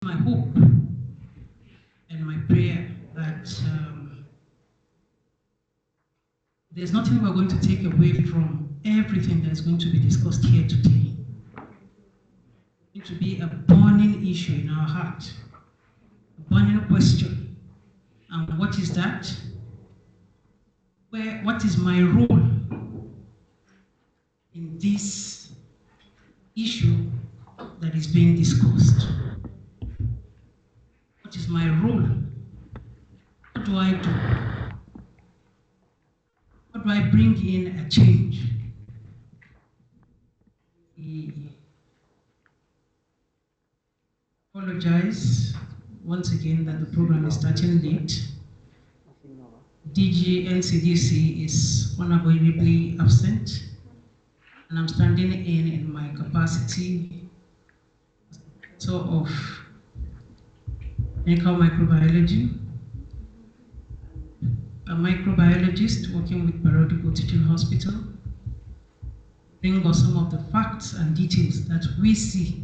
my hope and my prayer that there's nothing we're going to take away from everything that's going to be discussed here today. It to be a burning issue in our heart, a burning question. And what is that? What is my role in this issue that is being discussed? What is my role? What do I do? How do I bring in a change? I apologize once again that the program is starting late. DG NCDC is unavoidably absent, and I'm standing in my capacity of medical microbiology, a microbiologist working with Biosecurity Teaching Hospital, bring us some of the facts and details that we see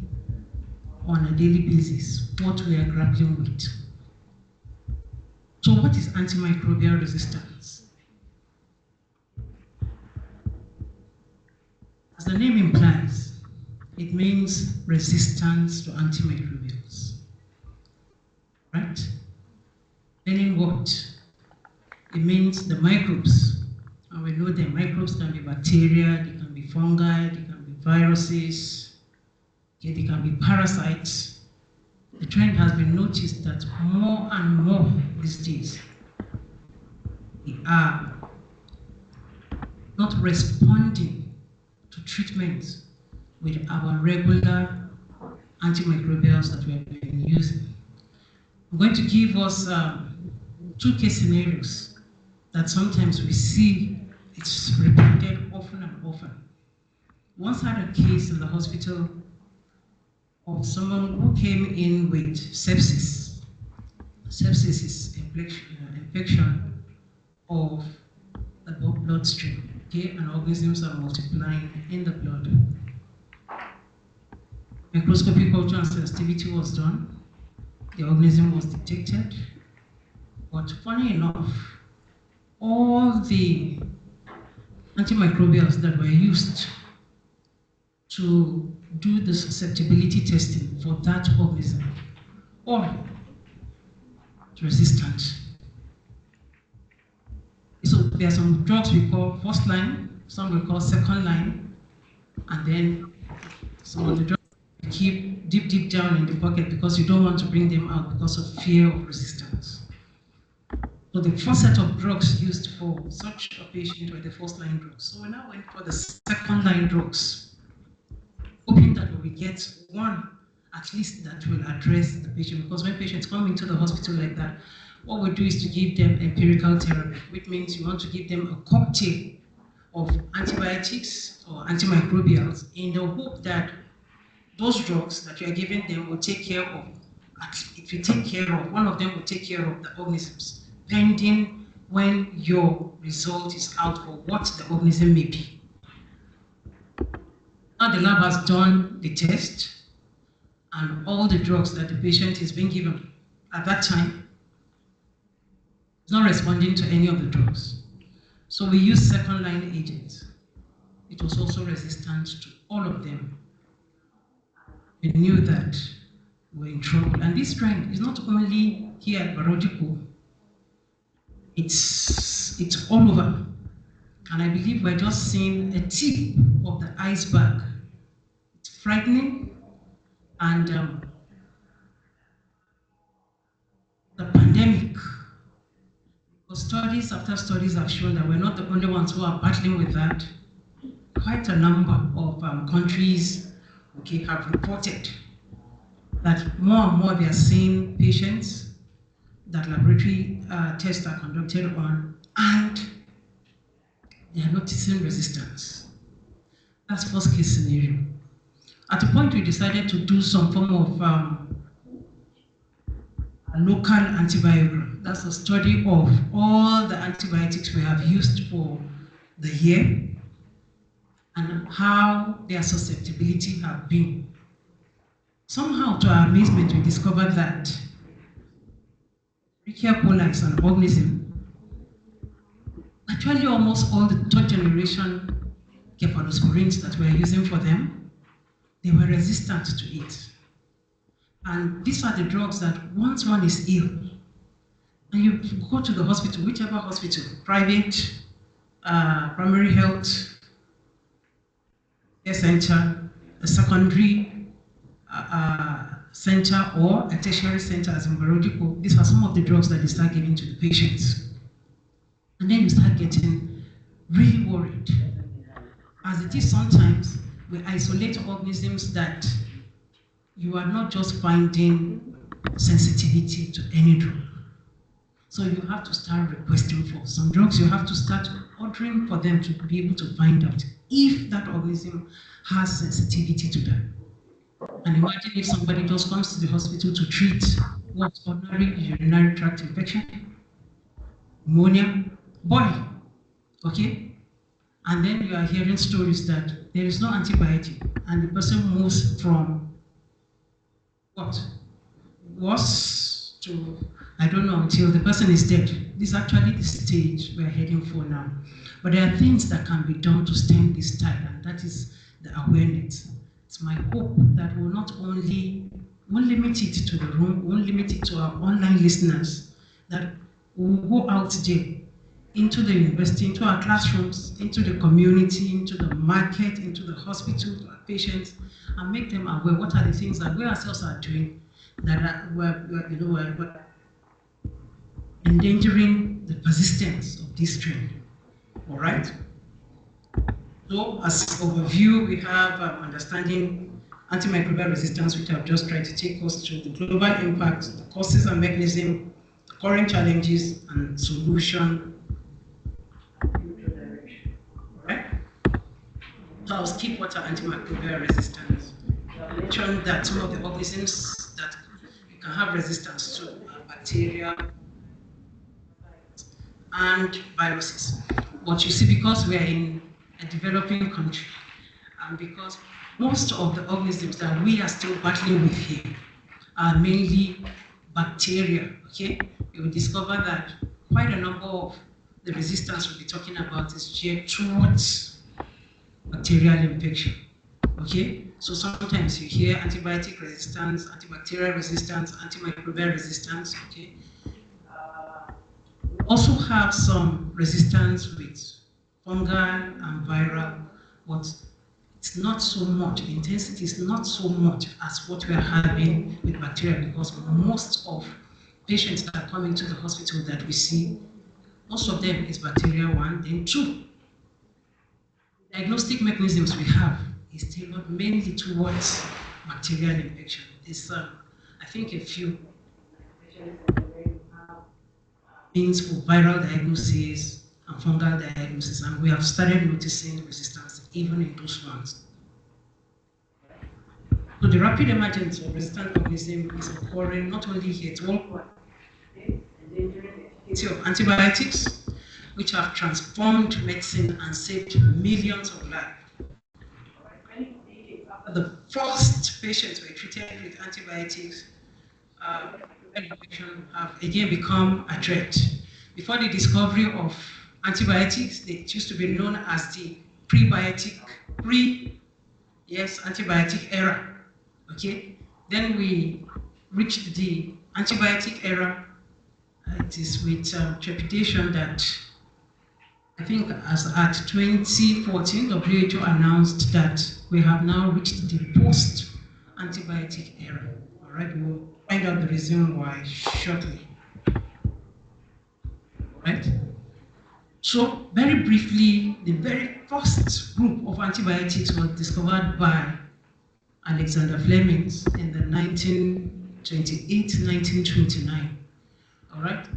on a daily basis, what we are grappling with. So what is antimicrobial resistance? As the name implies, it means resistance to antimicrobials, right? Meaning what? It means the microbes, and we know the microbes can be bacteria, they can be fungi, they can be viruses, okay, they can be parasites. The trend has been noticed that more and more these days, we are not responding to treatments with our regular antimicrobials that we have been using. I'm going to give us 2 case scenarios that sometimes we see it's repeated often and often. Once had a case in the hospital of someone who came in with sepsis. Sepsis is infection of the bloodstream, okay, and organisms are multiplying in the blood. Microscopic culture and sensitivity was done. The organism was detected, but funny enough, all the antimicrobials that were used to do the susceptibility testing for that organism, all resistant. So there are some drugs we call first line, some we call second line, and then some of the drugs you keep deep down in the pocket because you don't want to bring them out because of fear of resistance. So the first set of drugs used for such a patient were the first line drugs. So we now went for the second line drugs, hoping that we get one at least that will address the patient, because when patients come into the hospital like that, what we do is to give them empirical therapy, which means you want to give them a cocktail of antibiotics or antimicrobials in the hope that those drugs that you are giving them will take care of, if you take care of, one of them will take care of the organisms, pending when your result is out for what the organism may be. Now the lab has done the test, and all the drugs that the patient is being given at that time is not responding to any of the drugs. So we use second line agents. It was also resistant to all of them. We knew that we were in trouble. And this trend is not only here at Biosecurity, it's all over. And I believe we're just seeing a tip of the iceberg. It's frightening. And the pandemic, because studies after studies have shown that we're not the only ones who are battling with that. Quite a number of countries, okay, have reported that more and more they are seeing patients that laboratory tests are conducted on, and they are noticing resistance. That's first case scenario. At a point, we decided to do some form of a local antibiogram. That's a study of all the antibiotics we have used for the year and how their susceptibility have been. Somehow, to our amazement, we discovered that Escherichia coli is an organism. Actually, almost all the third generation cephalosporins that we're using for them, they were resistant to it. And these are the drugs that once one is ill, and you go to the hospital, whichever hospital, private, primary health care center, a secondary center, or a tertiary center as in biological, these are some of the drugs that they start giving to the patients. And then you start getting really worried. As it is sometimes, we isolate organisms that you are not just finding sensitivity to any drug. So you have to start requesting for some drugs. You have to start ordering for them to be able to find out if that organism has sensitivity to them. And imagine if somebody just comes to the hospital to treat what's ordinary urinary tract infection, pneumonia, boy, okay? And then you are hearing stories that there is no antibiotic, and the person moves from what? Worse to, I don't know, until the person is dead. This is actually the stage we're heading for now. But there are things that can be done to stem this tide, and that is the awareness. It's my hope that we'll not only won't limit it to the room, won't limit it to our online listeners, that we'll go out there into the university, into our classrooms, into the community, into the market, into the hospital, to our patients, and make them aware what are the things that we ourselves are doing that are, we're endangering the persistence of this trend. All right? So, as overview, we have understanding antimicrobial resistance, which I've just tried to take us through the global impact, the causes and mechanism, the current challenges, and solution. Right? So I'll skip what are antimicrobial resistance. I mentioned that some of the organisms that you can have resistance to are bacteria and viruses. But you see, because we are in a developing country, and because most of the organisms that we are still battling with here are mainly bacteria, okay? You will discover that quite a number of the resistance we'll be talking about is geared towards bacterial infection, okay? So sometimes you hear antibiotic resistance, antibacterial resistance, antimicrobial resistance, okay? We also have some resistance with fungal and viral, but it's not so much, the intensity is not so much as what we are having with bacteria, because most of patients that are coming to the hospital that we see, most of them is bacteria 1, then 2. Diagnostic mechanisms we have is tailored mainly towards bacterial infection. There's, I think, a few means for viral diagnosis and fungal diagnosis, and we have started noticing resistance even in those ones. So the rapid emergence of resistant organism is occurring not only here, it's worldwide. Of antibiotics, which have transformed medicine and saved millions of lives. The first patients were treated with antibiotics have again become a threat. Before the discovery of antibiotics, it used to be known as the antibiotic era. Okay, then we reached the antibiotic era. It is with trepidation that I think as at 2014, WHO announced that we have now reached the post-antibiotic era. All right, we'll find out the reason why shortly. Right? So very briefly, the very first group of antibiotics was discovered by Alexander Fleming in the 1929. All right?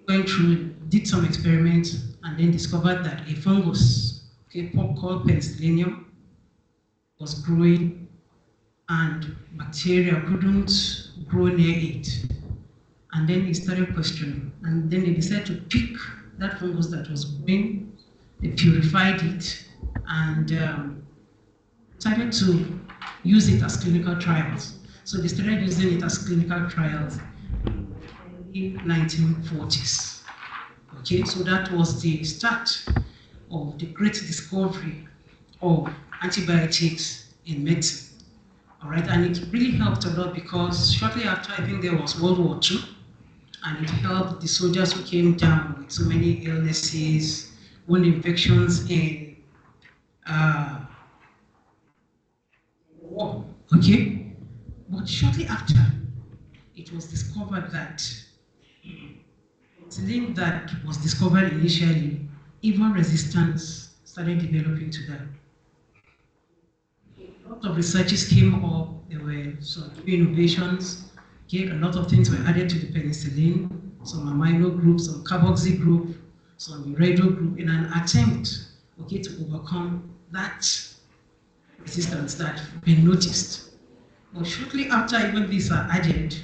Went through, did some experiments, and then discovered that a fungus, okay, called penicillium, was growing, and bacteria couldn't grow near it. And then he started questioning, and then they decided to pick that fungus that was growing. They purified it, and decided to use it as clinical trials. So they started using it as clinical trials in the 1940s. Okay, so that was the start of the great discovery of antibiotics in medicine. All right, and it really helped a lot because shortly after, I think there was World War II, and it helped the soldiers who came down with so many illnesses, wound infections in war. Okay, but shortly after, it was discovered that penicillin that was discovered initially, even resistance started developing to that. A lot of researches came up, there were some innovations, okay, a lot of things were added to the penicillin, some amino group, some carboxy group, some uridyl group, in an attempt, okay, to overcome that resistance that had been noticed. But shortly after even these are added,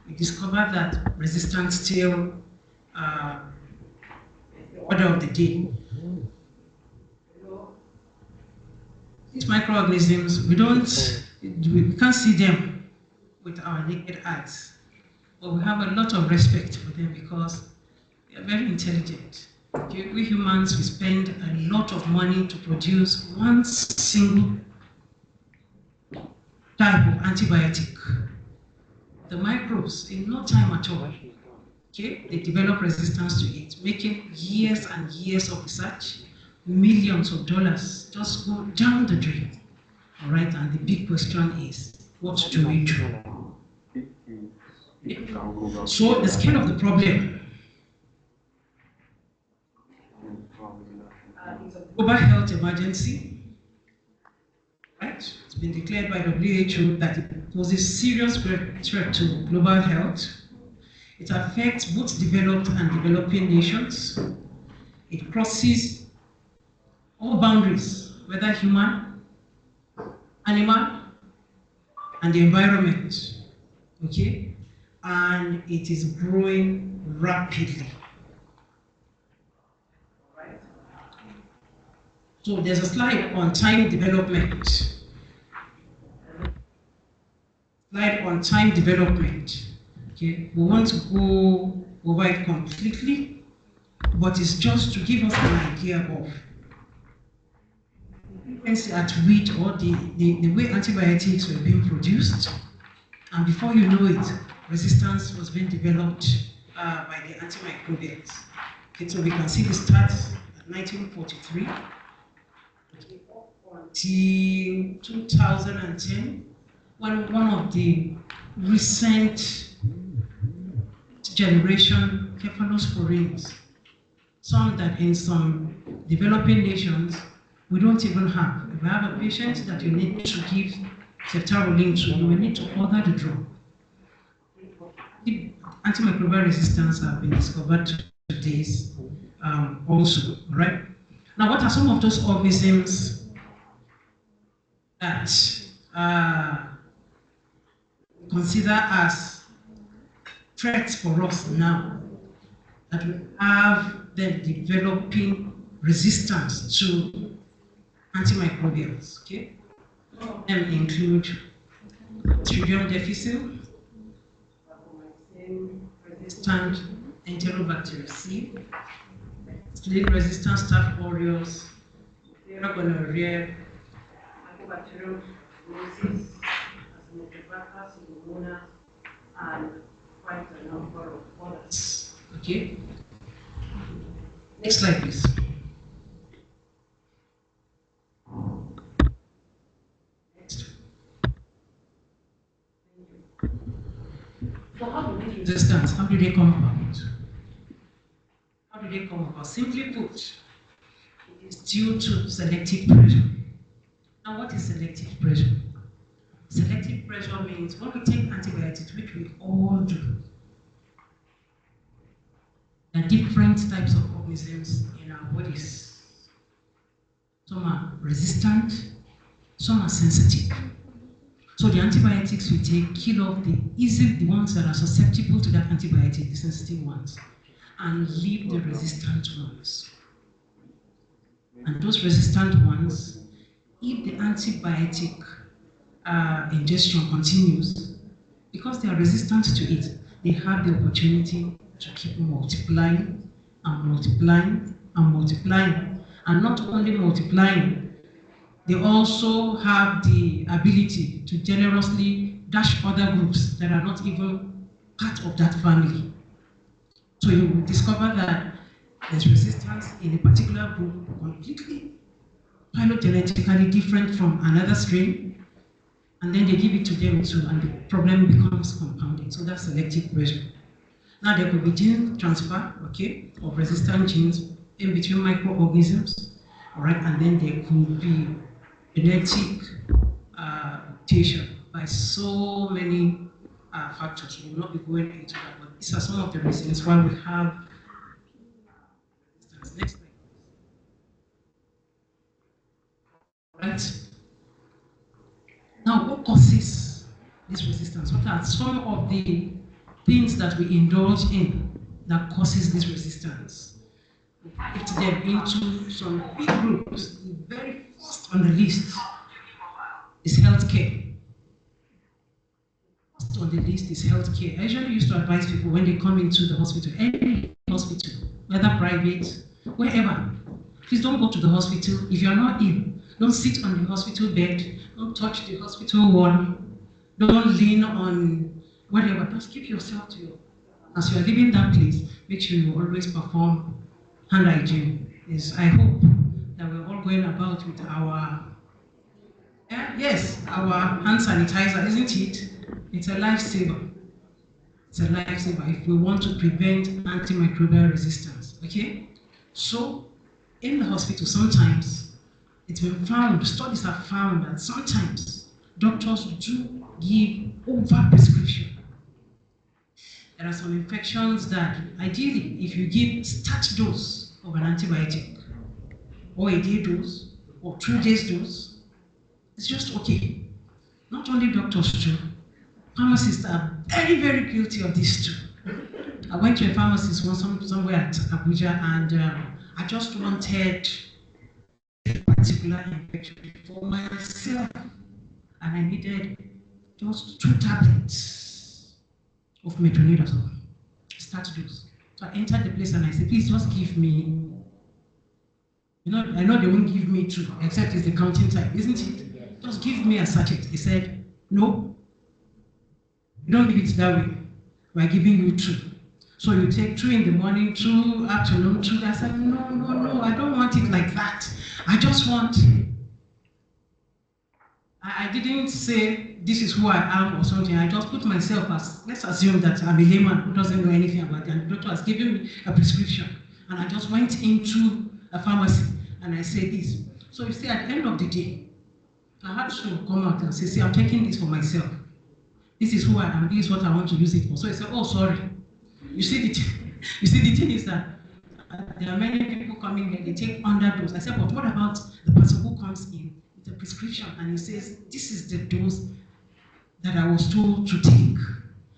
we discovered that resistance still the order of the day. These microorganisms, we can't see them with our naked eyes, but we have a lot of respect for them because they are very intelligent. Okay? We humans, we spend a lot of money to produce one single type of antibiotic. The microbes, in no time at all, okay, they develop resistance to it, making years and years of research, millions of dollars just go down the drain. All right, and the big question is, what do we do? So the scale of the problem is a global health emergency. Right? It's been declared by WHO that it poses serious threat to global health. It affects both developed and developing nations. It crosses all boundaries, whether human, animal, and the environment. Okay? And it is growing rapidly. Right? So there's a slide on time development. Slide on time development. Okay, we want to go over it completely, but it's just to give us an idea of at which or the way antibiotics were being produced, and before you know it, resistance was being developed by the antimicrobials. Okay, so we can see the stats at 1943 until 2010, when one of the recent generation cephalosporins, some that in some developing nations we don't even have. If you have a patient that you need to give ceftaroline to, you will need to order the drug. Antimicrobial resistance have been discovered to this also, right? Now, what are some of those organisms that we consider as threats for us now, that we have them developing resistance to antimicrobials? Okay, them include Clostridium difficile, resistant Enterobacteriaceae, resistant Staph aureus, gonorrhea, Mycobacterium tuberculosis, Acinetobacter pseudomonas, and quite a number of others. Okay. Next slide, please. Next. So how do these resistance, how do they come about? How do they come about? Simply put, it is due to selective pressure. Now, what is selective pressure? Selective pressure means when we take antibiotics, which we all do, there are different types of organisms in our bodies. Some are resistant, some are sensitive. So the antibiotics we take kill off the ones that are susceptible to that antibiotic, the sensitive ones, and leave the resistant ones. And those resistant ones, if the antibiotic ingestion continues, because they are resistant to it, they have the opportunity to keep multiplying and multiplying and multiplying. And not only multiplying, they also have the ability to generously dash other groups that are not even part of that family. So you will discover that there's resistance in a particular group completely phylogenetically different from another strain, and then they give it to them too, and the problem becomes compounded. So that's selective pressure. Now there could be gene transfer, okay, of resistant genes in between microorganisms, all right, and then there could be genetic mutation by so many factors. We will not be going into that, but these are some of the reasons why we have resistance. Next slide. Right. Now, what causes this resistance? What are some of the things that we indulge in that causes this resistance? We put them into some big groups. The very first on the list is healthcare. First on the list is healthcare. I usually used to advise people when they come into the hospital, any hospital, whether private, wherever, please don't go to the hospital if you're not ill. Don't sit on the hospital bed. Don't touch the hospital wall. Don't lean on whatever. Just keep yourself to your. As you are leaving that place, make sure you always perform hand hygiene. Yes, I hope that we're all going about with our our hand sanitizer, isn't it? It's a lifesaver. It's a lifesaver if we want to prevent antimicrobial resistance. Okay? So in the hospital, sometimes it's been found, studies have found that sometimes doctors do give over-prescription. There are some infections that, ideally, if you give start dose of an antibiotic, or a day dose, or 2 days dose, it's just okay. Not only doctors too, pharmacists are very, very guilty of this too. I went to a pharmacist once somewhere at Abuja, and I just wanted particular infection for myself, and I needed just 2 tablets of metronidazole, start dose. So I entered the place and I said, please just give me, I know they won't give me 2, except it's the counting time, isn't it? Just give me a sachet. He said, no, you don't give it that way. We're giving you 2. So you take 2 in the morning, 2 afternoon, 2. I said, no, I don't want it like that. I just want, I didn't say this is who I am or something. I just put myself as, let's assume that I'm a layman who doesn't know anything about it, and the doctor has given me a prescription. And I just went into a pharmacy and I said this. So you see, at the end of the day, I had to come out and say, see, I'm taking this for myself. This is who I am, this is what I want to use it for. So he said, oh, sorry. You see, the thing is that there are many people coming here, they take underdose. I said, but what about the person who comes in with a prescription and he says, this is the dose that I was told to take.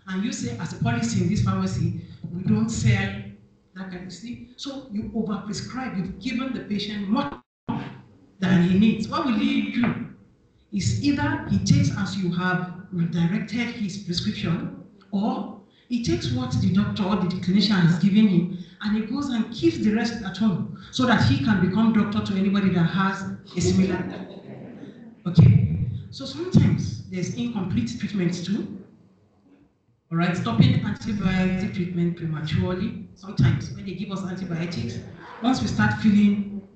And you say, as a policy in this pharmacy, we don't sell that kind of thing. So you overprescribe, you've given the patient more than he needs. What will he do? Is either he takes as you have redirected his prescription, or he takes what the doctor or the clinician has given him and he goes and keeps the rest at home so that he can become doctor to anybody that has a similar. Okay? So sometimes there's incomplete treatment too. All right, stopping antibiotic treatment prematurely. Sometimes when they give us antibiotics, once we start feeling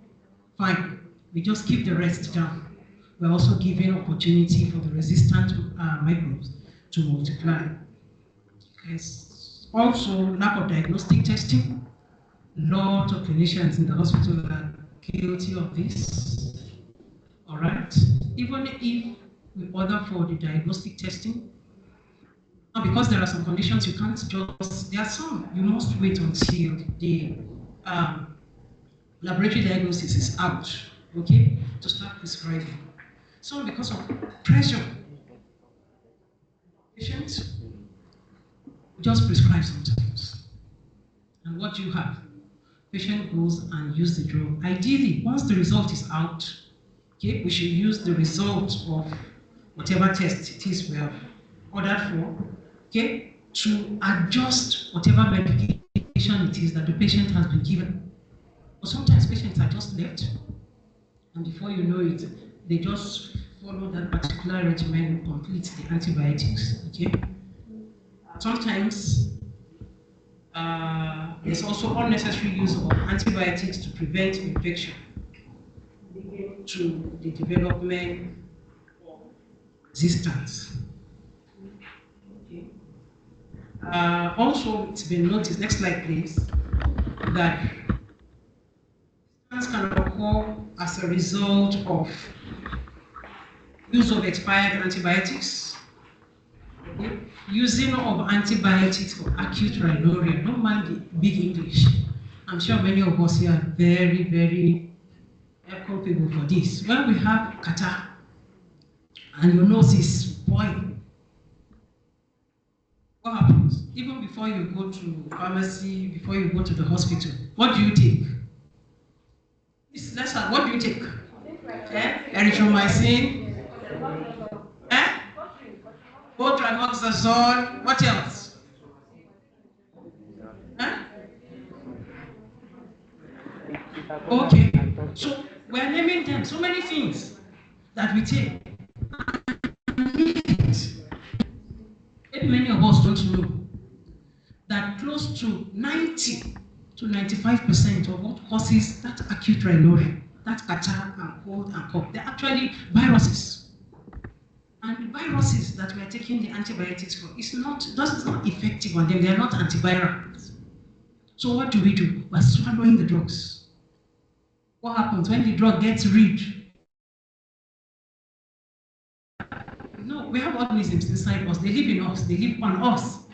fine, we just keep the rest down. We're also giving opportunity for the resistant microbes to multiply. There's also lack of diagnostic testing. A lot of clinicians in the hospital are guilty of this. All right, even if we order for the diagnostic testing, because there are some conditions you can't just, there are some, you must wait until the laboratory diagnosis is out, okay, to start prescribing. Some because of pressure, patients just prescribe sometimes. And what do you have? Patient goes and use the drug. Ideally, once the result is out, okay, we should use the result of whatever test it is we have ordered for okay, to adjust whatever medication it is that the patient has been given. But sometimes patients are just left, and before you know it, they just follow that particular regimen, complete the antibiotics, okay? Sometimes there's also unnecessary use of antibiotics to prevent infection, leading to the development of resistance. Okay. Also, it's been noticed, next slide please, that resistance can occur as a result of use of expired antibiotics, okay, using of antibiotics for acute rhinorrhea. Don't mind the big English. I'm sure many of us here are very, very culpable for this. When we have catarrh and your nose is boiling, what happens? Even before you go to pharmacy, before you go to the hospital, what do you take? Let's have, what do you take? Erythromycin, Otramoxazole, what else? Okay, so we're naming them, so many things that we take. Maybe many of us don't know that close to 90 to 95% of what causes that acute rhinorrhea, that catarrh and cold and cough, they're actually viruses. And the viruses that we are taking the antibiotics for is not effective on them. They are not antivirals. So what do? We're swallowing the drugs. What happens when the drug gets rid? No, we have organisms inside us. They live in us. They live on us.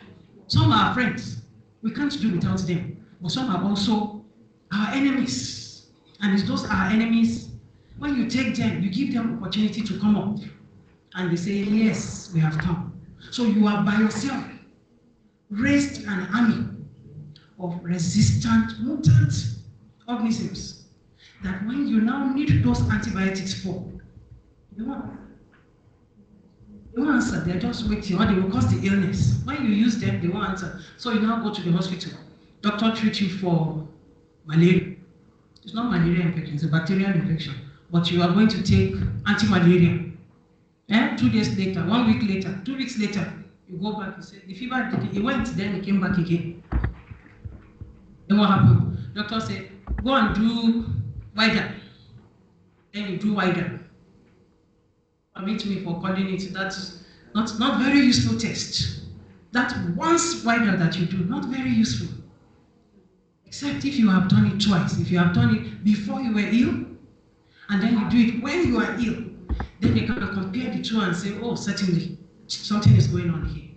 Some are our friends. We can't do without them. But some are also our enemies. And it's those our enemies. When you take them, you give them opportunity to come up. And they say, yes, we have come. So you are by yourself raised an army of resistant mutant organisms that when you now need those antibiotics for, they won't answer, they're just waiting, or they will cause the illness. When you use them, they won't answer. So you now go to the hospital. Doctor treats you for malaria. It's not malaria infection, it's a bacterial infection. But you are going to take anti-malaria. 2 days later, 1 week later, 2 weeks later, you go back, you say, the fever, it went, then it came back again. Then what happened? Doctor said, go and do wider. Then you do wider. Permit me for calling it, that's not very useful test. That once wider that you do, not very useful. Except if you have done it twice. If you have done it before you were ill, and then you do it when you are ill, then they can compare the two and say, oh, certainly, something is going on here.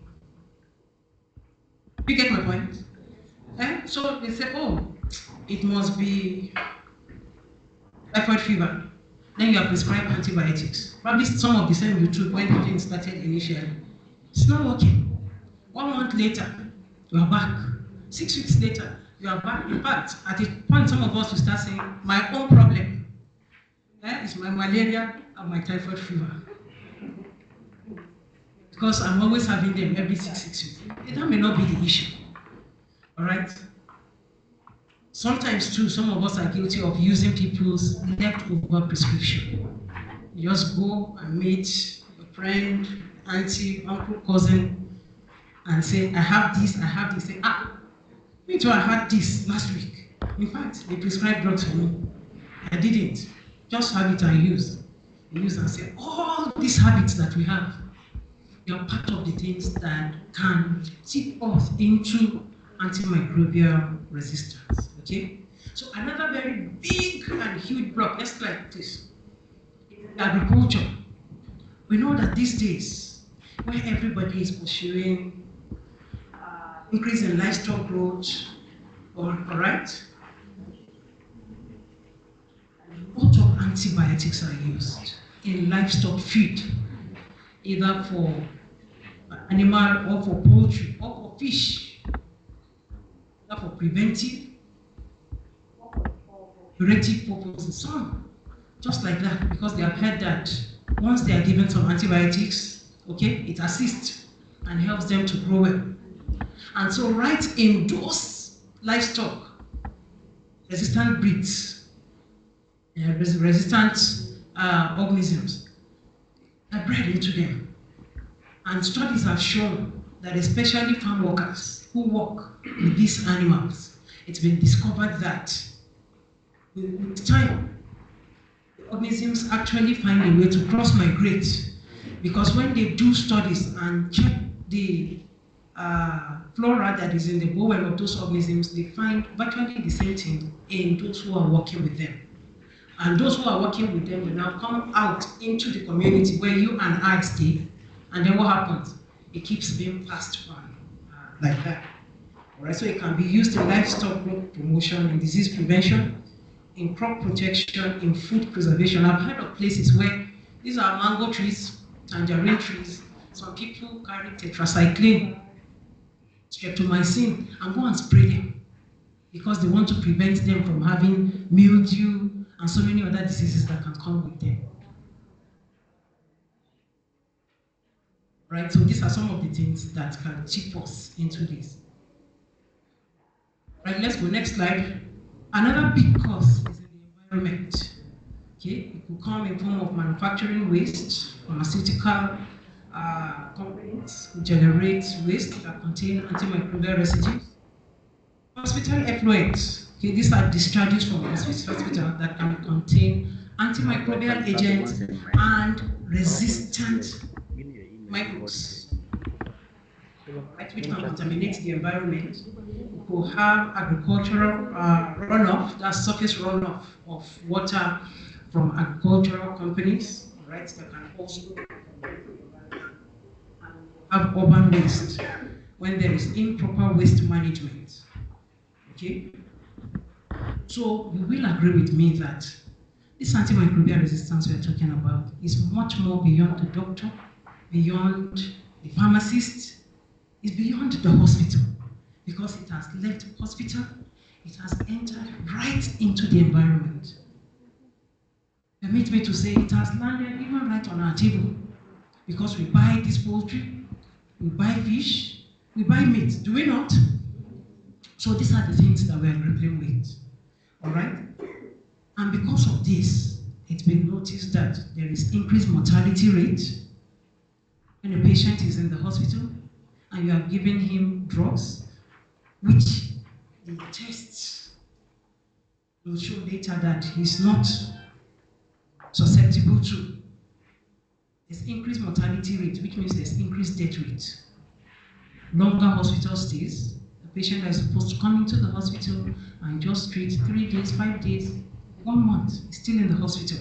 You get my point? So they say, oh, it must be typhoid fever. Then you are prescribed antibiotics. Probably some of the same you took when the thing started initially. It's not working. 1 month later, you are back. 6 weeks later, you are back. In fact, at a point, some of us will start saying, my own problem is my malaria and my typhoid fever. Because I'm always having them every 6 weeks. That may not be the issue. All right? Sometimes, too, some of us are guilty of using people's leftover prescription. You just go and meet a friend, auntie, uncle, cousin, and say, I have this. Say, me too, I had this last week. In fact, they prescribed drugs for me. I didn't. Just have it and use. You use and say, all these habits that we have, they are part of the things that can tip us into antimicrobial resistance. Okay? So another very big and huge block, let's like this, agriculture. We know that these days, where everybody is pursuing increase in livestock growth, all right? A lot of antibiotics are used in livestock feed, either for animal or for poultry or for fish, either for preventive or for curative purposes. Some just like that, because they have heard that once they are given some antibiotics, okay, it assists and helps them to grow well. And so right in those livestock, resistant breeds, resistant organisms are bred into them. And studies have shown that especially farm workers who work with these animals, it's been discovered that with time, the organisms actually find a way to cross-migrate, because when they do studies and check the flora that is in the bowel of those organisms, they find virtually the same thing in those who are working with them. And those who are working with them will now come out into the community where you and I stay, and then what happens? It keeps being passed on like that. All right, so it can be used in livestock growth promotion, in disease prevention, in crop protection, in food preservation. I've heard of places where these are mango trees, tangerine trees. Some people carry tetracycline, streptomycin, and go and spray them because they want to prevent them from having mildew and so many other diseases that can come with them. Right, so these are some of the things that can chip us into this. Right, let's go next slide. Another big cause is in the environment. Okay, it could come in form of manufacturing waste, pharmaceutical companies who generate waste that contain antimicrobial residues. Hospital effluents. Okay, these are discharges from hospital that can contain antimicrobial agents and resistant microbes, right, which can contaminate the environment. We could have agricultural runoff, that's surface runoff of water from agricultural companies, right, that can also have urban waste when there is improper waste management. Okay? So you will agree with me that this antimicrobial resistance we are talking about is much more beyond the doctor, beyond the pharmacist, is beyond the hospital, because it has left hospital, it has entered right into the environment. Permit me to say it has landed even right on our table, because we buy this poultry, we buy fish, we buy meat, do we not? So these are the things that we are grappling with, all right? And because of this, it's been noticed that there is increased mortality rate when a patient is in the hospital and you are giving him drugs, which the tests will show later that he's not susceptible to. There's increased mortality rate, which means there's increased death rate. Longer hospital stays. The patient that is supposed to come into the hospital and just treat 3 days, 5 days, 1 month, is still in the hospital.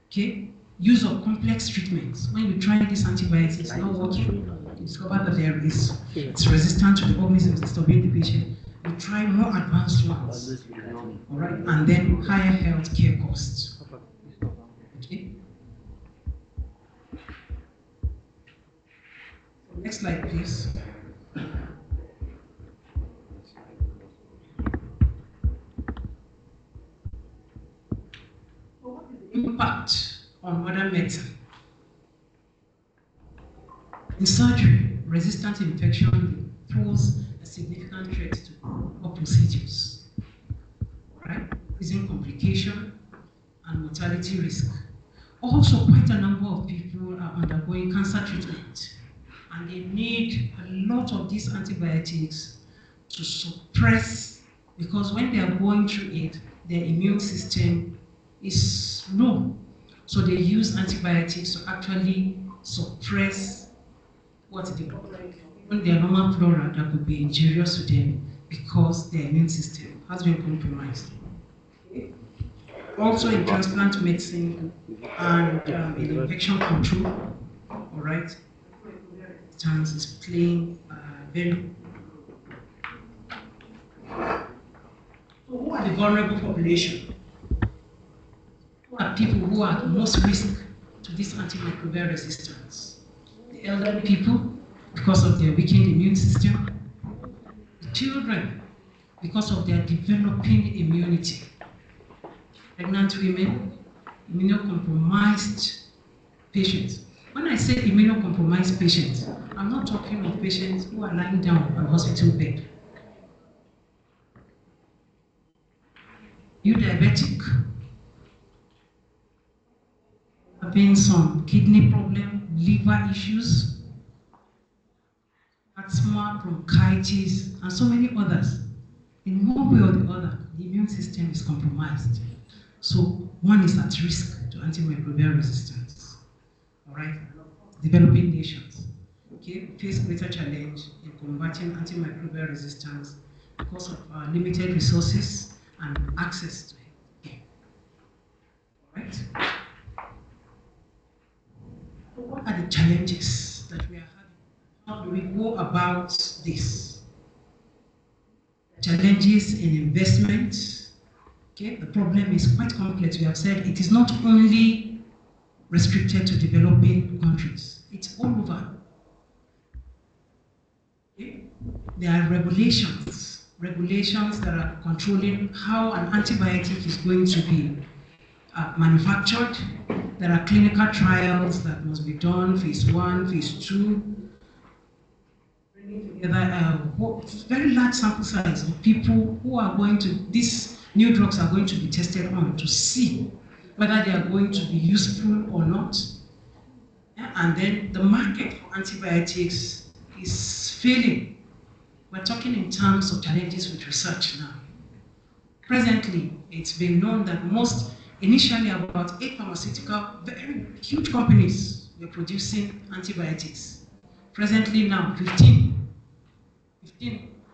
Okay? Use of complex treatments. When you try this antibiotics, it's not working, you discover that it's resistant to the organisms disturbing the patient. You try more advanced ones, all right, and then higher health care costs. Okay. Next slide, please. Impact on modern medicine. In surgery, resistant infection pose a significant threat to all procedures, right? Increasing complication and mortality risk. Also, quite a number of people are undergoing cancer treatment, and they need a lot of these antibiotics to suppress, because when they are going through it, their immune system is low. So they use antibiotics to actually suppress what they when their normal flora that could be injurious to them, because their immune system has been compromised. Also in transplant medicine and in infection control, all right, resistance is playing very. So who are the vulnerable population? Who are people who are at most risk to this antimicrobial resistance? The elderly people, because of their weakened immune system. The children, because of their developing immunity. Pregnant women, immunocompromised patients. When I say immunocompromised patients, I'm not talking of patients who are lying down on hospital bed. You diabetic, having some kidney problem, liver issues, asthma, bronchitis, and so many others. In one way or the other, the immune system is compromised. So one is at risk to antimicrobial resistance. All right, developing nations, okay, face greater challenge in combating antimicrobial resistance because of limited resources and access to it. All right. So what are the challenges that we are having? How do we go about this? Challenges in investment. Okay, the problem is quite complex. We have said it is not only restricted to developing countries, it's all over. Okay? There are regulations that are controlling how an antibiotic is going to be manufactured. There are clinical trials that must be done, phase 1, phase 2, bringing together a very large sample size of people who are going to, these new drugs are going to be tested on to see whether they are going to be useful or not. Yeah? And then the market for antibiotics is failing. We're talking in terms of challenges with research now. Presently, it's been known that initially about 8 pharmaceutical, very huge companies were producing antibiotics. Presently now, 15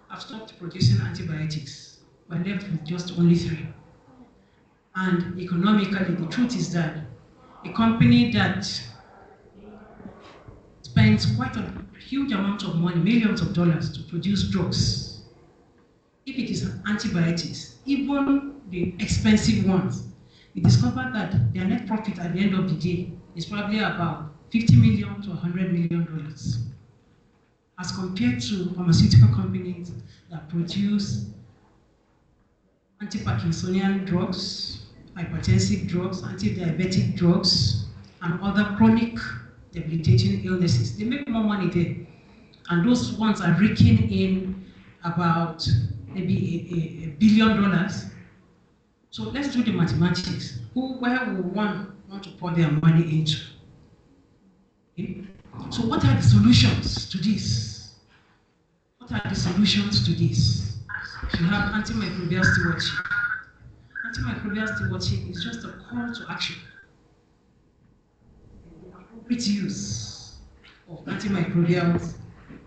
have stopped producing antibiotics. We're left with just only 3. And economically, the truth is that a company that spends quite a huge amount of money, millions of dollars, to produce drugs, if it is antibiotics, even the expensive ones, we discovered that their net profit at the end of the day is probably about $50 million to $100 million, as compared to pharmaceutical companies that produce anti-Parkinsonian drugs, hypertensive drugs, anti-diabetic drugs, and other chronic debilitating illnesses. They make more money there. And those ones are raking in about maybe $1 billion. So let's do the mathematics. Where will one want to pour their money into? Okay? So what are the solutions to this? What are the solutions to this? You have antimicrobial stewardship. Antimicrobial stewardship is just a call to action. The appropriate use of antimicrobials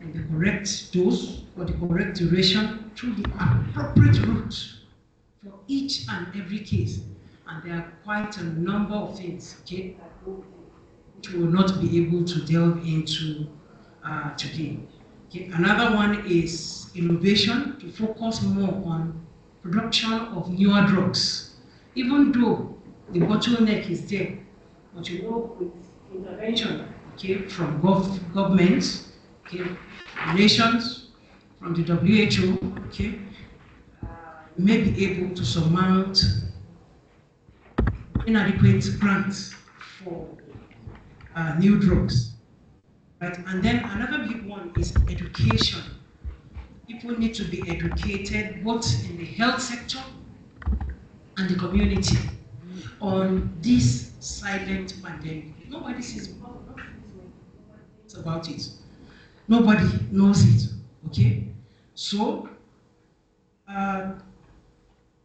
in the correct dose or the correct duration through the appropriate route for each and every case. And there are quite a number of things, okay, which we will not be able to delve into today. Okay. Another one is innovation, to focus more on production of newer drugs. Even though the bottleneck is there, but you know, with intervention, okay, from governments, okay, nations, from the WHO, okay, may be able to surmount inadequate grants for new drugs, right? And then another big one is education. People need to be educated both in the health sector and the community on this silent pandemic. Nobody says about it. Nobody knows it, okay? So,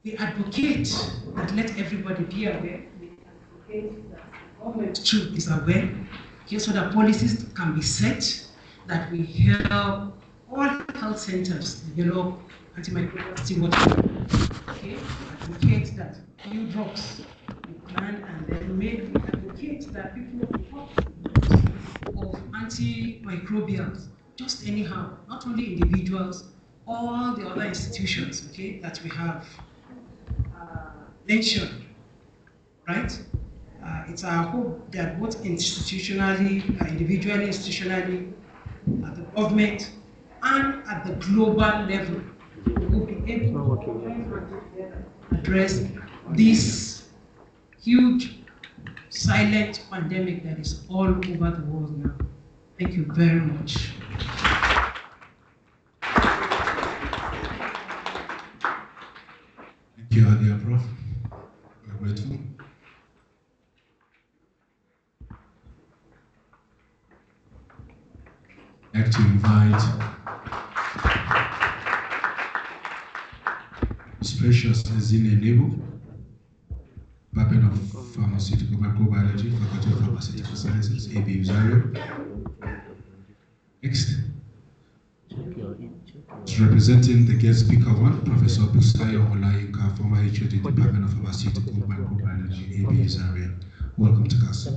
we advocate that let everybody be aware. We advocate that the government too is aware, okay, so that policies can be set, that we help all health centers develop antimicrobial stewardship. Okay, advocate that new drugs we plan, and then maybe advocate that people talk of antimicrobials just anyhow, not only individuals, all the other institutions, okay, that we have mentioned, right? It's our hope that both institutionally, individually, institutionally, at the government, and at the global level, we will be able to address this huge silent pandemic that is all over the world now. Thank you very much. Thank you, dear Prof. We're grateful. I'd like to invite Ms. Precious Ezine Nebo, Department of Pharmaceutical Microbiology, Faculty of Pharmaceutical Sciences, ABU Zaria. Next, representing the guest speaker one, Professor Busayo Olayinka, former HOD, Department of Pharmaceutical Microbiology, ABU Zaria. Welcome to CAS.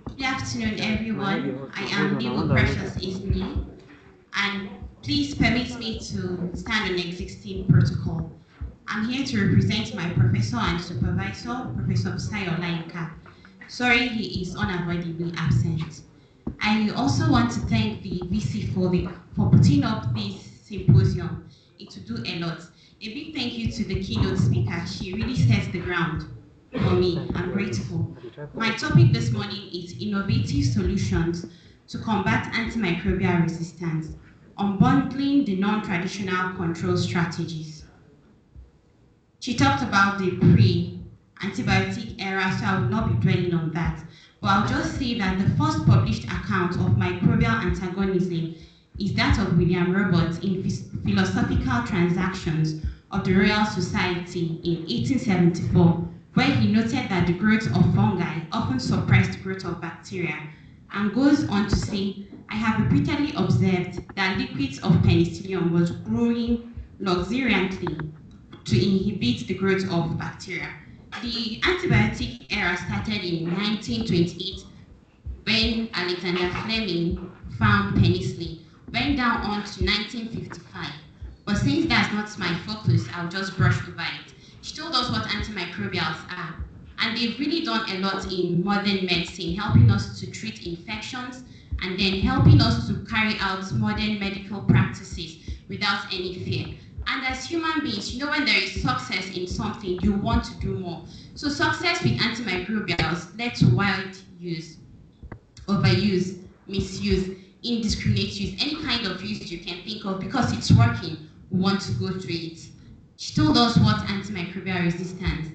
Good afternoon, everyone. I am Nebo Precious Isni, and please permit me to stand on existing protocol. I'm here to represent my professor and supervisor, Professor Busayo Olayinka. Sorry, he is unavoidably absent. I also want to thank the VC for putting up this symposium. It will do a lot. A big thank you to the keynote speaker. She really sets the ground for me. I'm grateful. My topic this morning is innovative solutions to combat antimicrobial resistance, unbundling the non-traditional control strategies. She talked about the pre-antibiotic era, so I will not be dwelling on that. But I'll just say that the first published account of microbial antagonism is that of William Roberts in Philosophical Transactions of the Royal Society in 1874, where he noted that the growth of fungi often suppressed growth of bacteria, and goes on to say, I have repeatedly observed that liquids of penicillium was growing luxuriantly to inhibit the growth of bacteria. The antibiotic era started in 1928 when Alexander Fleming found penicillin, went down on to 1955. But since that's not my focus, I'll just brush over it. She told us what antimicrobials are, and they've really done a lot in modern medicine, helping us to treat infections and then helping us to carry out modern medical practices without any fear. And as human beings, you know, when there is success in something, you want to do more. So success with antimicrobials led to wide use, overuse, misuse, indiscriminate use, any kind of use you can think of. Because it's working, we want to go through it. She told us what antimicrobial resistance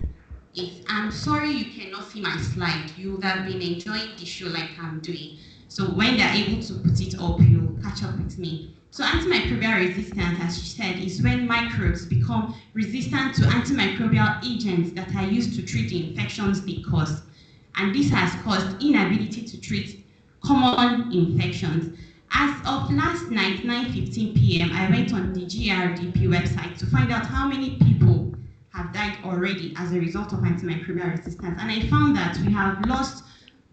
is. I'm sorry you cannot see my slide. You would have been enjoying the show like I'm doing. So when they're able to put it up, you'll catch up with me. So antimicrobial resistance, as she said, is when microbes become resistant to antimicrobial agents that are used to treat the infections they cause. And this has caused inability to treat common infections. As of last night, 9:15 p.m., I went on the GRDP website to find out how many people have died already as a result of antimicrobial resistance. And I found that we have lost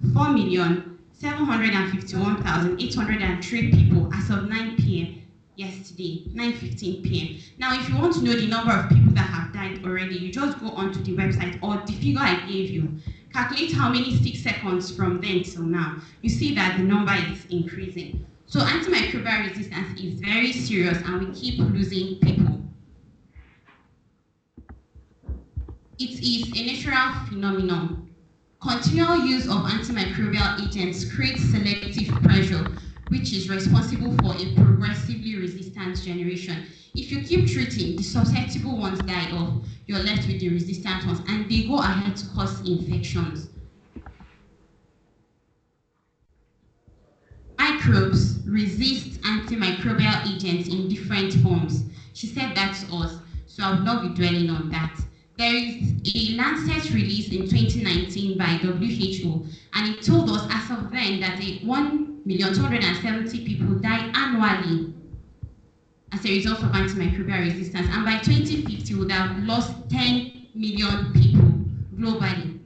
4,751,803 people as of 9 p.m. yesterday, 9:15 p.m. Now, if you want to know the number of people that have died already, you just go onto the website or the figure I gave you. Calculate how many 6 seconds from then till now. You see that the number is increasing. So antimicrobial resistance is very serious and we keep losing people. It is a natural phenomenon. Continual use of antimicrobial agents creates selective pressure, which is responsible for a progressively resistant generation. If you keep treating, the susceptible ones die off, you're left with the resistant ones, and they go ahead to cause infections. Microbes resist antimicrobial agents in different forms. She said that to us, so I will not be dwelling on that. There is a Lancet release in 2019 by WHO, and it told us as of then that 1,270,000 people die annually as a result of antimicrobial resistance, and by 2050 we would have lost 10 million people globally.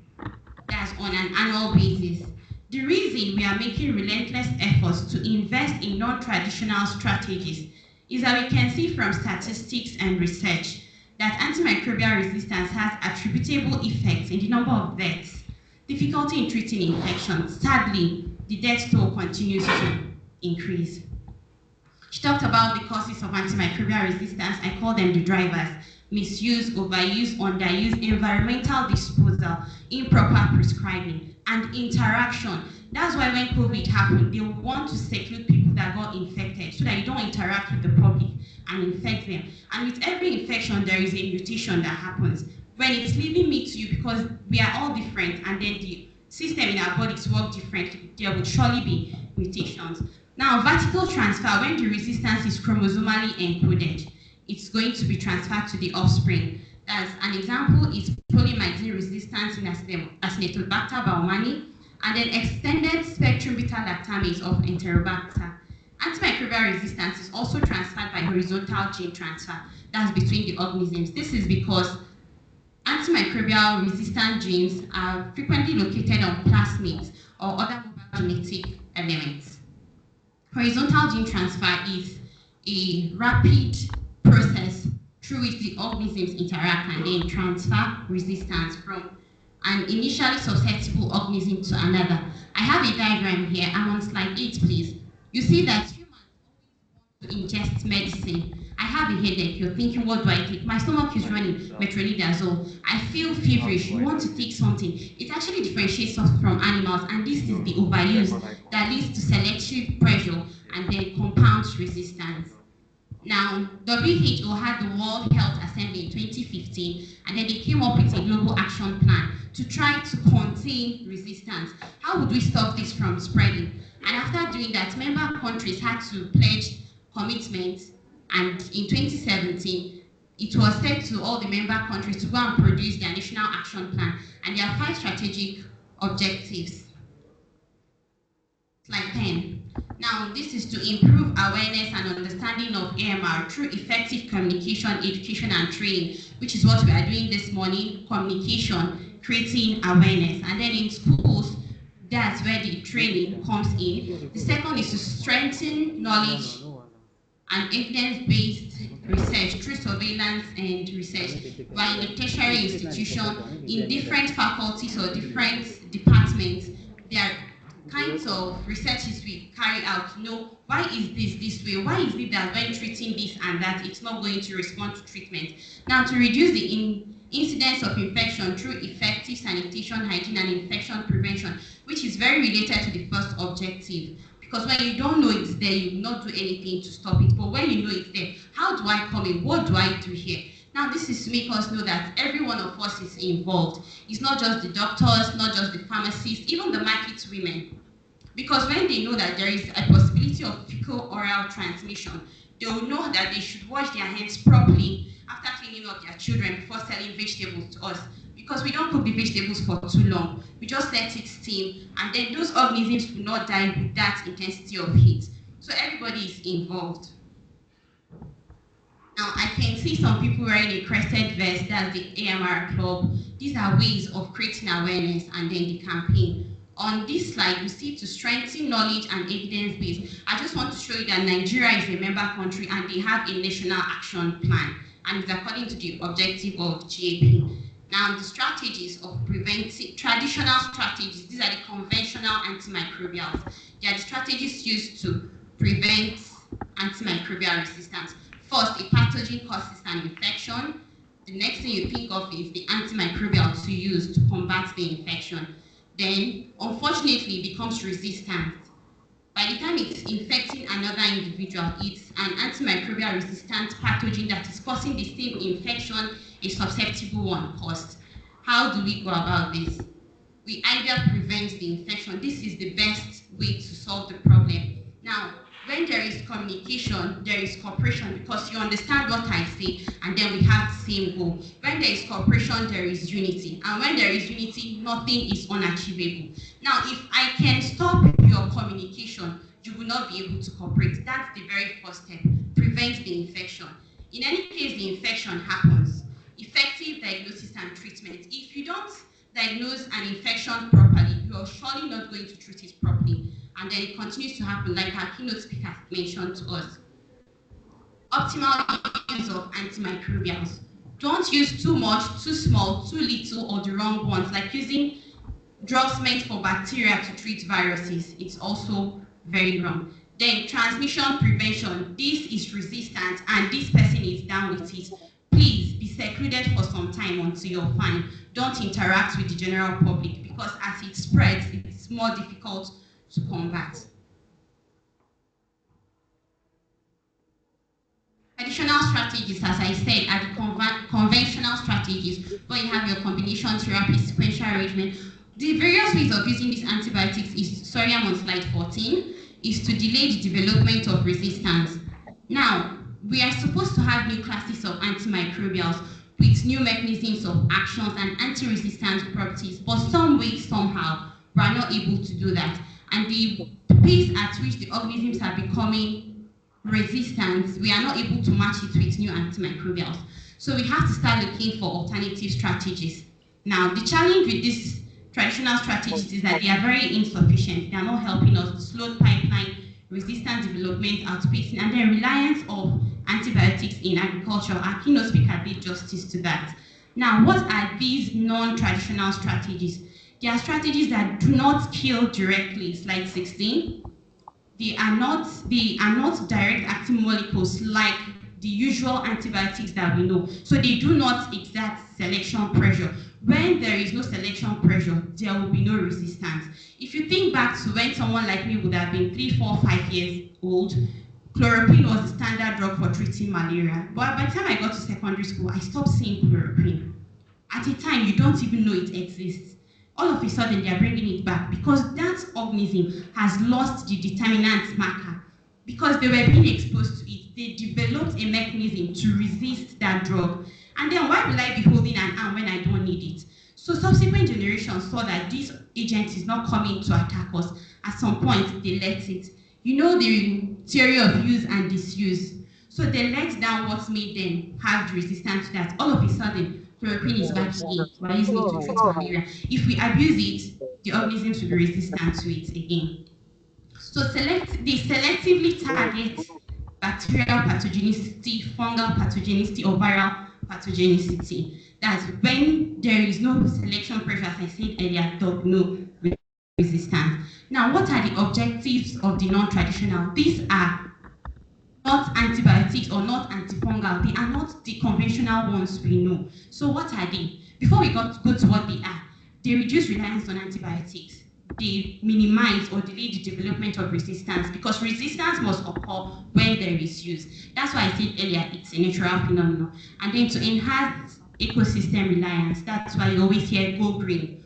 That's on an annual basis. The reason we are making relentless efforts to invest in non-traditional strategies is that we can see from statistics and research that antimicrobial resistance has attributable effects in the number of deaths, difficulty in treating infections. Sadly, the death toll continues to increase. She talked about the causes of antimicrobial resistance. I call them the drivers. misuse, overuse, underuse, environmental disposal, improper prescribing, and interaction. That's why when COVID happened, they want to seclude people that got infected so that you don't interact with the public and infect them. And with every infection, there is a mutation that happens. When it's leaving me to you, because we are all different, and then the system in our bodies work differently, there will surely be mutations. Now, vertical transfer, when the resistance is chromosomally encoded, it's going to be transferred to the offspring. As an example is polymyxin resistance in Acinetobacter baumannii, and then extended spectrum beta-lactamase of Enterobacter. Antimicrobial resistance is also transferred by horizontal gene transfer, that's between the organisms. This is because antimicrobial resistant genes are frequently located on plasmids or other mobile genetic elements. Horizontal gene transfer is a rapid process through which the organisms interact and then transfer resistance from an initially susceptible organism to another. I have a diagram here. I'm on slide 8, please. You see that humans always want to ingest medicine. I have a headache. You're thinking, what do I take? My stomach is running, metronidazole. I feel feverish. You want to take something. It actually differentiates us from animals, and this is the overuse that leads to selective pressure and then compounds resistance. Now, WHO had the World Health Assembly in 2015, and then they came up with a global action plan to try to contain resistance. How would we stop this from spreading? And after doing that, member countries had to pledge commitments, and in 2017, it was said to all the member countries to go and produce their national action plan, and there are 5 strategic objectives. Slide 10. Now, this is to improve awareness and understanding of AMR through effective communication, education, and training, which is what we are doing this morning, communication, creating awareness. And then in schools, that's where the training comes in. The second is to strengthen knowledge and evidence-based research through surveillance and research by the tertiary institution in different faculties or different departments. There are kinds of researches we carry out to know why is this way, why is it that when treating this and that, it's not going to respond to treatment. Now, to reduce the incidence of infection through effective sanitation, hygiene, and infection prevention, which is very related to the first objective. Because when you don't know it's there, you will not do anything to stop it. But when you know it's there, how do I come in? What do I do here? Now, this is to make us know that every one of us is involved. It's not just the doctors, not just the pharmacists, even the market women. Because when they know that there is a possibility of fecal-oral transmission, they will know that they should wash their hands properly after cleaning up their children before selling vegetables to us. Because we don't cook the vegetables for too long. We just let it steam, and then those organisms will not die with that intensity of heat. So everybody is involved. Now, I can see some people wearing a crested vest, that's the AMR Club. These are ways of creating awareness and then the campaign. On this slide, you see to strengthen knowledge and evidence base. I just want to show you that Nigeria is a member country and they have a national action plan, and it's according to the objective of GAP. Now, the strategies of preventing, traditional strategies, these are the conventional antimicrobials. They are the strategies used to prevent antimicrobial resistance. First, a pathogen causes an infection. The next thing you think of is the antimicrobial to use to combat the infection. Then, unfortunately, it becomes resistant. By the time it's infecting another individual, it's an antimicrobial resistant pathogen that is causing the same infection a susceptible one caused. How do we go about this? We either prevent the infection. This is the best way to solve the problem. Now, when there is communication, there is cooperation, because you understand what I say, and then we have the same goal. When there is cooperation, there is unity. And when there is unity, nothing is unachievable. Now, if I can stop your communication, you will not be able to cooperate. That's the very first step. Prevent the infection. In any case, the infection happens. Effective diagnosis and treatment. If you don't diagnose an infection properly, you are surely not going to treat it properly. And then it continues to happen, like our keynote speaker mentioned to us. Optimal use of antimicrobials. Don't use too much, too small, too little, or the wrong ones, like using drugs meant for bacteria to treat viruses. It's also very wrong. Then transmission prevention. This is resistant and this person is down with it. Please be secluded for some time until you're fine. Don't interact with the general public because as it spreads, it's more difficult to combat. Additional strategies, as I said, are the conventional strategies, where you have your combination therapy, sequential arrangement. The various ways of using these antibiotics is, sorry, I'm on slide 14, is to delay the development of resistance. Now, we are supposed to have new classes of antimicrobials with new mechanisms of actions and anti-resistant properties, but some way, somehow, we are not able to do that. And the pace at which the organisms are becoming resistant, we are not able to match it with new antimicrobials. So we have to start looking for alternative strategies. Now, the challenge with these traditional strategies is that they are very insufficient. They are not helping us. Slowed pipeline, resistant development, outpacing, and the reliance of antibiotics in agriculture. Our keynote speaker did justice to that. Now, what are these non-traditional strategies? They are strategies that do not kill directly, slide 16. They are not direct acting molecules like the usual antibiotics that we know. So they do not exert selection pressure. When there is no selection pressure, there will be no resistance. If you think back to when someone like me would have been 3, 4, 5 years old, chloroquine was the standard drug for treating malaria. But by the time I got to secondary school, I stopped seeing chloroquine. At a time, you don't even know it exists. All of a sudden, they are bringing it back because that organism has lost the determinant marker. Because they were being exposed to it, they developed a mechanism to resist that drug. And then why will I be holding an arm when I don't need it? So subsequent generations saw that this agent is not coming to attack us. At some point, they let it. You know the theory of use and disuse. So they let down what made them have the resistance to that. All of a sudden, chloroquine is back again. We're using it to treat malaria. If we abuse it, the organisms will be resistant to it again. So they selectively target bacterial pathogenicity, fungal pathogenicity, or viral pathogenicity. That's when there is no selection pressure, as I said earlier, no resistance. Now, what are the objectives of the non-traditional? These are not antibiotics or not antifungal. They are not the conventional ones we know. So what are they? Before we go to what they are, they reduce reliance on antibiotics. They minimize or delay the development of resistance because resistance must occur when there is use. That's why I said earlier it's a natural phenomenon. And then to enhance ecosystem reliance, that's why you always hear go green,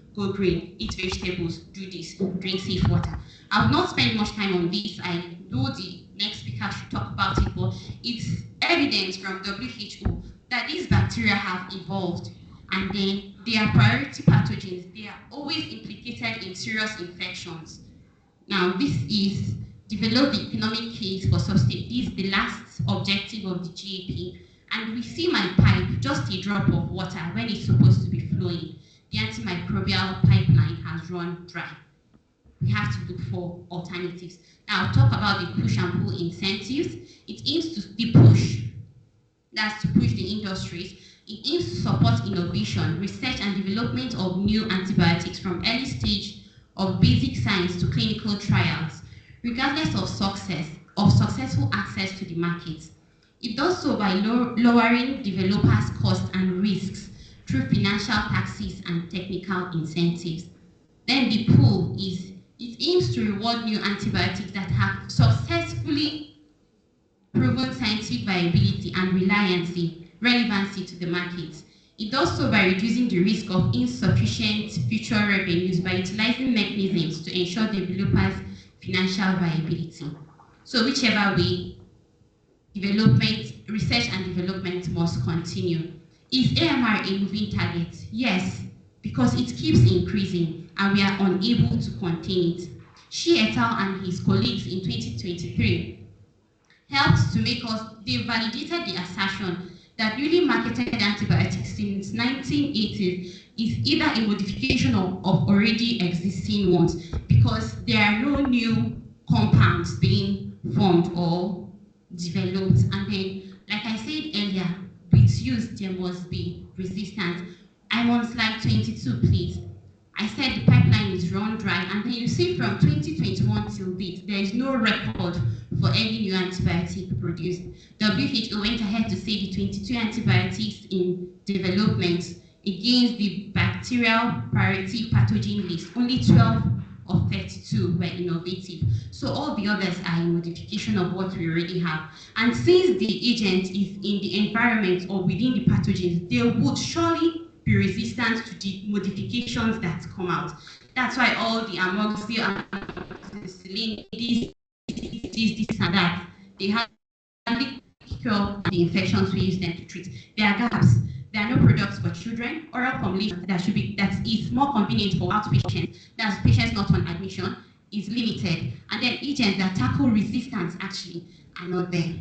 eat vegetables, do this, drink safe water. I will not spend much time on this. I know the next speaker should talk about it, but it's evidence from WHO that these bacteria have evolved and then they are priority pathogens. They are always implicated in serious infections. Now, this is develop the economic case for sustain. This is the last objective of the GAP. And we see my pipe, just a drop of water when it's supposed to be flowing. The antimicrobial pipeline has run dry. We have to look for alternatives. Now, I'll talk about the push and pull incentives. It aims to the push, that's to push the industries. It aims to support innovation, research and development of new antibiotics from early stage of basic science to clinical trials, regardless of successful access to the market. It does so by lowering developers' costs and risks through financial taxes and technical incentives. Then the pull is, it aims to reward new antibiotics that have successfully proven scientific viability and relevancy to the market. It does so by reducing the risk of insufficient future revenues by utilizing mechanisms to ensure developers' financial viability. So whichever way, research and development must continue. Is AMR a moving target? Yes, because it keeps increasing and we are unable to contain it. Shi et al. And his colleagues in 2023 helped to make us, they validated the assertion that newly marketed antibiotics since 1980s is either a modification of already existing ones because there are no new compounds being formed or developed. And then, like I said earlier, with use there must be resistance. I'm on slide 22, please. I said the pipeline is run dry, and then you see from 2021 till date, there is no record for any new antibiotic produced. WHO went ahead to say the 22 antibiotics in development against the bacterial priority pathogen list, only 12 of 32 were innovative. So all the others are a modification of what we already have. And since the agent is in the environment or within the pathogens, they would surely be resistant to the modifications that come out. That's why all the amoxicillin, this and that, they have cure the infections we use them to treat. There are gaps. There are no products for children. Oral formulation that is more convenient for outpatients. That's patients not on admission is limited. And then agents that tackle resistance actually are not there.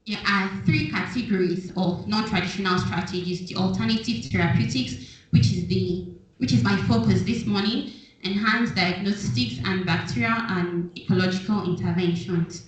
There are three categories of non-traditional strategies: the alternative therapeutics, which is my focus this morning, enhanced diagnostics and bacterial and ecological interventions.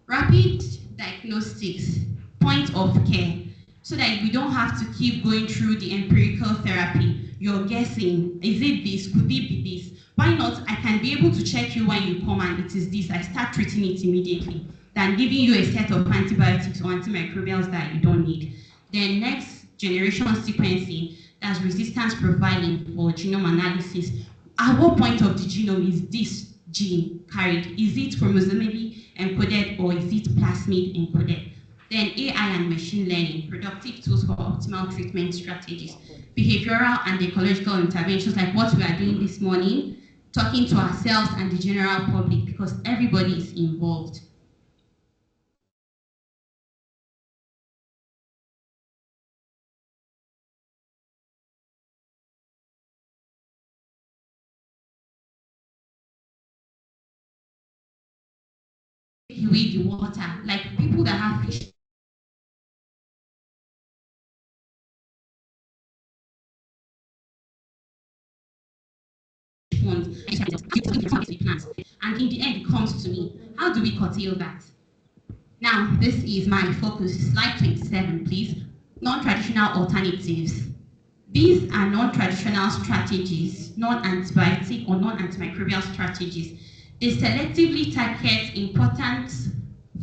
Rapid diagnostics, point of care, so that we don't have to keep going through the empirical therapy. You're guessing, is it this? Could it be this? Why not? I can be able to check you when you come and it is this. I start treating it immediately than giving you a set of antibiotics or antimicrobials that you don't need. Then next generation sequencing, that's resistance profiling for genome analysis. At what point of the genome is this gene carried? Is it chromosomally encoded or is it plasmid encoded? Then AI and machine learning, productive tools for optimal treatment strategies, behavioral and ecological interventions like what we are doing this morning, talking to ourselves and the general public because everybody is involved. Away the water, like people that have fish ponds, and in the end it comes to me. How do we curtail that? Now, this is my focus. Slide 27, please. Non-traditional alternatives. These are non-traditional strategies, non-antibiotic or non-antimicrobial strategies. They selectively target important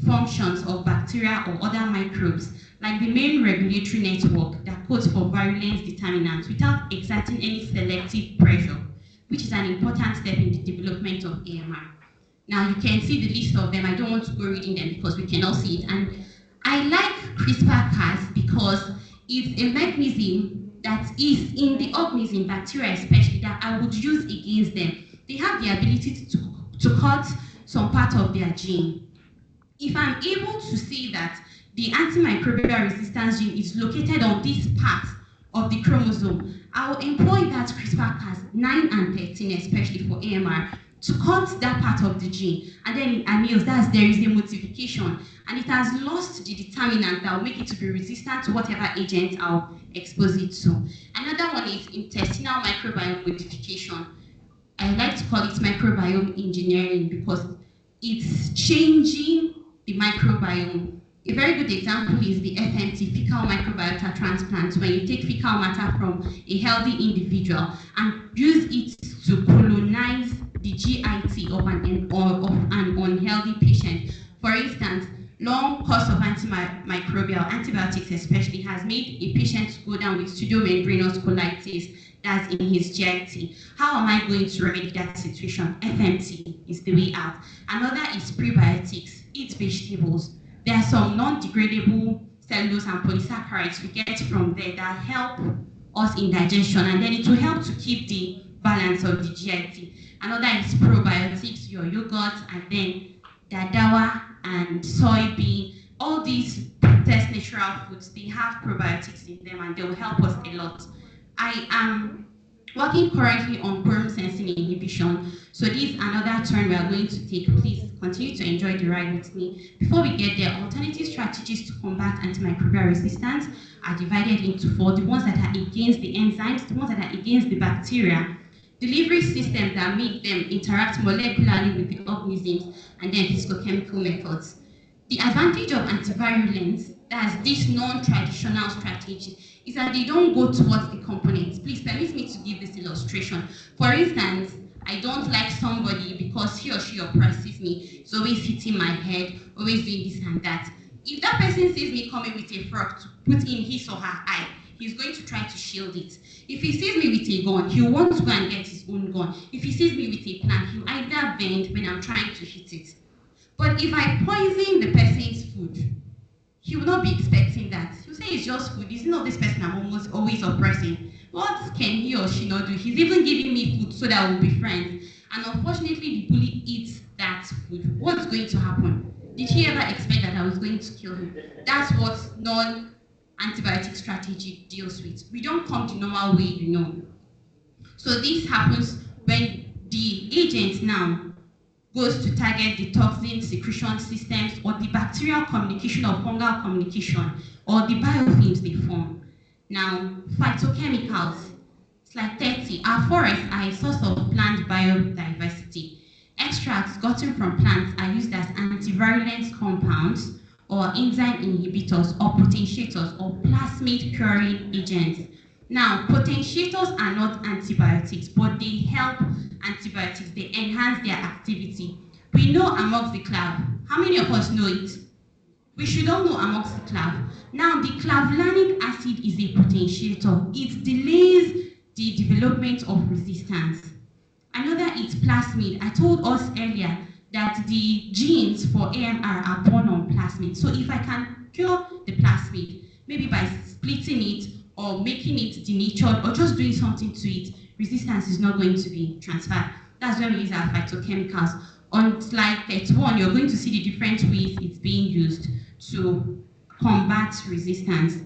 functions of bacteria or other microbes, like the main regulatory network that codes for virulence determinants without exerting any selective pressure, which is an important step in the development of AMR. Now you can see the list of them. I don't want to go reading them because we cannot see it. And I like CRISPR-Cas because it's a mechanism that is in the organism, bacteria especially, that I would use against them. They have the ability to cut some part of their gene. If I'm able to see that the antimicrobial resistance gene is located on this part of the chromosome, I will employ that CRISPR-Cas 9 and 13, especially for AMR, to cut that part of the gene. And then in anneals, there is a modification, and it has lost the determinant that will make it to be resistant to whatever agent I'll expose it to. Another one is intestinal microbiome modification. I like to call it microbiome engineering because it's changing the microbiome. A very good example is the FMT, fecal microbiota transplant, when you take fecal matter from a healthy individual and use it to colonize the GIT of an unhealthy patient. For instance, long course of antimicrobial antibiotics especially has made a patient go down with pseudomembranous colitis that's in his GIT. How am I going to remedy that situation? FMT is the way out. Another is prebiotics. Eat vegetables. There are some non-degradable cellulose and polysaccharides we get from there that help us in digestion, and then it will help to keep the balance of the GIT. Another is probiotics, your yogurt, and then dadawa and soybean. All these test natural foods, they have probiotics in them and they will help us a lot. I am working currently on quorum sensing inhibition. So this is another turn we are going to take. Please continue to enjoy the ride with me. Before we get there, alternative strategies to combat antimicrobial resistance are divided into 4. The ones that are against the enzymes, the ones that are against the bacteria, delivery systems that make them interact molecularly with the organisms, and then physicochemical methods. The advantage of antivirulence that's this non-traditional strategy, is that they don't go towards the components. Please permit me to give this illustration. For instance, I don't like somebody because he or she oppresses me. It's always hitting my head, always doing this and that. If that person sees me coming with a frog to put in his or her eye, he's going to try to shield it. If he sees me with a gun, he'll want to go and get his own gun. If he sees me with a plant, he'll either bend when I'm trying to hit it. But if I poison the person's food, he will not be expecting that. He'll say it's just food. It's not this person I'm always oppressing. What can he or she not do? He's even giving me food so that we'll be friends. And unfortunately, the bully eats that food. What's going to happen? Did he ever expect that I was going to kill him? That's what non-antibiotic strategy deals with. We don't come the normal way, you know. So this happens when the agent now goes to target the toxin secretion systems or the bacterial communication or fungal communication or the biofilms they form. Now, phytochemicals, slide 30. Our forests are a source of plant biodiversity. Extracts gotten from plants are used as antivirulent compounds or enzyme inhibitors or potentiators or plasmid curing agents. Now, potentiators are not antibiotics, but they help antibiotics. They enhance their activity. We know amoxiclav. How many of us know it? We should all know amoxiclav. Now, the clavulanic acid is a potentiator. It delays the development of resistance. Another is plasmid. I told us earlier that the genes for AMR are born on plasmid. So if I can cure the plasmid, maybe by splitting it or making it denatured or just doing something to it, resistance is not going to be transferred. That's when we use our phytochemicals. On slide 31, you're going to see the different ways it's being used to combat resistance.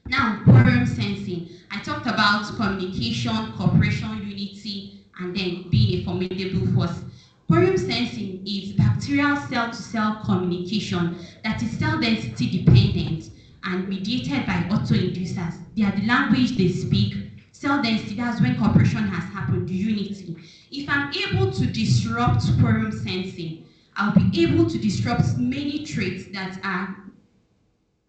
Now, quorum sensing. I talked about communication, cooperation, unity, and then being a formidable force. Quorum sensing is bacterial cell-to-cell communication that is cell density dependent and mediated by autoinducers. They are the language they speak. Cell density, that's when cooperation has happened, unity. If I'm able to disrupt quorum sensing, I'll be able to disrupt many traits that are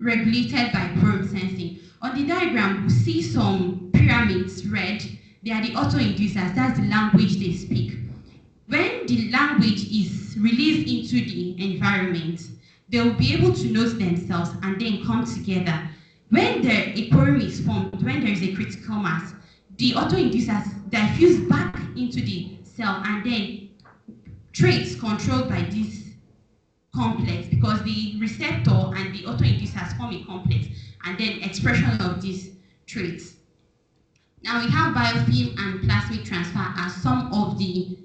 regulated by quorum sensing. On the diagram, we see some pyramids, red. They are the autoinducers, that's the language they speak. When the language is released into the environment, they'll be able to note themselves and then come together. When a quorum is formed, when there is a critical mass, the autoinducers diffuse back into the cell and then traits controlled by this complex, because the receptor and the autoinducers form a complex, and then expression of these traits. Now we have biofilm and plasmid transfer as some of the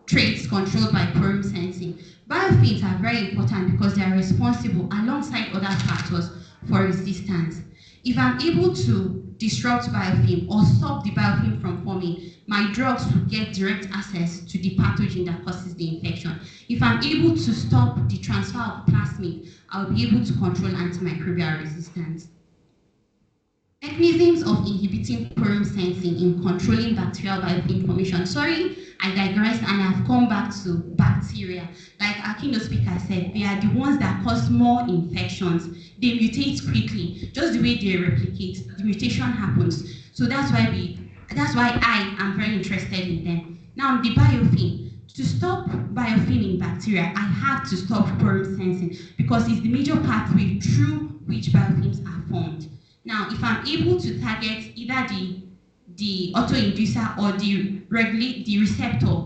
traits controlled by quorum sensing. Biofilms are very important because they are responsible alongside other factors for resistance. If I'm able to disrupt biofilm or stop the biofilm from forming, my drugs will get direct access to the pathogen that causes the infection. If I'm able to stop the transfer of plasmid, I'll be able to control antimicrobial resistance. Mechanisms of inhibiting quorum sensing in controlling bacterial biofilm formation. Sorry, I digressed and I've come back to bacteria. Like Akino speaker said, they are the ones that cause more infections. They mutate quickly. Just the way they replicate, the mutation happens. So that's why I am very interested in them. Now the biofilm. To stop biofilm in bacteria, I have to stop quorum sensing because it's the major pathway through which biofilms are formed. Now, if I'm able to target either the autoinducer or the receptor,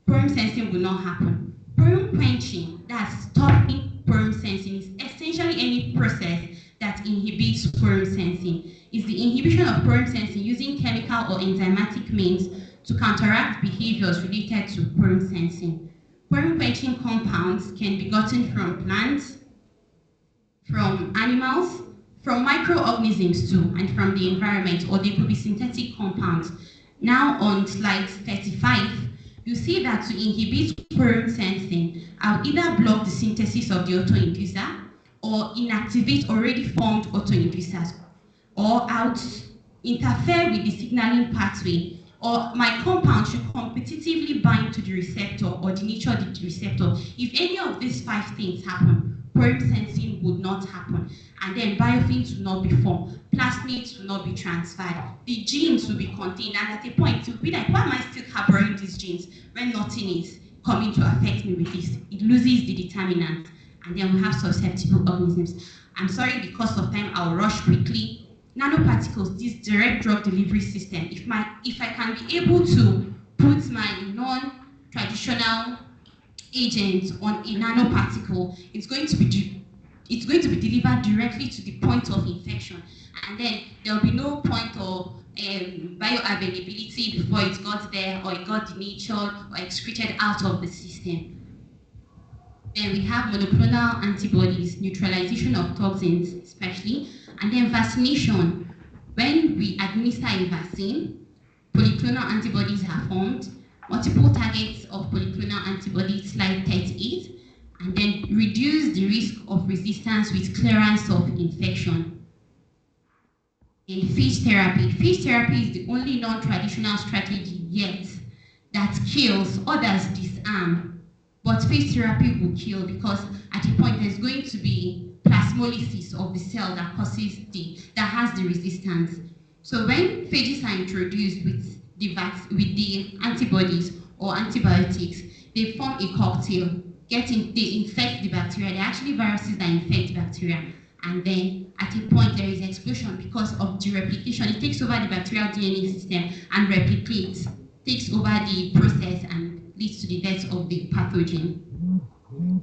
quorum sensing will not happen. Quorum quenching, that's stopping quorum sensing, is essentially any process that inhibits quorum sensing. It's the inhibition of quorum sensing using chemical or enzymatic means to counteract behaviors related to quorum sensing. Quorum quenching compounds can be gotten from plants, from animals, from microorganisms too, and from the environment, or they could be synthetic compounds. Now on slide 35, you see that to inhibit quorum sensing, I'll either block the synthesis of the autoinducer or inactivate already formed autoinducers, or I'll interfere with the signaling pathway, or my compound should competitively bind to the receptor or denature the receptor. If any of these 5 things happen, quorum sensing would not happen, and then biofilms will not be formed, plasmids will not be transferred, the genes will be contained, and at a point it will be like, why am I still harboring these genes when nothing is coming to affect me with this? It loses the determinant, and then we have susceptible organisms. I'm sorry, because of time, I'll rush quickly. Nanoparticles, this direct drug delivery system, if I can be able to put my non-traditional agent on a nanoparticle, it's going to be delivered directly to the point of infection, and then there will be no point of bioavailability before it got there, or it got denatured or excreted out of the system. Then we have monoclonal antibodies, neutralization of toxins especially, and then vaccination. When we administer a vaccine, polyclonal antibodies are formed, multiple targets of polyclonal antibodies, slide 38, and then reduce the risk of resistance with clearance of infection. In fish therapy is the only non-traditional strategy yet that kills, others disarm. But phage therapy will kill, because at a point there's going to be plasmolysis of the cell that has the resistance. So when phages are introduced with the antibodies or antibiotics, they form a cocktail. They infect the bacteria. They're actually viruses that infect bacteria. And then at a point there is explosion because of dereplication. It takes over the bacterial DNA system and replicates, takes over the process and leads to the death of the pathogen.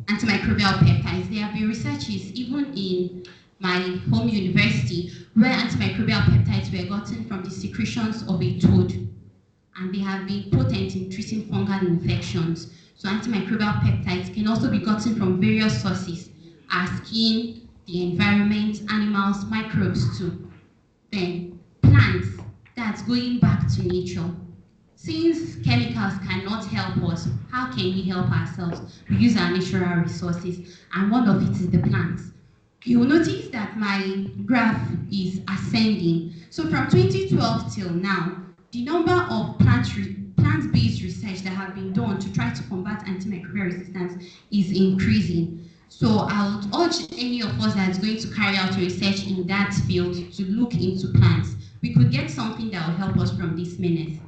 Antimicrobial peptides. There have been researches even in my home university where antimicrobial peptides were gotten from the secretions of a toad, and they have been potent in treating fungal infections. So antimicrobial peptides can also be gotten from various sources, our skin, the environment, animals, microbes too. Then plants, that's going back to nature. Since chemicals cannot help us, how can we help ourselves? We use our natural resources, and one of it is the plants. You will notice that my graph is ascending. So from 2012 till now, the number of plant-based research that have been done to try to combat antimicrobial resistance is increasing. So I would urge any of us that's going to carry out research in that field to look into plants. We could get something that will help us from this menace.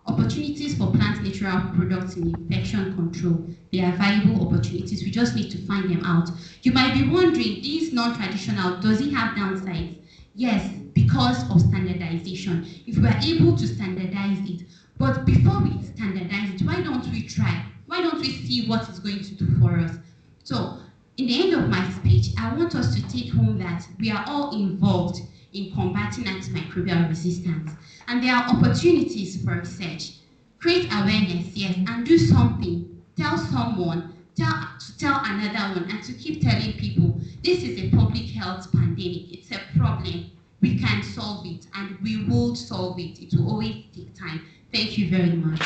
Opportunities for plant natural products in infection control. They are valuable opportunities. We just need to find them out. You might be wondering, this non-traditional, does it have downsides? Yes, because of standardization. If we are able to standardize it, but before we standardize it, why don't we try? Why don't we see what it's going to do for us? So, in the end of my speech, I want us to take home that we are all involved in combating antimicrobial resistance. And there are opportunities for research. Create awareness, yes, and do something. Tell someone, tell another one, and to keep telling people, this is a public health pandemic. It's a problem. We can solve it, and we will solve it. It will always take time. Thank you very much.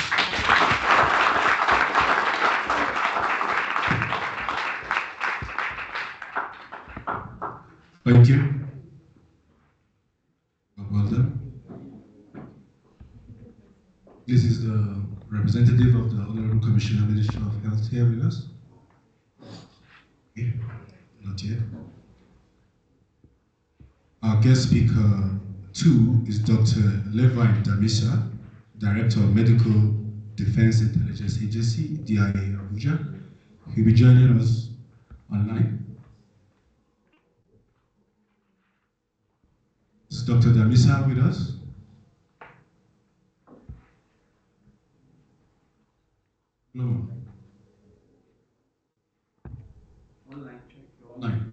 Thank you. Well done. This is the representative of the Honorable Commissioner Ministry of Health here with us. Okay. Not yet. Our guest speaker 2 is Dr. Levine Damisa, Director of Medical Defense Intelligence Agency, DIA Abuja. He'll be joining us online. Is Dr. Damisa with us? No. Online, check. Online.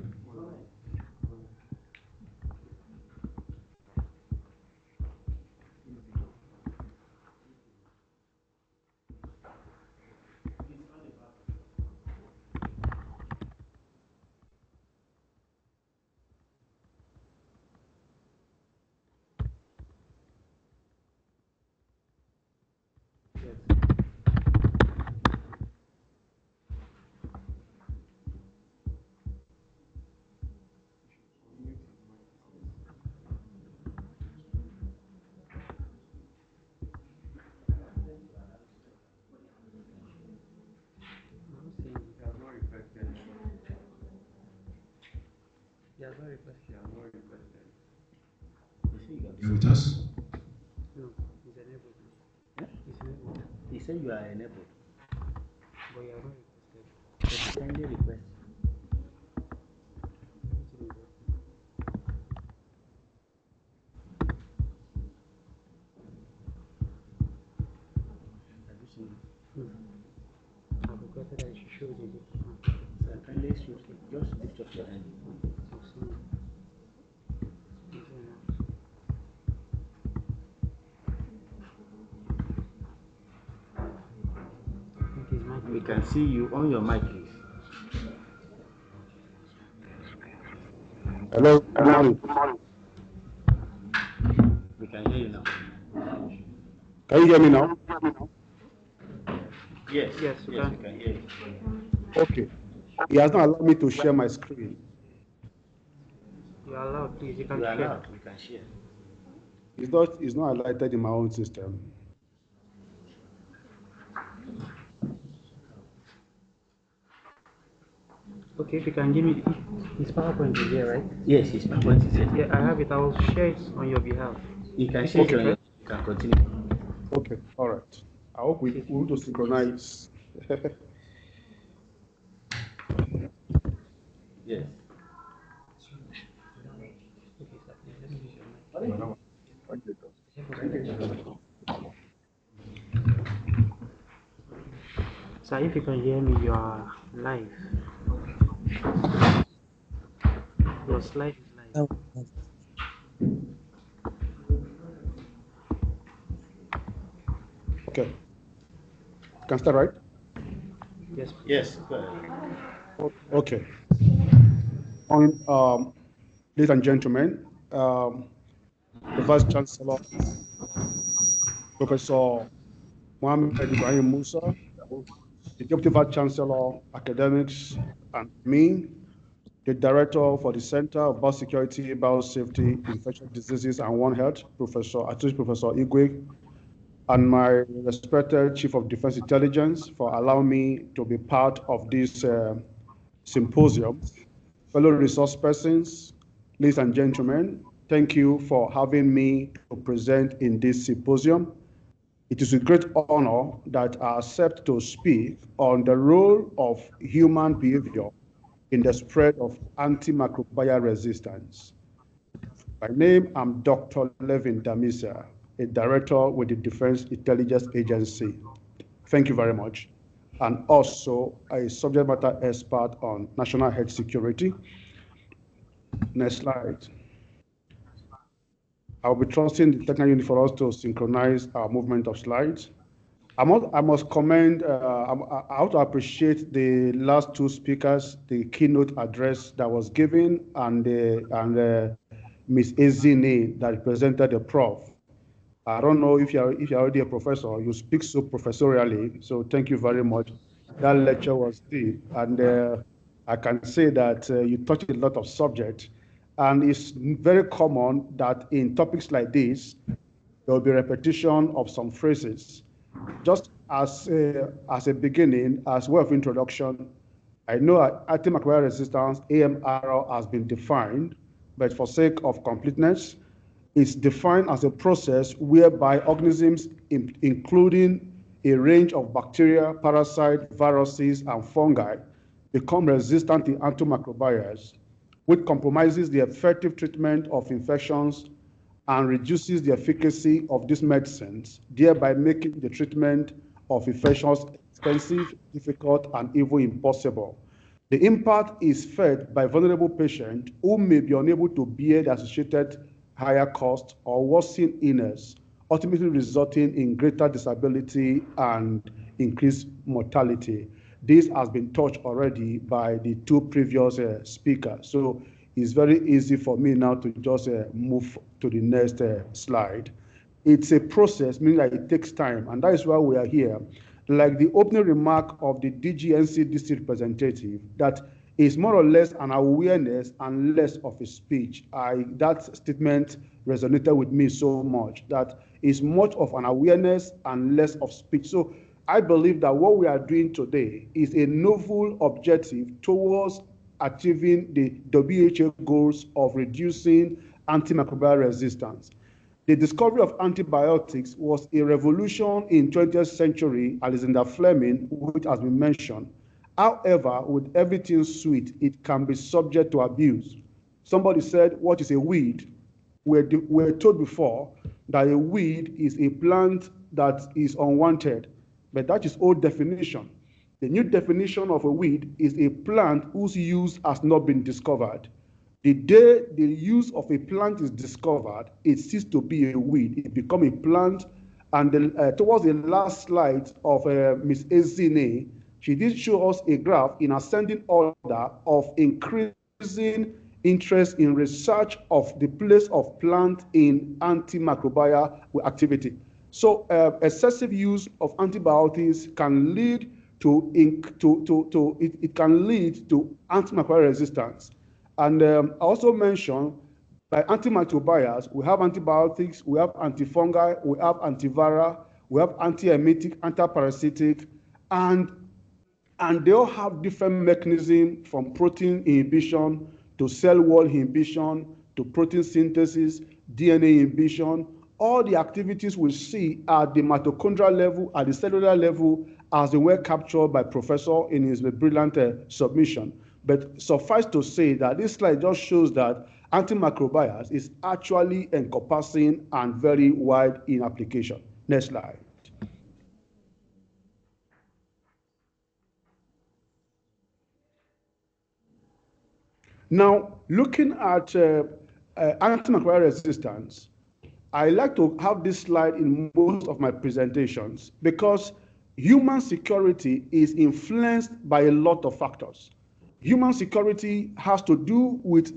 You're with us? No, he's enabled. Yeah? He's enabled. He said you are enabled. But you are not requested. Kindly request. Have you seen it? I've requested that you should show the Sir, kindly just lift up your hand. We can see you on your mic, please. Hello, good morning. We can hear you now. Can you hear me now? Yes, Yes, we you can. can hear you. Okay. He has not allowed me to share my screen. You are allowed, please. You can You are share. allowed, we can share. It's not highlighted in my own system. Okay, if you can give me his PowerPoint is here, right? Yes, his PowerPoint is here. Yeah, I have it. I will share it on your behalf. You can You share see it it, on your, right? you can continue. Okay, all right. I hope we will to synchronize. Yes. So if you can hear me, you are live. Your slide is live. Okay. Can start, right? Yes. Yes, go ahead. Okay. Ladies and gentlemen, the Vice Chancellor, Professor Mohammed Ibrahim Musa, the Deputy Vice Chancellor, Academics, and me, the Director for the Center of Biosecurity, Biosafety, Infectious Diseases, and One Health, Professor Igwe, and my respected Chief of Defense Intelligence for allowing me to be part of this symposium. Fellow resource persons, ladies and gentlemen, thank you for having me to present in this symposium. It is a great honor that I accept to speak on the role of human behavior in the spread of antimicrobial resistance. By name, I'm Dr. Levin Damisa, a director with the Defense Intelligence Agency. Thank you very much. And also a subject matter expert on national health security. Next slide. I'll be trusting the technical unit for us to synchronize our movement of slides. I must commend, I want to appreciate the last two speakers, the keynote address that was given, and Ms. Ezine that represented the prof. I don't know if you're already a professor, you speak so professorially, so thank you very much. That lecture was deep, and I can say that you touched a lot of subjects, and it's very common that in topics like this, there will be repetition of some phrases. Just as a beginning, as way of introduction, I know antimicrobial resistance, AMR, has been defined, but for sake of completeness, it's defined as a process whereby organisms, including a range of bacteria, parasites, viruses, and fungi, become resistant to antimicrobials, which compromises the effective treatment of infections and reduces the efficacy of these medicines, thereby making the treatment of infections expensive, difficult, and even impossible. The impact is felt by vulnerable patients who may be unable to bear the associated higher cost or worsen illness, ultimately resulting in greater disability and increased mortality. This has been touched already by the two previous speakers. So it's very easy for me now to just move to the next slide. It's a process, meaning that it takes time, and that is why we are here. Like the opening remark of the DGNC district representative, that is more or less an awareness and less of a speech. That statement resonated with me so much, that is much of an awareness and less of speech. So I believe that what we are doing today is a novel objective towards achieving the WHO goals of reducing antimicrobial resistance. The discovery of antibiotics was a revolution in 20th century, Alexander Fleming, which has been mentioned. However, with everything sweet, it can be subject to abuse. Somebody said, what is a weed? We're told before that a weed is a plant that is unwanted, but that is old definition. The new definition of a weed is a plant whose use has not been discovered. The day the use of a plant is discovered, it ceases to be a weed. It becomes a plant. And towards the last slide of Ms. Ezine, she did show us a graph in ascending order of increasing interest in research of the place of plant in antimicrobial activity. So excessive use of antibiotics can lead to it can lead to antimicrobial resistance. And I also mentioned by antimicrobials, we have antibiotics, we have antifungi, we have antiviral, we have antiemetic, antiparasitic, and they all have different mechanisms from protein inhibition to cell wall inhibition to protein synthesis, DNA inhibition. All the activities we see at the mitochondrial level, at the cellular level, as they were captured by Professor in his brilliant submission. But suffice to say that this slide just shows that antimicrobials is actually encompassing and very wide in application. Next slide. Now, looking at antimicrobial resistance, I like to have this slide in most of my presentations because human security is influenced by a lot of factors. Human security has to do with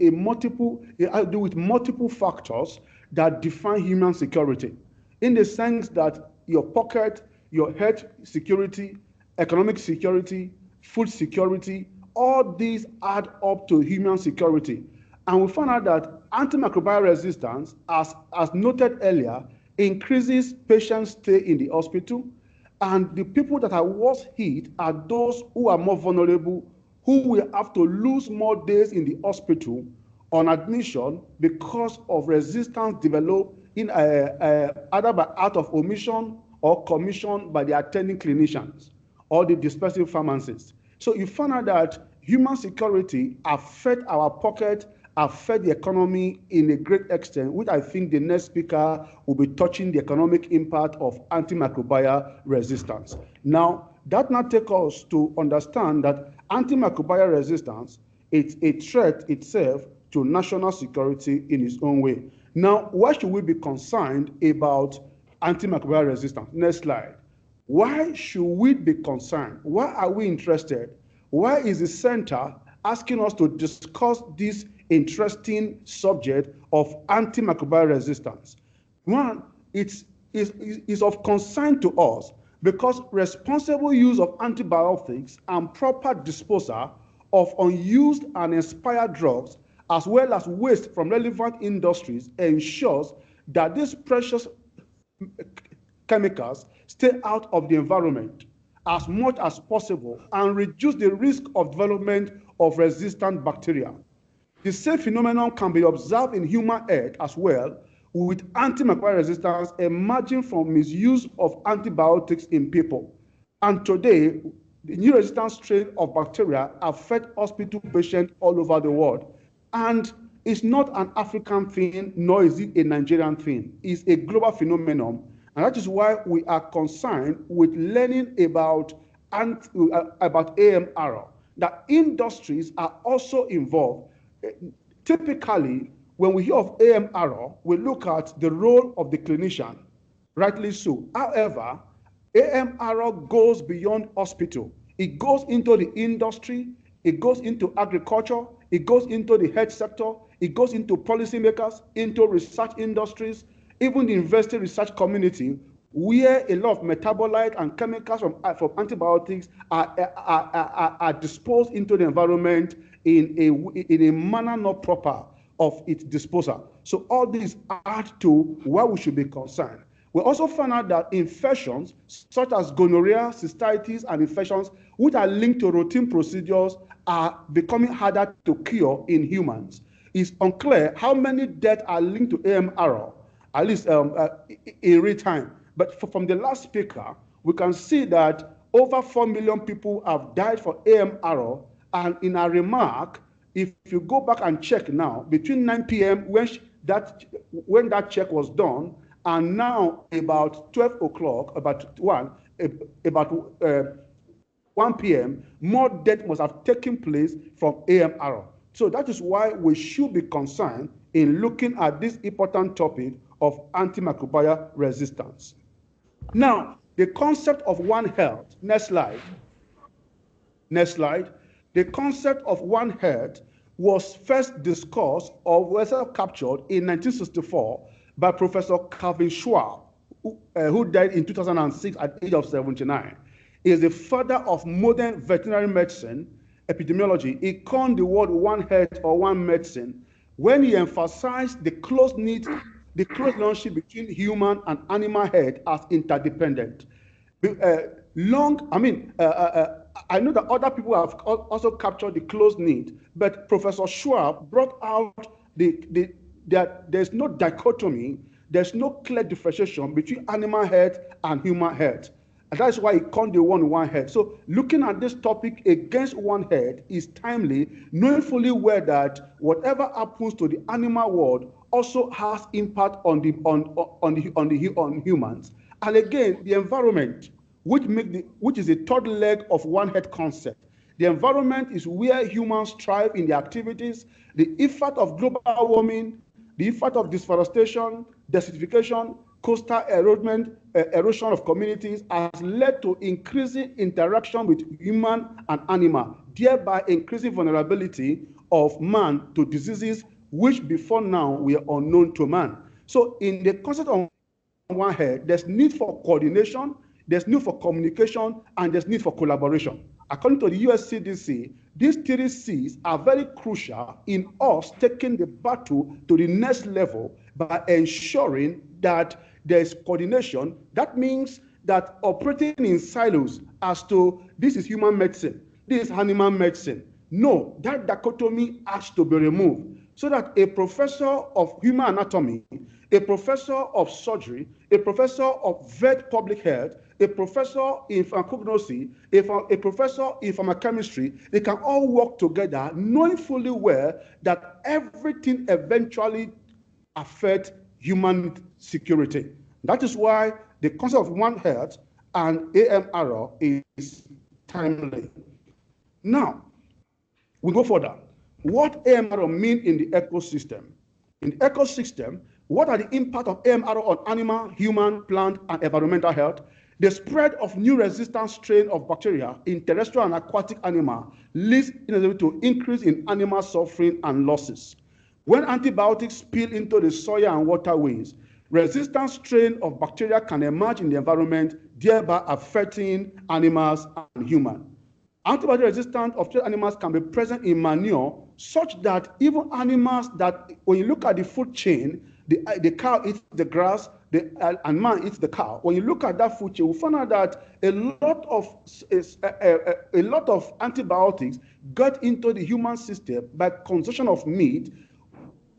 multiple factors that define human security, in the sense that your pocket, your health security, economic security, food security, all these add up to human security. And we found out that antimicrobial resistance, as noted earlier, increases patient stay in the hospital, and the people that are worst hit are those who are more vulnerable, who will have to lose more days in the hospital on admission because of resistance developed in either by out of omission or commission by the attending clinicians or the dispensing pharmacists. So you find out that human security affect our pocket, affect the economy in a great extent, which I think the next speaker will be touching the economic impact of antimicrobial resistance. Now, that now takes us to understand that antimicrobial resistance is a threat itself to national security in its own way. Now, why should we be concerned about antimicrobial resistance? Next slide. Why should we be concerned? Why are we interested? Why is the center asking us to discuss this interesting subject of antimicrobial resistance? One, it's of concern to us because responsible use of antibiotics and proper disposal of unused and expired drugs, as well as waste from relevant industries, ensures that these precious chemicals stay out of the environment as much as possible and reduce the risk of development of resistant bacteria. The same phenomenon can be observed in human health as well, with antimicrobial resistance emerging from misuse of antibiotics in people. And today, the new resistant strain of bacteria affect hospital patients all over the world. And it's not an African thing, nor is it a Nigerian thing. It's a global phenomenon. And that is why we are concerned with learning about AMR, that industries are also involved. Typically, when we hear of AMR, we look at the role of the clinician, rightly so. However, AMR goes beyond hospital. It goes into the industry, it goes into agriculture, it goes into the health sector, it goes into policymakers, into research industries, even the university research community, where a lot of metabolite and chemicals from antibiotics are disposed into the environment in a manner not proper of its disposal. So all these add to why we should be concerned. We also found out that infections such as gonorrhea, cystitis, and infections which are linked to routine procedures are becoming harder to cure in humans. It's unclear how many deaths are linked to AMR, at least in real time. But from the last speaker, we can see that over 4 million people have died for AMR. And in a remark, if you go back and check now, between 9 p.m. when that check was done, and now about 12 o'clock, about 1 p.m., more death must have taken place from AMR. So that is why we should be concerned in looking at this important topic of antimicrobial resistance. Now, the concept of One Health, next slide. Next slide. The concept of One Health was first discussed or was captured in 1964 by Professor Calvin Schwab, who died in 2006 at the age of 79. He is the father of modern veterinary medicine, epidemiology. He coined the word One Health or One Medicine when he emphasized the close relationship between human and animal health as interdependent. I know that other people have also captured the close need, but Professor Schwab brought out that there's no dichotomy, there's no clear differentiation between animal health and human health. And that's why he called the One Health. So looking at this topic against One Health is timely, knowing fully well that whatever happens to the animal world also has impact on humans. And again, the environment, which is the third leg of One Health concept. The environment is where humans thrive in their activities. The effect of global warming, the effect of deforestation, desertification, coastal erosion of communities has led to increasing interaction with human and animal, thereby increasing vulnerability of man to diseases which before now were unknown to man. So in the concept of One Health, there's need for coordination, there's need for communication, and there's need for collaboration. According to the US CDC, these 3 C's are very crucial in us taking the battle to the next level by ensuring that there's coordination. That means that operating in silos as to this is human medicine, this is animal medicine. No, that dichotomy has to be removed so that a professor of human anatomy, a professor of surgery, a professor of vet public health, a professor in pharmacognosy, a professor in pharmacochemistry, they can all work together knowing fully well that everything eventually affects human security. That is why the concept of One Health and AMR is timely. Now, we go further. What AMR mean in the ecosystem? In the ecosystem, what are the impact of AMR on animal, human, plant, and environmental health? The spread of new resistant strain of bacteria in terrestrial and aquatic animal leads to increase in animal suffering and losses. When antibiotics spill into the soil and waterways, resistant strain of bacteria can emerge in the environment, thereby affecting animals and humans. Antibiotic resistant of animals can be present in manure, such that even animals that, when you look at the food chain, the cow eats the grass, and man eats the cow. When you look at that food chain, we find out that a lot of antibiotics get into the human system by consumption of meat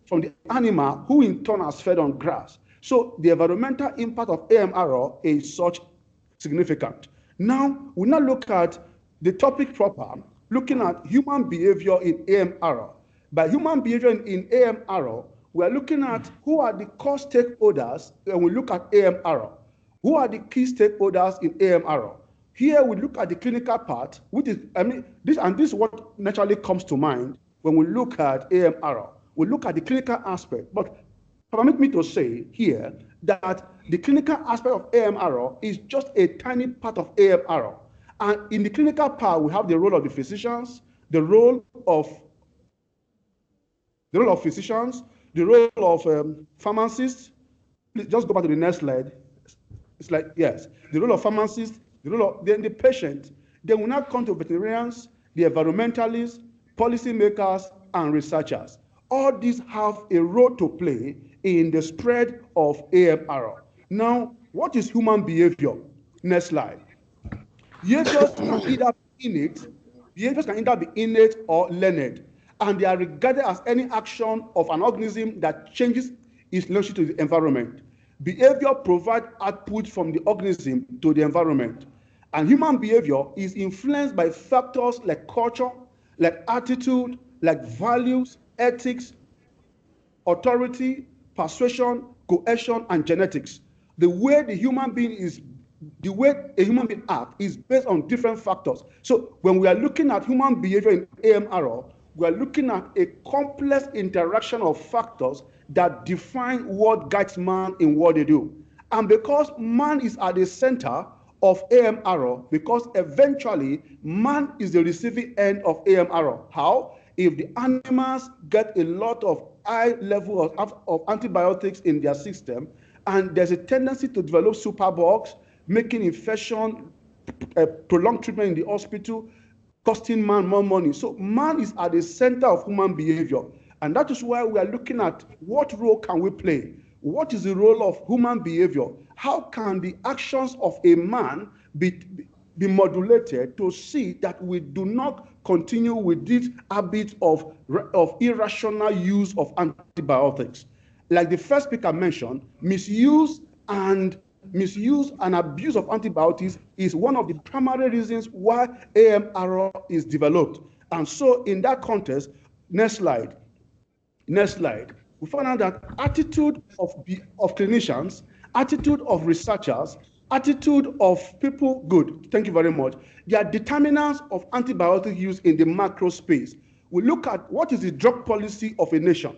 from the animal, who in turn has fed on grass. So the environmental impact of AMR is such significant. Now, we now look at the topic proper, looking at human behavior in AMR. By human behavior in AMR, we are looking at who are the core stakeholders when we look at AMR. Who are the key stakeholders in AMR? Here we look at the clinical part, which is, this is what naturally comes to mind when we look at AMR. We look at the clinical aspect, but permit me to say here that the clinical aspect of AMR is just a tiny part of AMR. And in the clinical part, we have the role of the physicians, the role of physicians, the role of pharmacists. Please just go back to the next slide. It's like, yes, the role of pharmacists, the role of the patient. Then we now come to veterinarians, the environmentalists, policymakers, and researchers. All these have a role to play in the spread of AMR. Now, What is human behavior? Next slide. Behaviors can either be innate or learned, and they are regarded as any action of an organism that changes its relationship to the environment. Behavior provides output from the organism to the environment. And human behavior is influenced by factors like culture, like attitude, like values, ethics, authority, persuasion, coercion, and genetics. The way a human being acts is based on different factors. So when we are looking at human behavior in AMRO, we are looking at a complex interaction of factors that define what guides man in what they do. And because man is at the center of AMRO, because eventually man is the receiving end of AMRO. How? If the animals get a lot of high level of antibiotics in their system, and there's a tendency to develop superbugs, making infection, prolonged treatment in the hospital, costing man more money. So man is at the center of human behavior. And that is why we are looking at what role can we play? What is the role of human behavior? How can the actions of a man be modulated to see that we do not continue with this habit of irrational use of antibiotics? Like the first speaker mentioned, misuse and abuse of antibiotics is one of the primary reasons why AMRO is developed. And so in that context, next slide, we found out that attitude of clinicians, attitude of researchers, attitude of people, good, thank you very much. They are determinants of antibiotic use in the macro space. We look at what is the drug policy of a nation.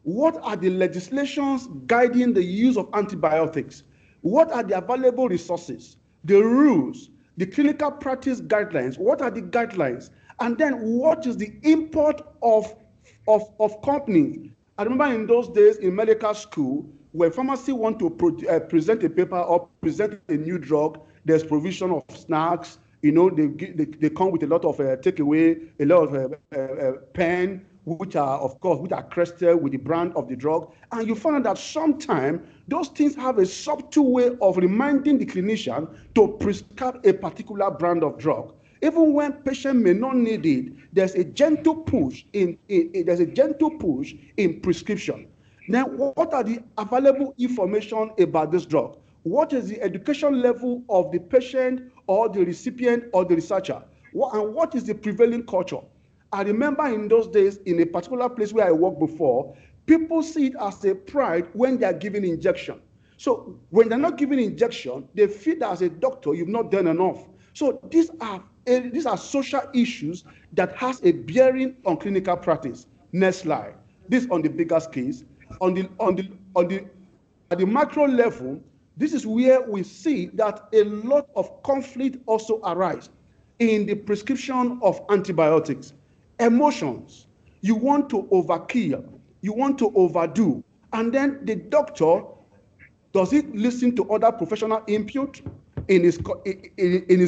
What are the legislations guiding the use of antibiotics? What are the available resources, the rules, the clinical practice guidelines? What are the guidelines? And then what is the import of companies? I remember in those days in medical school, when pharmacy want to present a paper or present a new drug, there's provision of snacks. You know, they come with a lot of takeaway, a lot of pen, which are crested with the brand of the drug. And you find out that sometimes those things have a subtle way of reminding the clinician to prescribe a particular brand of drug. Even when patient may not need it, there's a gentle push in prescription. Now, what are the available information about this drug? What is the education level of the patient or the recipient or the researcher? And what is the prevailing culture? I remember in those days, in a particular place where I worked before, people see it as a pride when they are giving injection. So when they're not giving injection, they feel that as a doctor, you've not done enough. So these are social issues that has a bearing on clinical practice. Next slide. This on the biggest case. At the macro level, this is where we see that a lot of conflict also arise in the prescription of antibiotics. Emotions. You want to overkill. You want to overdo. And then the doctor, does he listen to other professional input in his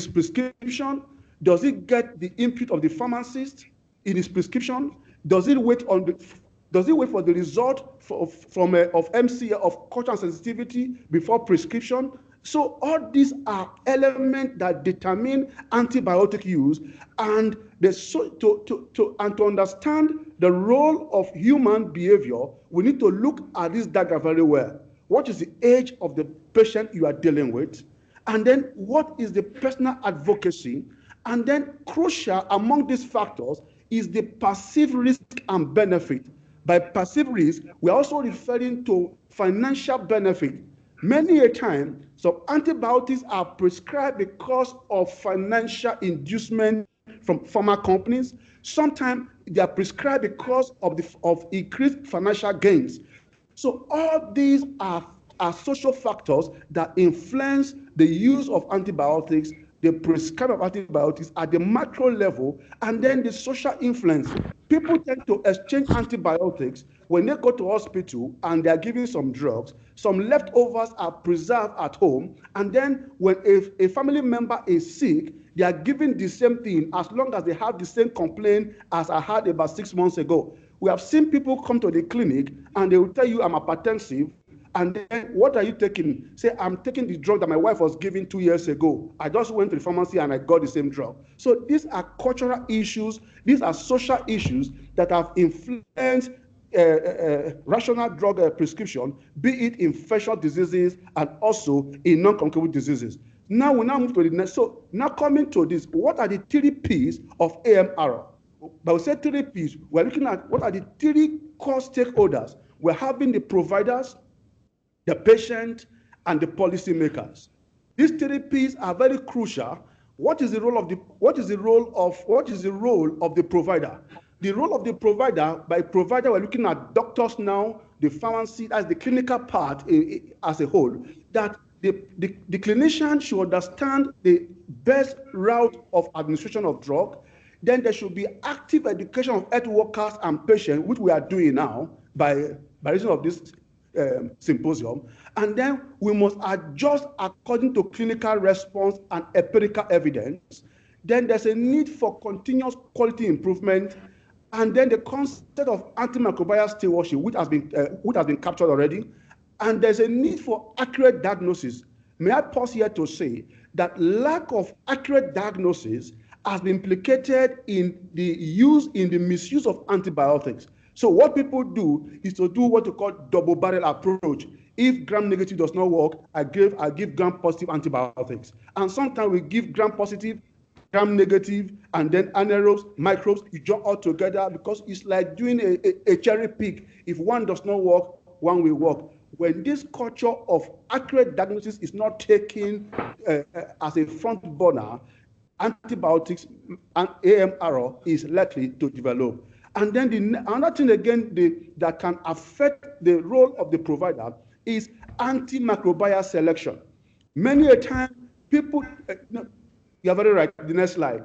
prescription? Does he get the input of the pharmacist in his prescription? Does he wait for the result from MCA of culture and sensitivity before prescription? So all these are elements that determine antibiotic use, and to understand the role of human behavior, we need to look at this diagram very well. What is the age of the patient you are dealing with? And then what is the personal advocacy? And then crucial among these factors is the perceived risk and benefit. By perceived risk, we're also referring to financial benefit. Many a time, some antibiotics are prescribed because of financial inducement from pharma companies. Sometimes they are prescribed because of increased financial gains. So all these are social factors that influence the use of antibiotics, the prescribing of antibiotics at the macro level, and then the social influence. People tend to exchange antibiotics when they go to hospital and they are given some drugs. Some leftovers are preserved at home, and then when a family member is sick, they are given the same thing as long as they have the same complaint as I had about 6 months ago. We have seen people come to the clinic and they will tell you I'm hypertensive, And then what are you taking? Say, I'm taking the drug that my wife was given 2 years ago. I just went to the pharmacy and I got the same drug. So these are cultural issues. These are social issues that have influenced rational drug prescription, be it infectious diseases and also in non-communicable diseases. Now we now move to the next. So now coming to this, what are the 3 P's of AMR? But we say 3 P's. We're looking at what are the 3 core stakeholders. We're having the providers, the patient, and the policymakers. These 3 P's are very crucial. What is the role of the provider? The role of the provider, by provider, we're looking at doctors now, the pharmacy, as the clinical part as a whole, that the clinician should understand the best route of administration of drug. Then there should be active education of health workers and patients, which we are doing now by reason of this symposium. And then we must adjust according to clinical response and empirical evidence. Then there's a need for continuous quality improvement. And then the concept of antimicrobial stewardship, which has been captured already. And there's a need for accurate diagnosis. May I pause here to say that lack of accurate diagnosis has been implicated in the misuse of antibiotics. So what people do is to do what we call double barrel approach. If gram-negative does not work, I give gram-positive antibiotics. And sometimes we give gram-positive, gram-negative, and then anaerobes, microbes, you join all together because it's like doing a cherry pick. If one does not work, one will work. When this culture of accurate diagnosis is not taken as a front burner, antibiotics and AMR is likely to develop. And then another thing again that can affect the role of the provider is antimicrobial selection. Many a time, people, you're very right, the next slide.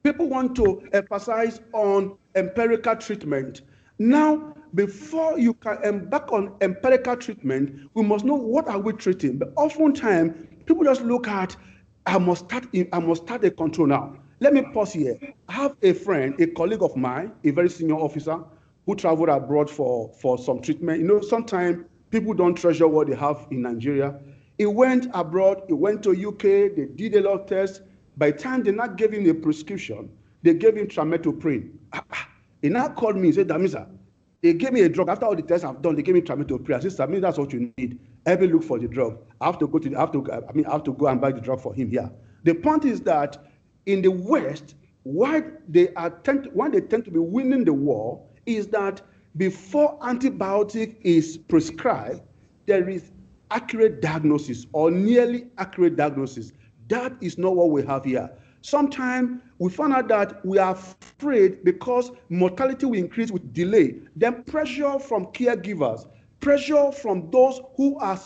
People want to emphasize on empirical treatment. Now, before you can embark on empirical treatment, we must know what are we treating. But oftentimes, people just look at, I must start a control now. Let me pause here. I have a friend, a colleague of mine, a very senior officer who traveled abroad for some treatment. You know, sometimes people don't treasure what they have in Nigeria. He went abroad, he went to UK, they did a lot of tests. By the time they not gave him a prescription, they gave him trimethoprim. He now called me and said, Damisa, they gave me a drug. After all the tests I've done, they gave me trimethoprim. I said, Samir, that's what you need. Help me look for the drug. I have to go and buy the drug for him here. The point is that in the West, why they tend to be winning the war is that before antibiotic is prescribed, there is accurate diagnosis or nearly accurate diagnosis. That is not what we have here. Sometimes we find out that we are afraid because mortality will increase with delay. Then pressure from caregivers, pressure from those who are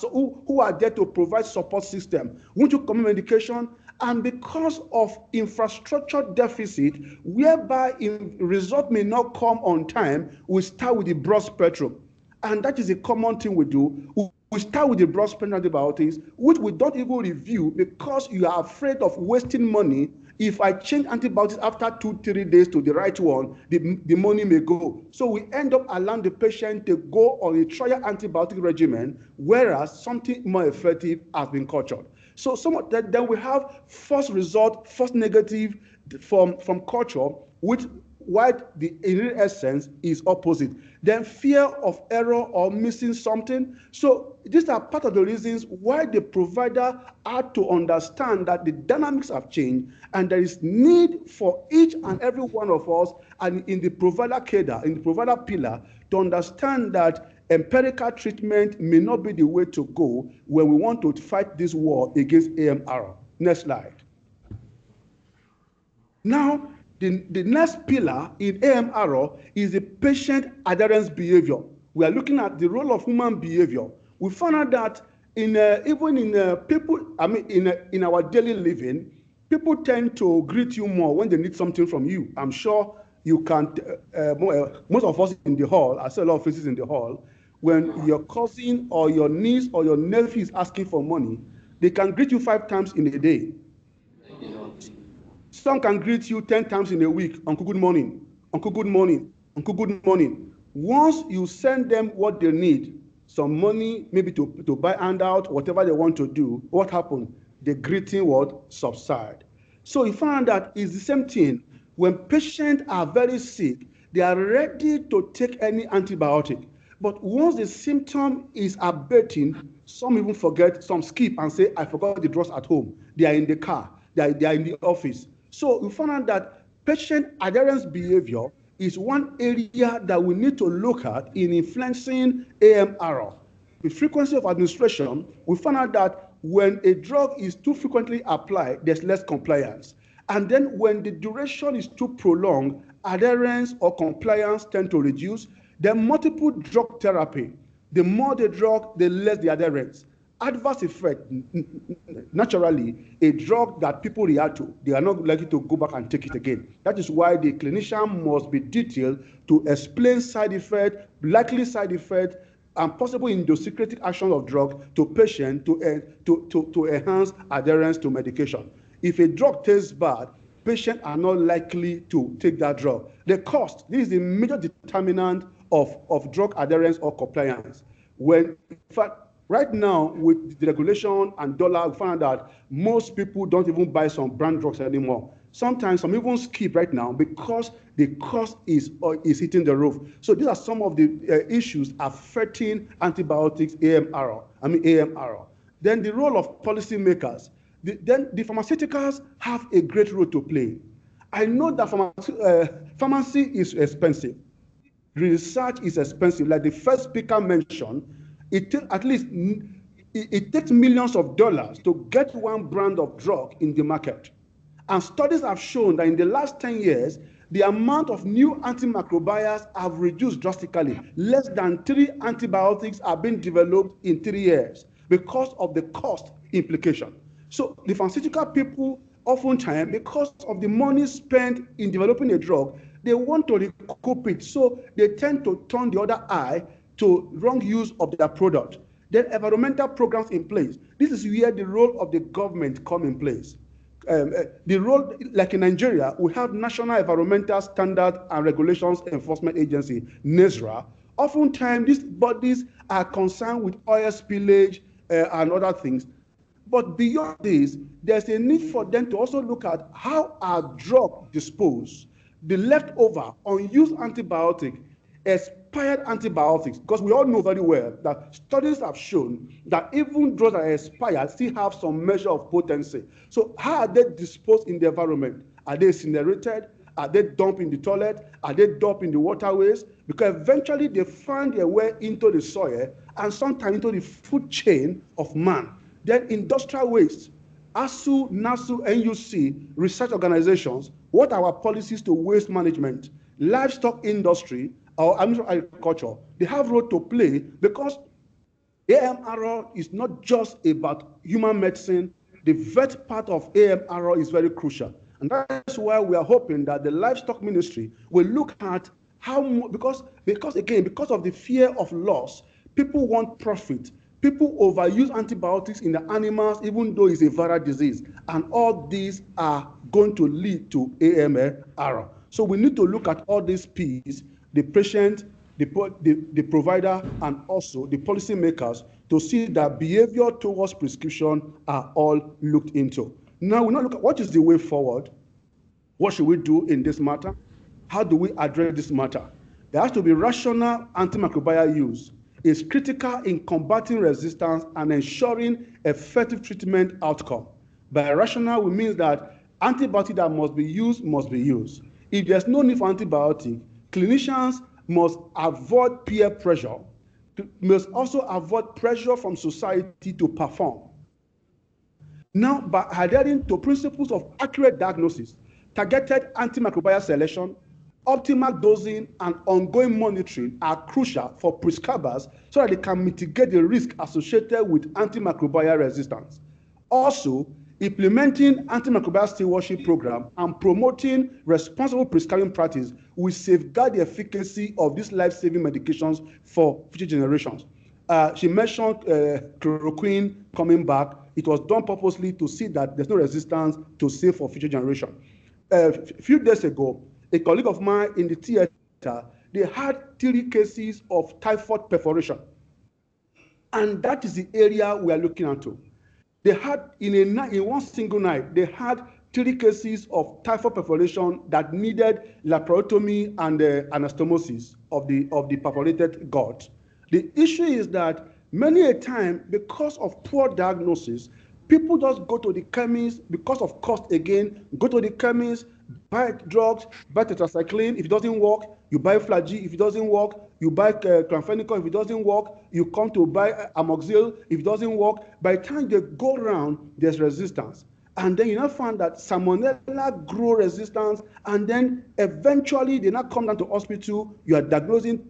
there to provide support system, want to commit medication, and because of infrastructure deficit, whereby result may not come on time, we start with the broad spectrum. And that is a common thing we do. We start with the broad spectrum antibiotics, which we don't even review because you are afraid of wasting money. If I change antibiotics after 2-3 days to the right one, the money may go. So we end up allowing the patient to go on a trial antibiotic regimen, whereas something more effective has been cultured. So some of that, then we have false result, false negative from culture, which what the in essence is opposite. Then fear of error or missing something. So these are part of the reasons why the provider had to understand that the dynamics have changed and there is need for each and every one of us and in the provider cadre, in the provider pillar, to understand that empirical treatment may not be the way to go when we want to fight this war against AMR. Next slide. Now, the next pillar in AMR is the patient adherence behavior. We are looking at the role of human behavior. We found out that in our daily living, people tend to greet you more when they need something from you. I'm sure you can, most of us in the hall, I saw a lot of faces in the hall, when your cousin or your niece or your nephew is asking for money, they can greet you 5 times in a day. Some can greet you 10 times in a week. Uncle, good morning. Uncle, good morning. Uncle, good morning. Once you send them what they need, some money, maybe to buy handout, whatever they want to do. What happened? The greeting would subside. So you find that it's the same thing. When patients are very sick, they are ready to take any antibiotic. But once the symptom is abating, some even forget, some skip and say, I forgot the drugs at home. They are in the car, they are in the office. So you find out that patient adherence behavior is one area that we need to look at in influencing AMR. The frequency of administration, we find out that when a drug is too frequently applied, there's less compliance. And then when the duration is too prolonged, adherence or compliance tend to reduce. Then multiple drug therapy, the more the drug, the less the adherence. Adverse effect, naturally, a drug that people react to, they are not likely to go back and take it again. That is why the clinician must be detailed to explain side effect, likely side effect, and possible idiosyncratic action of drug to patient to enhance adherence to medication. If a drug tastes bad, patients are not likely to take that drug. The cost, this is the major determinant of drug adherence or compliance. When, in fact, right now, with the regulation and dollar, we find that most people don't even buy some brand drugs anymore. Sometimes some even skip right now because the cost is hitting the roof. So these are some of the issues affecting antibiotics, AMR. Then the role of policymakers. Then the pharmaceuticals have a great role to play. I know that pharmacy is expensive. Research is expensive. Like the first speaker mentioned, it takes millions of dollars to get one brand of drug in the market. And studies have shown that in the last 10 years, the amount of new antimicrobials have reduced drastically. Less than 3 antibiotics are being developed in 3 years because of the cost implication. So the pharmaceutical people oftentimes, because of the money spent in developing a drug, they want to recoup it. So they tend to turn the other eye to wrong use of their product. Then environmental programs in place. This is where the role of the government come in place. The role, like in Nigeria, we have National Environmental Standard and Regulations Enforcement Agency, NESRA. Oftentimes, these bodies are concerned with oil spillage and other things. But beyond this, there's a need for them to also look at how our drug disposed, the leftover, unused antibiotic, expired antibiotics, because we all know very well that studies have shown that even drugs that are expired still have some measure of potency. So how are they disposed in the environment? Are they incinerated? Are they dumped in the toilet? Are they dumped in the waterways? Because eventually they find their way into the soil and sometimes into the food chain of man. Then industrial waste. ASU, NASU, NUC, research organizations, what are our policies to waste management? Livestock industry, or agriculture, they have a role to play because AMR is not just about human medicine. The vet part of AMR is very crucial. And that's why we are hoping that the livestock ministry will look at how, because of the fear of loss, people want profit. People overuse antibiotics in the animals, even though it's a viral disease. And all these are going to lead to AMR. So we need to look at all these pieces, the patient, the provider, and also the policymakers to see that behavior towards prescription are all looked into. Now we now look at what is the way forward. What should we do in this matter? How do we address this matter? There has to be rational antimicrobial use. It's critical in combating resistance and ensuring effective treatment outcome. By rational, we mean that antibiotic that must be used must be used. If there's no need for antibiotic, clinicians must avoid peer pressure, must also avoid pressure from society to perform. Now, by adhering to principles of accurate diagnosis, targeted antimicrobial selection, optimal dosing, and ongoing monitoring are crucial for prescribers so that they can mitigate the risk associated with antimicrobial resistance. Also, implementing antimicrobial stewardship program and promoting responsible prescribing practice will safeguard the efficacy of these life-saving medications for future generations. She mentioned chloroquine coming back. It was done purposely to see that there's no resistance to save for future generation. A few days ago, a colleague of mine in the theater, they had 3 cases of typhoid perforation. And that is the area we are looking into. They had, in one single night, they had 3 cases of typhoid perforation that needed laparotomy and anastomosis of the perforated gut. The issue is that many a time, because of poor diagnosis, people just go to the chemist because of cost again, go to the chemist, buy drugs, buy tetracycline. If it doesn't work, you buy Flagy. If it doesn't work, you buy chlorphenicol. If it doesn't work, you come to buy amoxil. If it doesn't work, by the time they go around, there's resistance. And then you now find that salmonella grow resistance, and then eventually they now come down to hospital, you are diagnosing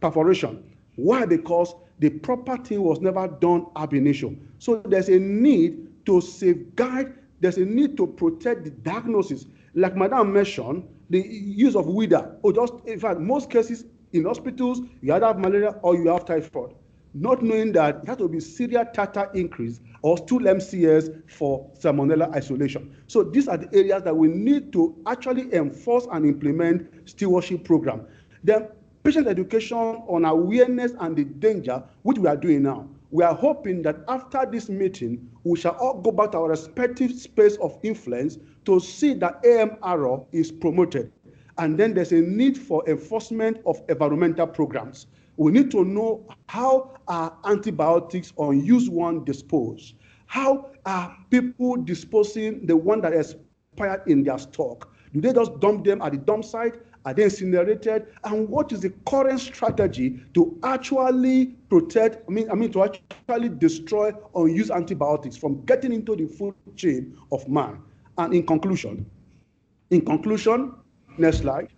perforation. Why? Because the proper thing was never done ab initio. So there's a need to safeguard, there's a need to protect the diagnosis. Like Madam mentioned, the use of WIDA, or just, in fact, most cases in hospitals, you either have malaria or you have typhoid. Not knowing that it has to be serial titer increase or stool MCS for salmonella isolation. So these are the areas that we need to actually enforce and implement stewardship program. Then patient education on awareness and the danger, which we are doing now. We are hoping that after this meeting, we shall all go back to our respective space of influence to see that AMRO is promoted. And then there's a need for enforcement of environmental programs. We need to know how are antibiotics on use one disposed? How are people disposing the one that expired in their stock? Do they just dump them at the dump site? Are they incinerated? And what is the current strategy to actually protect, to actually destroy unused antibiotics from getting into the food chain of man? And in conclusion, next slide.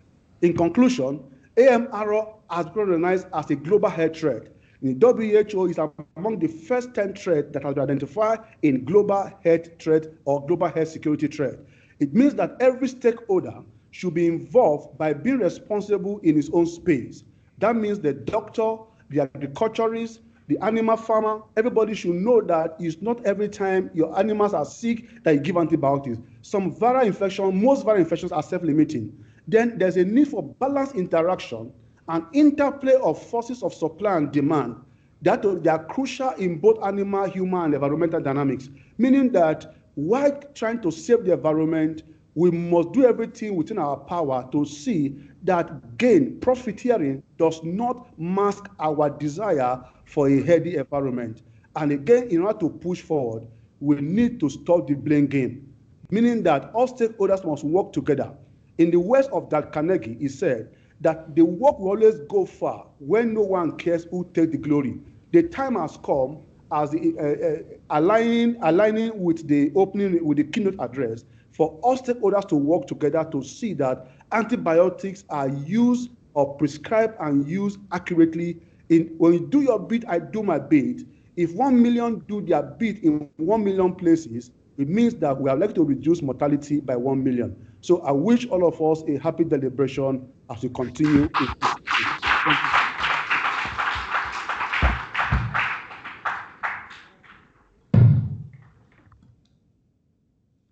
In conclusion, AMRO has been recognized as a global health threat. The WHO is among the first 10 threats that have been identified in global health threat or global health security threat. It means that every stakeholder should be involved by being responsible in his own space. That means the doctor, the agriculturist, the animal farmer, everybody should know that it's not every time your animals are sick that you give antibiotics. Some viral infection, most viral infections are self-limiting. Then there's a need for balanced interaction and interplay of forces of supply and demand that they are crucial in both animal, human, and environmental dynamics, meaning that while trying to save the environment, we must do everything within our power to see that gain, profiteering, does not mask our desire for a healthy environment. And again, in order to push forward, we need to stop the blame game, meaning that all stakeholders must work together. In the words of Dr. Carnegie, he said that the work will always go far when no one cares who takes the glory. The time has come, as the aligning with the opening, with the keynote address, for all stakeholders to work together to see that antibiotics are used or prescribed and used accurately. When you do your bit, I do my bit. If 1 million do their bit in 1 million places, it means that we are likely to reduce mortality by 1 million. So I wish all of us a happy deliberation as we continue.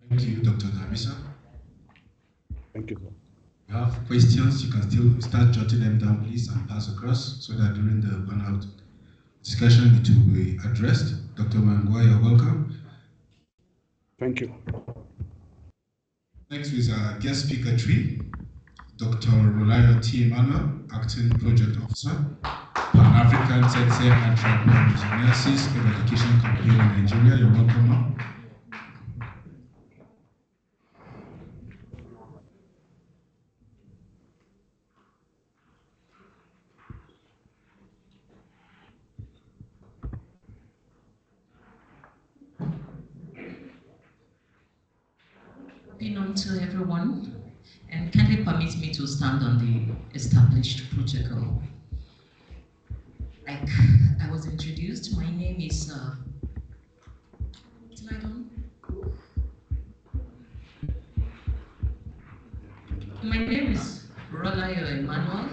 Thank you, Dr. Damisa. Thank you, sir. If you have questions, you can still start jotting them down, please, and pass across so that during the burnout discussion it will be addressed. Dr. Mangwa, you're welcome. Thank you. Next is our guest speaker tree, Dr. Rolaya T. Emmanuel, Acting Project Officer, Pan-African Tsetse Antimicrobial Eradication Campaign in Nigeria. You're welcome, ma'am. Good afternoon to everyone, and kindly permit me to stand on the established protocol. Like I was introduced, my name is my name is Rolaya Emmanuel.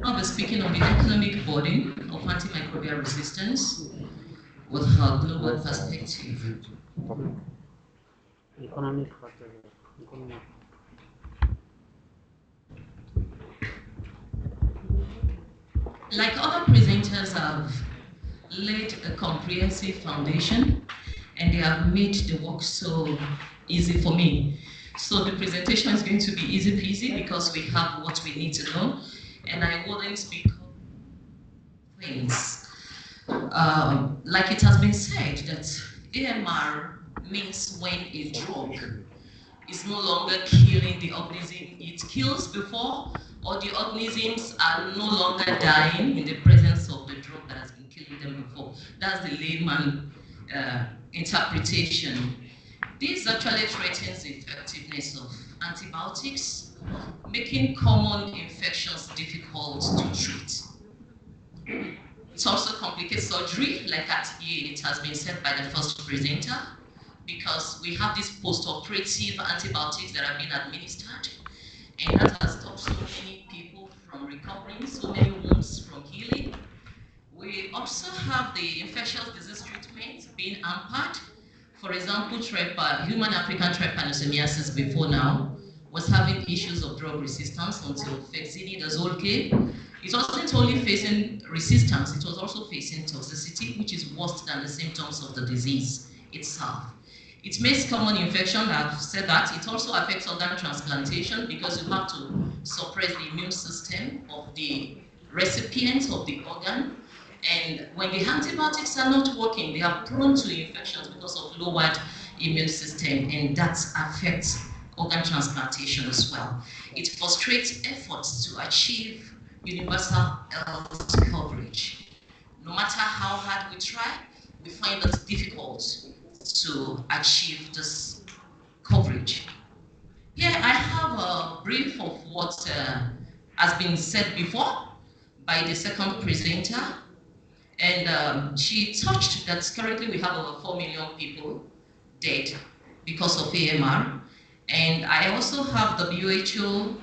I'll be speaking on the economic burden of antimicrobial resistance with her global perspective. Economic factor. Like other presenters, presenters have laid a comprehensive foundation, and they have made the work so easy for me. So the presentation is going to be easy peasy because we have what we need to know, and I wouldn't speak things. Like it has been said that AMR means when a drug is no longer killing the organism it kills before, or the organisms are no longer dying in the presence of the drug that has been killing them before. That's the layman interpretation. This actually threatens the effectiveness of antibiotics, making common infections difficult to treat. It also complicates surgery, like it has been said by the first presenter, because we have these post-operative antibiotics that are being administered, and that has stopped so many people from recovering, so many wounds from healing. We also have the infectious disease treatment being hampered. For example, human African trypanosomiasis before now was having issues of drug resistance until CEBBIDOH came. It wasn't only facing resistance, it was also facing toxicity, which is worse than the symptoms of the disease itself. It makes common infection, I've said that. It also affects organ transplantation because you have to suppress the immune system of the recipient of the organ. And when the antibiotics are not working, they are prone to infections because of lowered immune system, and that affects organ transplantation as well. It frustrates efforts to achieve universal health coverage. No matter how hard we try, we find it difficult to achieve this coverage. Here I have a brief of what has been said before by the second presenter, and she touched that currently we have over 4 million people dead because of AMR, and I also have the WHO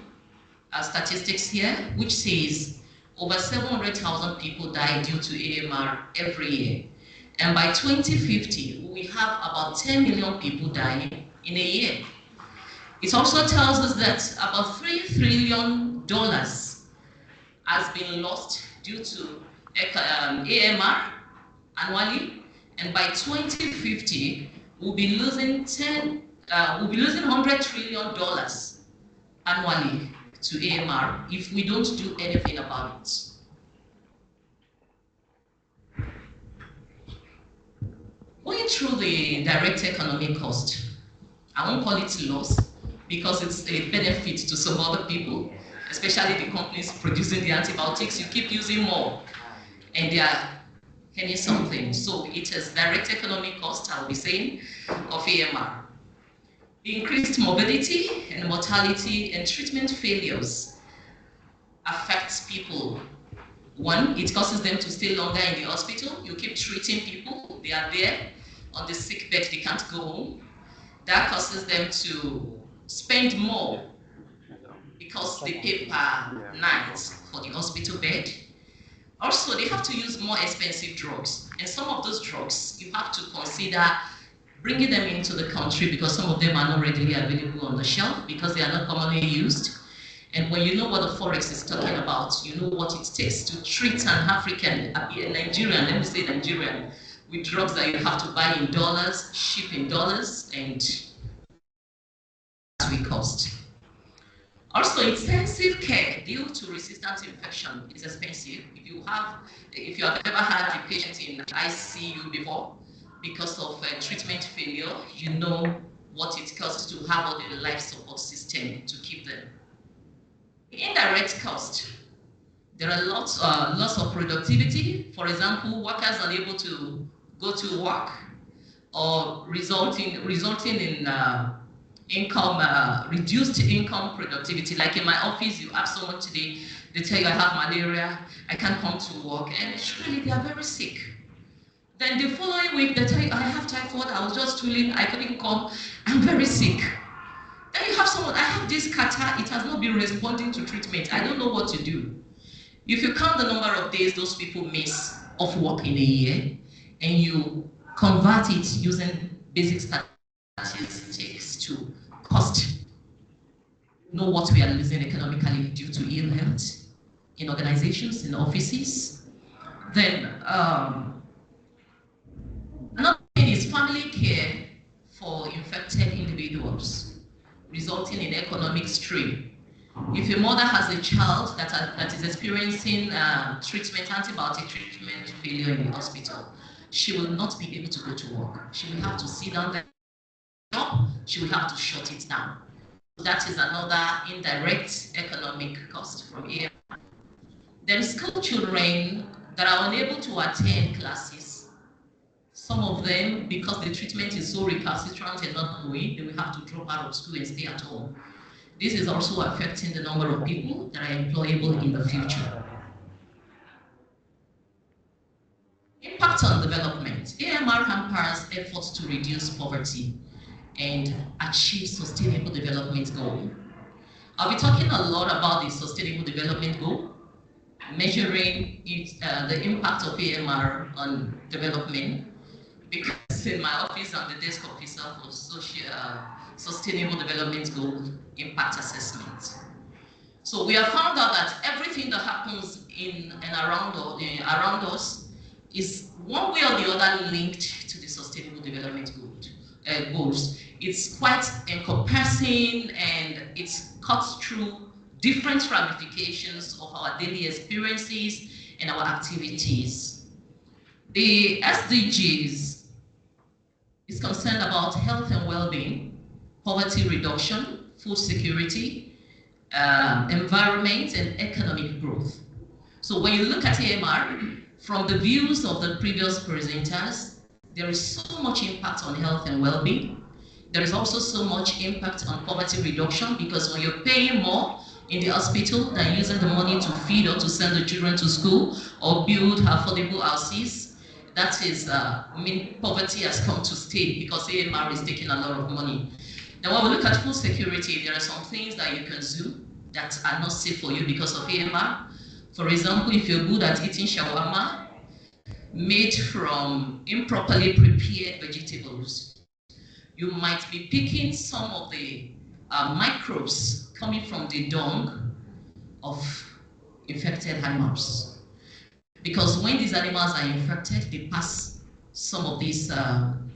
statistics here, which says over 700,000 people die due to AMR every year. And by 2050, we have about 10 million people dying in a year. It also tells us that about $3 trillion has been lost due to AMR annually. And by 2050, we'll be losing $100 trillion annually to AMR if we don't do anything about it. Going through the direct economic cost, I won't call it loss because it's a benefit to some other people, especially the companies producing the antibiotics. You keep using more and they are getting something. So it is direct economic cost, I'll be saying, of AMR. The increased morbidity and mortality and treatment failures affects people. One, it causes them to stay longer in the hospital. You keep treating people, they are there on the sick bed, they can't go home. That causes them to spend more because they pay per night for the hospital bed. Also, they have to use more expensive drugs. And some of those drugs, you have to consider bringing them into the country because some of them are not readily available on the shelf because they are not commonly used. And when you know what the Forex is talking about, you know what it takes to treat an African, a Nigerian, let me say Nigerian, with drugs that you have to buy in dollars, ship in dollars, and that will cost. Also, intensive care due to resistant infection is expensive. If you have ever had a patient in ICU before because of treatment failure, you know what it costs to have all the life support system to keep them. Indirect cost. There are lots of productivity. For example, workers are able to go to work, or resulting in reduced income productivity. Like in my office, you ask someone today, they tell you I have malaria, I can't come to work, and surely they are very sick. Then the following week, they tell you I have typhoid, I was just tooling, I couldn't come, I'm very sick. Then you have someone, I have this catarrh, it has not been responding to treatment, I don't know what to do. If you count the number of days those people miss off work in a year, and you convert it using basic statistics to cost, know what we are losing economically due to ill health in organizations, in offices. Then another thing is family care for infected individuals, resulting in economic strain. If a mother has a child that is experiencing antibiotic treatment failure in the hospital, she will not be able to go to work. She will have to sit down there, she will have to shut it down. That is another indirect economic cost from here. There is school children that are unable to attend classes. Some of them, because the treatment is so recalcitrant and not going, they will have to drop out of school and stay at home. This is also affecting the number of people that are employable in the future. Impact on development. AMR hampers efforts to reduce poverty and achieve sustainable development goal. I'll be talking a lot about the sustainable development goal, measuring the impact of AMR on development, because in my office I'm the desk officer for sustainable development goal impact assessment. So we have found out that everything that happens in and around us is one way or the other linked to the sustainable development goals. It's quite encompassing and it cuts through different ramifications of our daily experiences and our activities. The SDGs is concerned about health and well-being, poverty reduction, food security, environment, and economic growth. So when you look at AMR, from the views of the previous presenters, there is so much impact on health and well-being. There is also so much impact on poverty reduction, because when you're paying more in the hospital than using the money to feed or to send the children to school or build affordable houses, that is, poverty has come to stay because AMR is taking a lot of money. Now, when we look at food security, there are some things that you consume that are not safe for you because of AMR. For example, if you're good at eating shawarma made from improperly prepared vegetables, you might be picking some of the microbes coming from the dung of infected animals. Because when these animals are infected, they pass some of these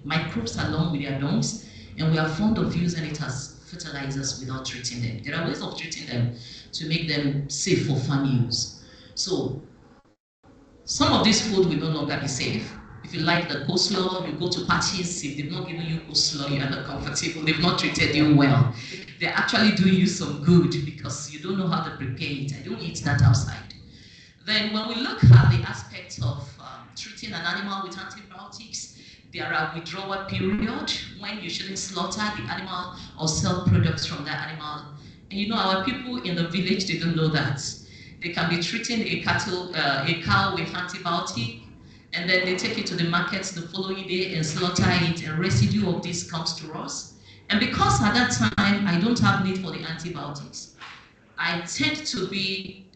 microbes along with their dungs, and we are fond of using it as fertilizers without treating them. There are ways of treating them to make them safe for farm use. So some of this food will no longer be safe. If you like the coleslaw, you go to parties, if they've not given you coleslaw, you are not comfortable, they've not treated you well. They're actually doing you some good because you don't know how to prepare it. I don't eat that outside. Then when we look at the aspect of treating an animal with antibiotics, there are withdrawal period when you shouldn't slaughter the animal or sell products from that animal. And you know, our people in the village, they don't know that. They can be treating a cow with antibiotic, and then they take it to the markets the following day and slaughter it, and residue of this comes to us. And because at that time, I don't have need for the antibiotics, I tend to be,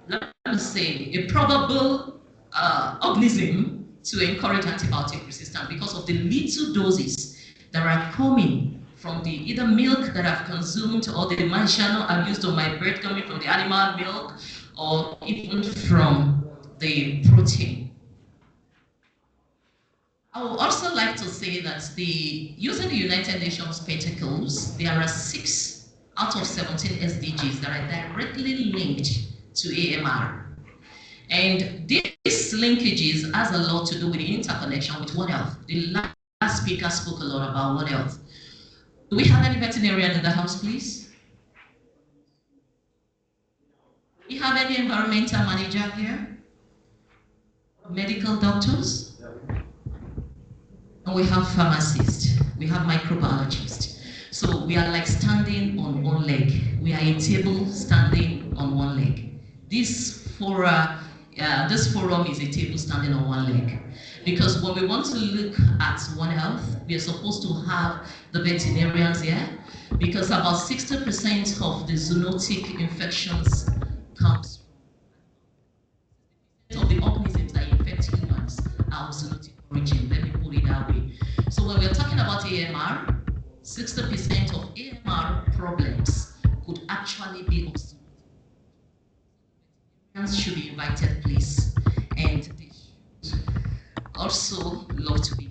let me say, a probable organism to encourage antibiotic resistance because of the little doses that are coming from the either milk that I've consumed or the manchano I've used on my bread coming from the animal milk, or even from the protein. I would also like to say that using the United Nations Pentacles, there are 6 out of 17 SDGs that are directly linked to AMR. And these linkages has a lot to do with the interconnection with One Health. The last speaker spoke a lot about One Health. Do we have any veterinarian in the house, please? Do we have any environmental manager here? Medical doctors? And we have pharmacists, we have microbiologists. So we are like standing on one leg. We are a table standing on one leg. This forum is a table standing on one leg. Because when we want to look at One Health, we are supposed to have the veterinarians here, because about 60% of the zoonotic infections comes from the organisms that infect humans are of zoonotic origin. Let me put it that way. So when we're talking about AMR, 60% of AMR problems could actually be of zoonotic. Veterinarians should be invited, please. And also love to be.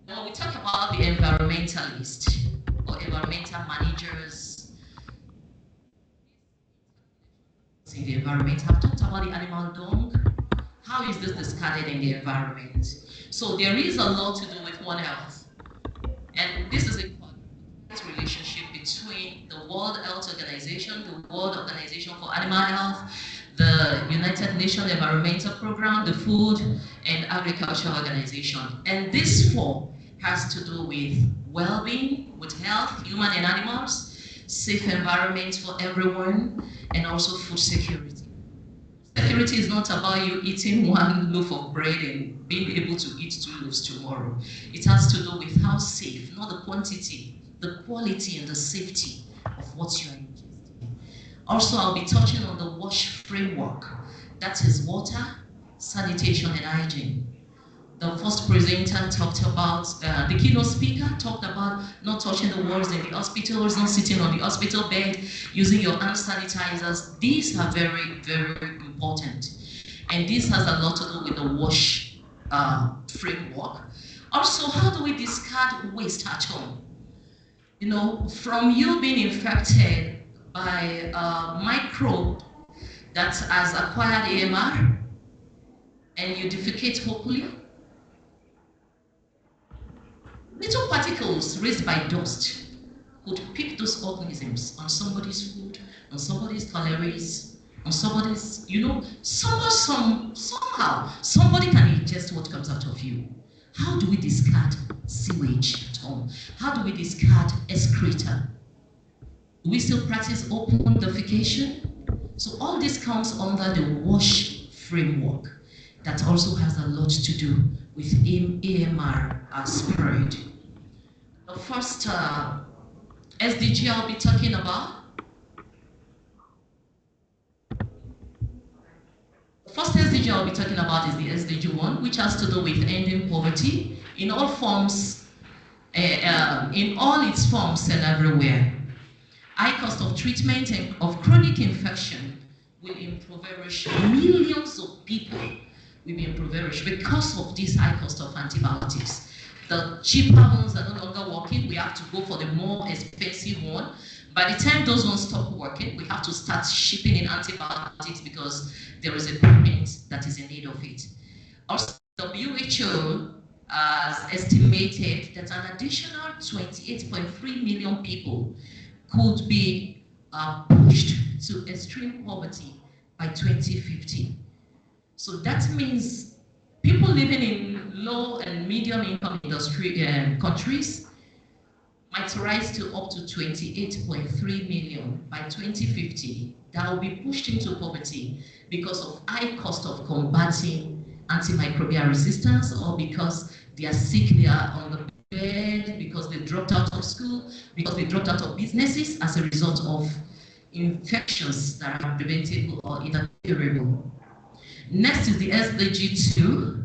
When we talk about the environmentalist or environmental managers in the environment, I've talked about the animal dung. How is this discarded in the environment? So there is a lot to do with One Health. And this is a relationship between the World Health Organization, the World Organization for Animal Health, the United Nations Environmental Program, the Food and Agriculture Organization. And this four has to do with well-being, with health, human and animals, safe environment for everyone, and also food security. Security is not about you eating one loaf of bread and being able to eat 2 loaves tomorrow. It has to do with how safe, not the quantity, the quality and the safety of what you are ingesting. Also, I'll be touching on the WASH framework. That is water, sanitation, and hygiene. The first presenter talked about, the keynote speaker talked about not touching the walls in the hospitals, not sitting on the hospital bed, using your hand sanitizers. These are very, very important. And this has a lot to do with the WASH framework. Also, how do we discard waste at home? You know, from you being infected by a microbe that has acquired AMR, and you defecate hopefully, little particles raised by dust could pick those organisms on somebody's food, on somebody's toiletries, on somebody's, you know, somehow, somebody can ingest what comes out of you. How do we discard sewage at home? How do we discard excreta? Do we still practice open defecation? So all this comes under the WASH framework that also has a lot to do with AMR spread. The first SDG I'll be talking about. The first SDG I'll be talking about is the SDG 1, which has to do with ending poverty in all forms, in all its forms and everywhere. High cost of treatment and of chronic infection will impoverish millions of people. Will be impoverished because of this high cost of antibiotics. The cheaper ones are no longer working. We have to go for the more expensive one. By the time those ones stop working, we have to start shipping in antibiotics because there is a payment that is in need of it. Also, WHO has estimated that an additional 28.3 million people could be pushed to extreme poverty by 2050. So that means people living in low and medium income countries might rise to up to 28.3 million by 2050 that will be pushed into poverty because of high cost of combating antimicrobial resistance, or because they are sick, they are on the bed, because they dropped out of school, because they dropped out of businesses as a result of infections that are preventable or either curable. Next is the SDG 2,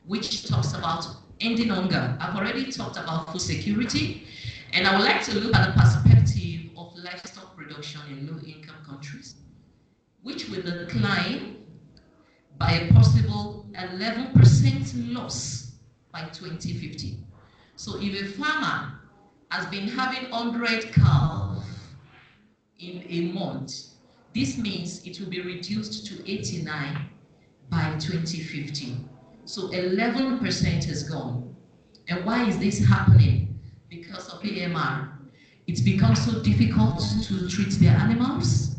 which talks about ending hunger. I've already talked about food security, and I would like to look at the perspective of livestock production in low-income countries, which will decline by a possible 11% loss by 2050. So if a farmer has been having 100 cows in a month, this means it will be reduced to 89 by 2050. So 11% is gone. And why is this happening? Because of AMR. It's become so difficult to treat their animals.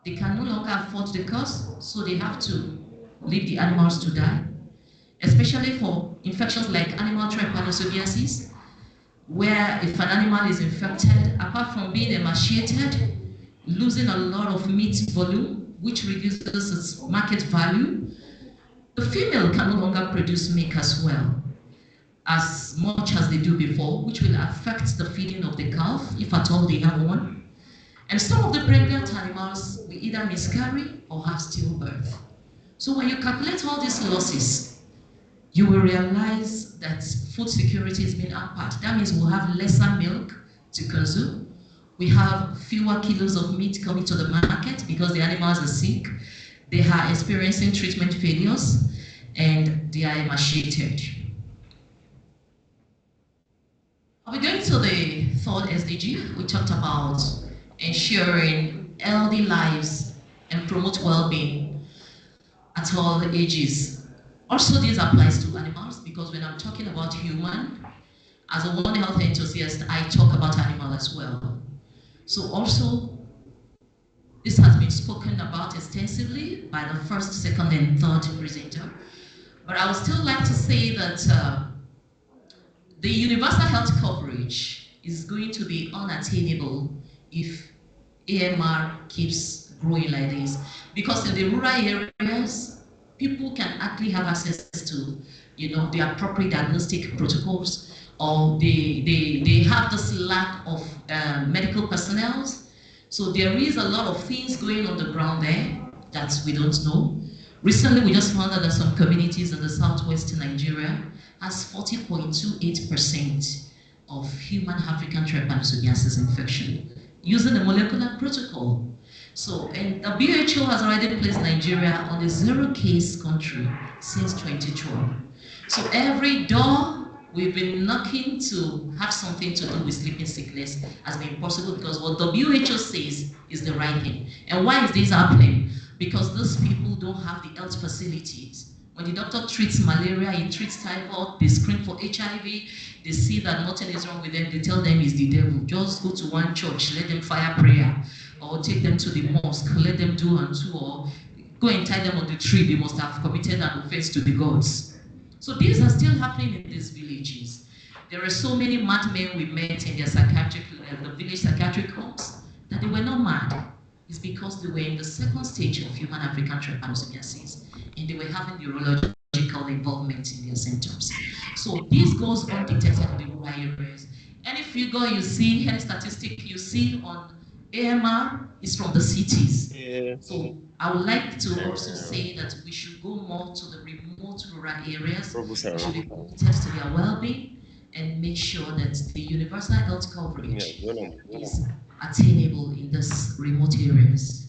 They can no longer afford the cost, so they have to leave the animals to die. Especially for infections like animal trypanosomiasis, where if an animal is infected, apart from being emaciated, losing a lot of meat volume, which reduces its market value, the female can no longer produce milk as well, as much as they do before, which will affect the feeding of the calf, if at all they have one. And some of the pregnant animals will either miscarry or have stillbirth. So when you calculate all these losses, you will realize that food security is being hampered. That means we'll have lesser milk to consume. We have fewer kilos of meat coming to the market because the animals are sick. They are experiencing treatment failures. and they are emaciated. We're going to the third SDG. We talked about ensuring healthy lives and promote well-being at all ages. Also, this applies to animals because when I'm talking about human, as a One Health enthusiast, I talk about animal as well. So also, this has been spoken about extensively by the first, second, and third presenter. But I would still like to say that the universal health coverage is going to be unattainable if AMR keeps growing like this. Because in the rural areas, people can actually have access to, the appropriate diagnostic protocols, or they have this lack of medical personnel. So there is a lot of things going on the ground there that we don't know. Recently, we just found out that some communities in the southwest Nigeria has 40.28% of human African trypanosomiasis infection using the molecular protocol. So, and the WHO has already placed Nigeria on a zero-case country since 2012. So every door we've been knocking to have something to do with sleeping sickness has been possible because what WHO says is the right thing. And why is this happening? Because those people don't have the health facilities. When the doctor treats malaria, he treats typhoid, they screen for HIV, they see that nothing is wrong with them, they tell them it's the devil. Just go to one church, let them fire prayer, or take them to the mosque, let them do and do, or go and tie them on the tree, they must have committed an offense to the gods. So these are still happening in these villages. There are so many mad men we met in the village psychiatric homes that they were not mad. It's because they were in the second stage of human African trypanosomiasis and they were having neurological involvement in their symptoms. So this goes undetected in the rural areas. Any figure you see, any statistic you see on AMR is from the cities. So I would like to also say that we should go more to the remote rural areas. We should be committed to their well-being and make sure that the universal health coverage is attainable in these remote areas.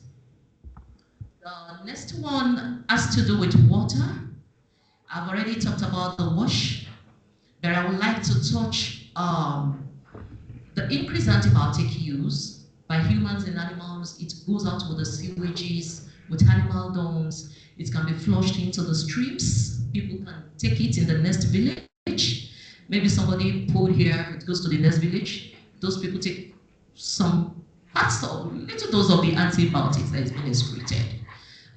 The next one has to do with water. I've already talked about the wash, but I would like to touch the increased antibiotic use by humans and animals. It goes out with the sewages, with animal dung. It can be flushed into the streams. People can take it in the next village. Maybe somebody pulled here, it goes to the next village. Those people take some parts of, little dose of the antibiotics that has been excreted,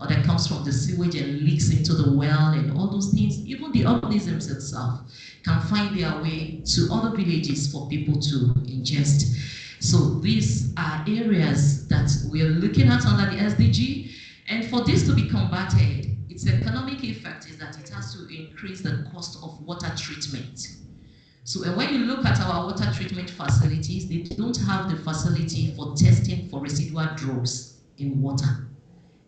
or that comes from the sewage and leaks into the well and all those things. Even the organisms itself can find their way to other villages for people to ingest. So these are areas that we are looking at under the SDG. And for this to be combated, its economic effect is that it has to increase the cost of water treatment. So when you look at our water treatment facilities, they don't have the facility for testing for residual drugs in water.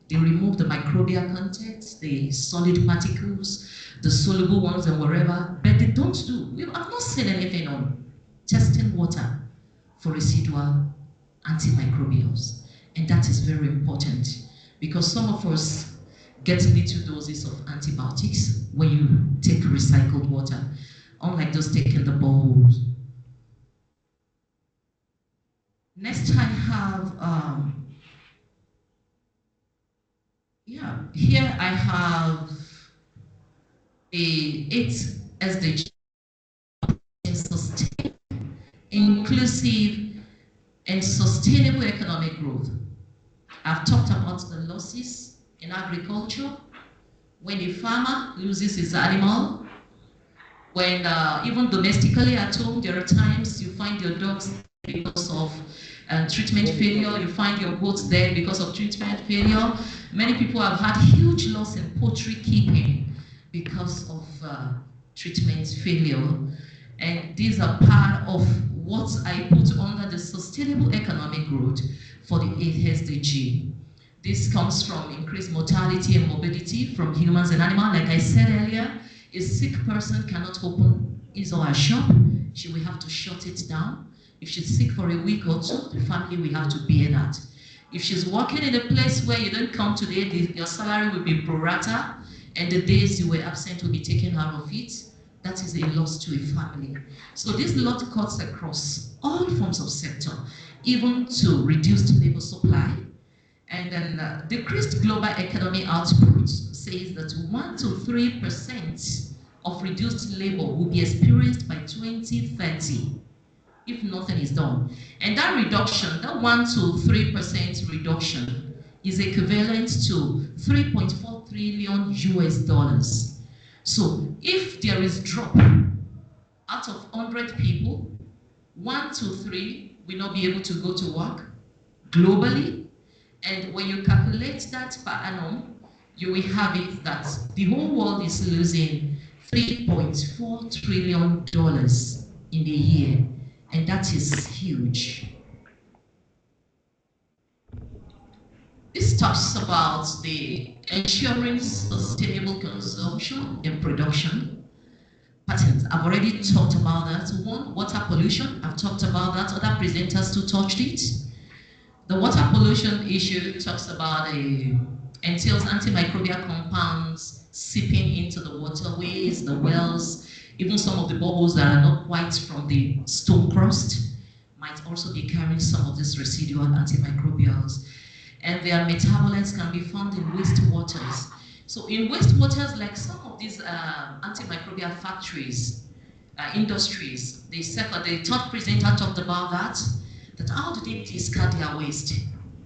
They remove the microbial content, the solid particles, the soluble ones and wherever, but they don't do. I've not seen anything on testing water for residual antimicrobials. And that is very important because some of us get little doses of antibiotics when you take recycled water, unlike those taken the bowls. Next I have, here I have a 8 SDG, sustain, inclusive and sustainable economic growth. I've talked about the losses in agriculture, when a farmer loses his animal, when even domestically at home, there are times you find your dogs because of treatment failure, you find your goats dead because of treatment failure. Many people have had huge loss in poultry keeping because of treatment failure. And these are part of what I put under the sustainable economic growth for the 8th SDG. This comes from increased mortality and morbidity from humans and animals. Like I said earlier, a sick person cannot open his or her shop. She will have to shut it down. If she's sick for a week or two, the family will have to bear that. If she's working in a place where you don't come today, your salary will be pro rata, and the days you were absent will be taken out of it, that is a loss to a family. So this lot cuts across all forms of sector, even to reduced labor supply, and then decreased global economic output says that 1 to 3% of reduced labor will be experienced by 2030 if nothing is done. And that reduction, that 1 to 3% reduction, is equivalent to 3.4 trillion US dollars. So if there is drop out of 100 people, 1 to 3 will not be able to go to work globally. And when you calculate that per annum, you will have it that the whole world is losing $3.4 trillion in a year. And that is huge. This talks about the ensuring sustainable consumption and production patterns. I've already talked about that. One, water pollution. I've talked about that. Other presenters too touched it. The water pollution issue talks about entails antimicrobial compounds seeping into the waterways, the wells, even some of the boreholes that are not quite from the stone crust might also be carrying some of these residual antimicrobials. And their metabolites can be found in wastewaters. So in wastewaters, like some of these antimicrobial factories, industries, the third presenter talked about that how do they discard their waste?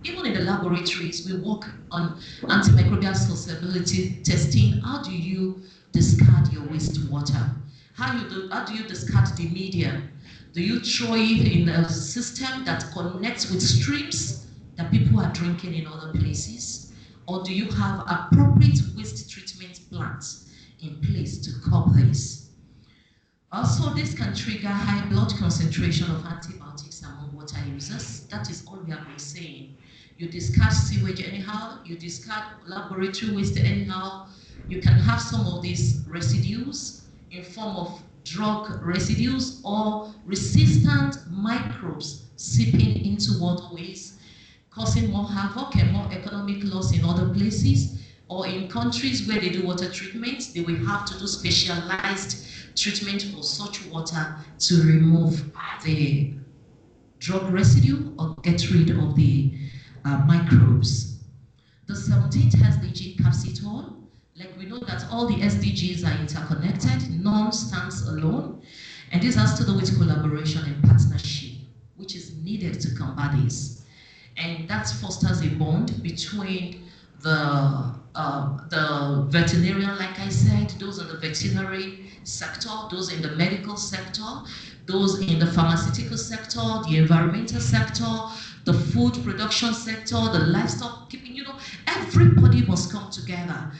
Even in the laboratories, we work on antimicrobial susceptibility testing. How do you discard your wastewater? How do you discard the media? Do you throw it in a system that connects with streams that people are drinking in other places? Or do you have appropriate waste treatment plants in place to curb this? Also, this can trigger high blood concentration of antibiotics among water users. That is all we have been saying. You discard sewage anyhow, you discard laboratory waste anyhow. You can have some of these residues in form of drug residues or resistant microbes seeping into waterways, causing more havoc and more economic loss in other places, or in countries where they do water treatment, they will have to do specialized treatment for such water to remove the drug residue or get rid of the microbes. The 17th SDG caps it all. Like we know that all the SDGs are interconnected, none stands alone, and this has to do with collaboration and partnership, which is needed to combat this. And that fosters a bond between the veterinarian, like I said, those in the veterinary sector, those in the medical sector, those in the pharmaceutical sector, the environmental sector, the food production sector, the livestock keeping, everybody must come together.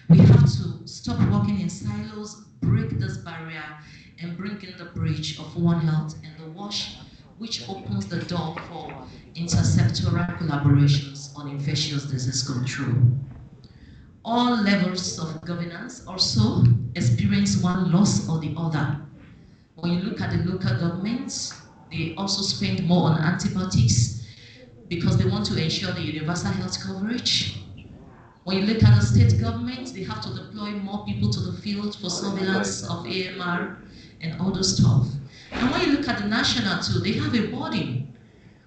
We have to stop working in silos, break this barrier, and bring in the bridge of One Health and the WASH, which opens the door for intersectoral collaborations on infectious disease control. All levels of governance also experience one loss or the other. When you look at the local governments, they also spend more on antibiotics because they want to ensure the universal health coverage. When you look at the state government, they have to deploy more people to the field for surveillance of AMR and all those stuff. And when you look at the national too, they have a body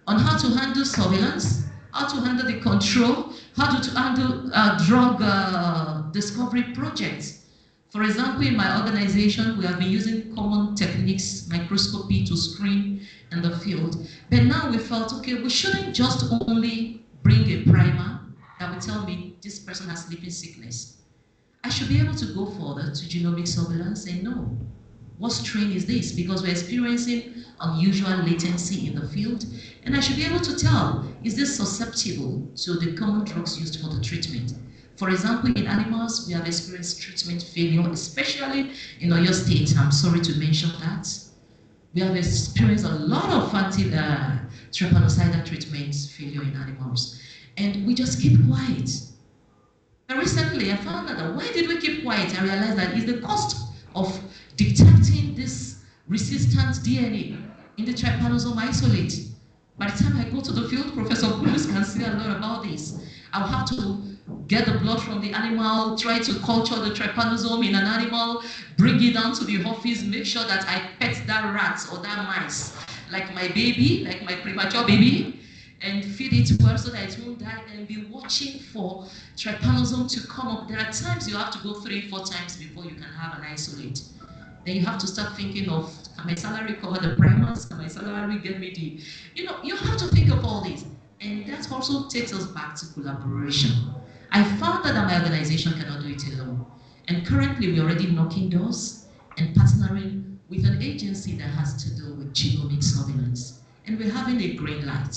on how to handle surveillance, how to handle the control, how to handle drug discovery projects. For example, in my organization, we have been using common techniques, microscopy to screen in the field. But now we felt, okay, we shouldn't just only bring a primer that will tell me this person has sleeping sickness. I should be able to go further to genomic surveillance and know what strain is this, because we're experiencing unusual latency in the field, and I should be able to tell, is this susceptible to the common drugs used for the treatment? For example, in animals, we have experienced treatment failure, especially in Oyo State. I'm sorry to mention that. We have experienced a lot of trypanocidal treatment failure in animals, and we just keep quiet. And recently, I found out that why did we keep quiet? I realized that it's the cost of detecting this resistant DNA in the trypanosome isolate. By the time I go to the field, Professor Bruce can say a lot about this. I'll have to get the blood from the animal, try to culture the trypanosome in an animal, bring it down to the office, make sure that I pet that rat or that mice, like my baby, like my premature baby, and feed it well so that it won't die, and be watching for trypanosome to come up. There are times you have to go 3-4 times before you can have an isolate. Then you have to start thinking of, can my salary cover the primers? Can my salary get me the, you have to think of all these. And that also takes us back to collaboration. I found that my organization cannot do it alone. And currently we're already knocking doors and partnering with an agency that has to do with genomic surveillance. And we're having a green light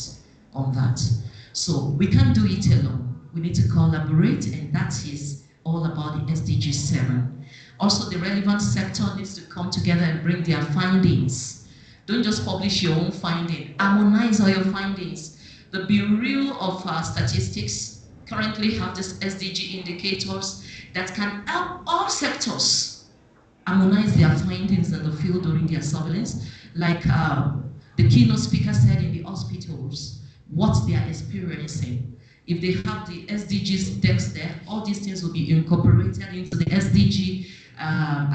on that. So we can't do it alone. We need to collaborate, and that is all about the SDG 7. Also, the relevant sector needs to come together and bring their findings. Don't just publish your own finding, harmonize all your findings. The Bureau of Statistics currently have this SDG indicators that can help all sectors harmonize their findings in the field during their surveillance. Like the keynote speaker said, in the hospitals, what they are experiencing. If they have the SDGs text there, all these things will be incorporated into the SDG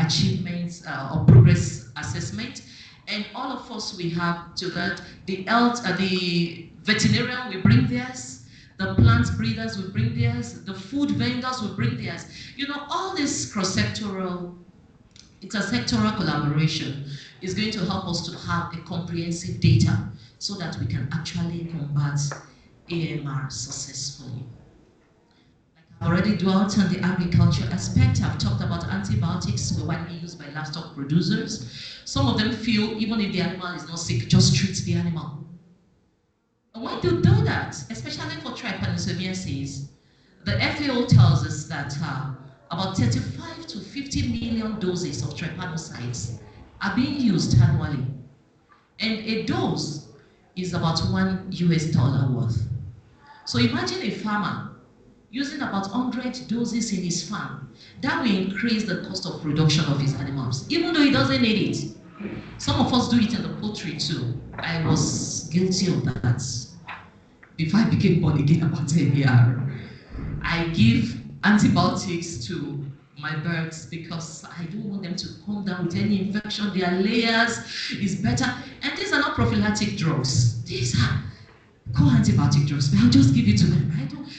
achievements or progress assessment. And all of us, we have to that, the health, the veterinarian will bring theirs, the plant breeders will bring theirs, the food vendors will bring theirs. All this cross-sectoral, intersectoral collaboration is going to help us to have a comprehensive data so that we can actually combat AMR successfully. Like I've already dwelt on the agriculture aspect. I've talked about antibiotics were widely used by livestock producers. Some of them feel even if the animal is not sick, just treat the animal. And when you do that, especially for trypanosomiasis, the FAO tells us that about 35 to 50 million doses of trypanosides are being used annually. And a dose is about $1 worth. So imagine a farmer using about 100 doses in his farm. That will increase the cost of production of his animals, even though he doesn't need it. Some of us do it in the poultry too. I was guilty of that before I became born again about 10 years. I give antibiotics to my birds because I don't want them to come down with any infection. Their layers is better. And these are not prophylactic drugs. These are core antibiotic drugs, but I'll just give it to them.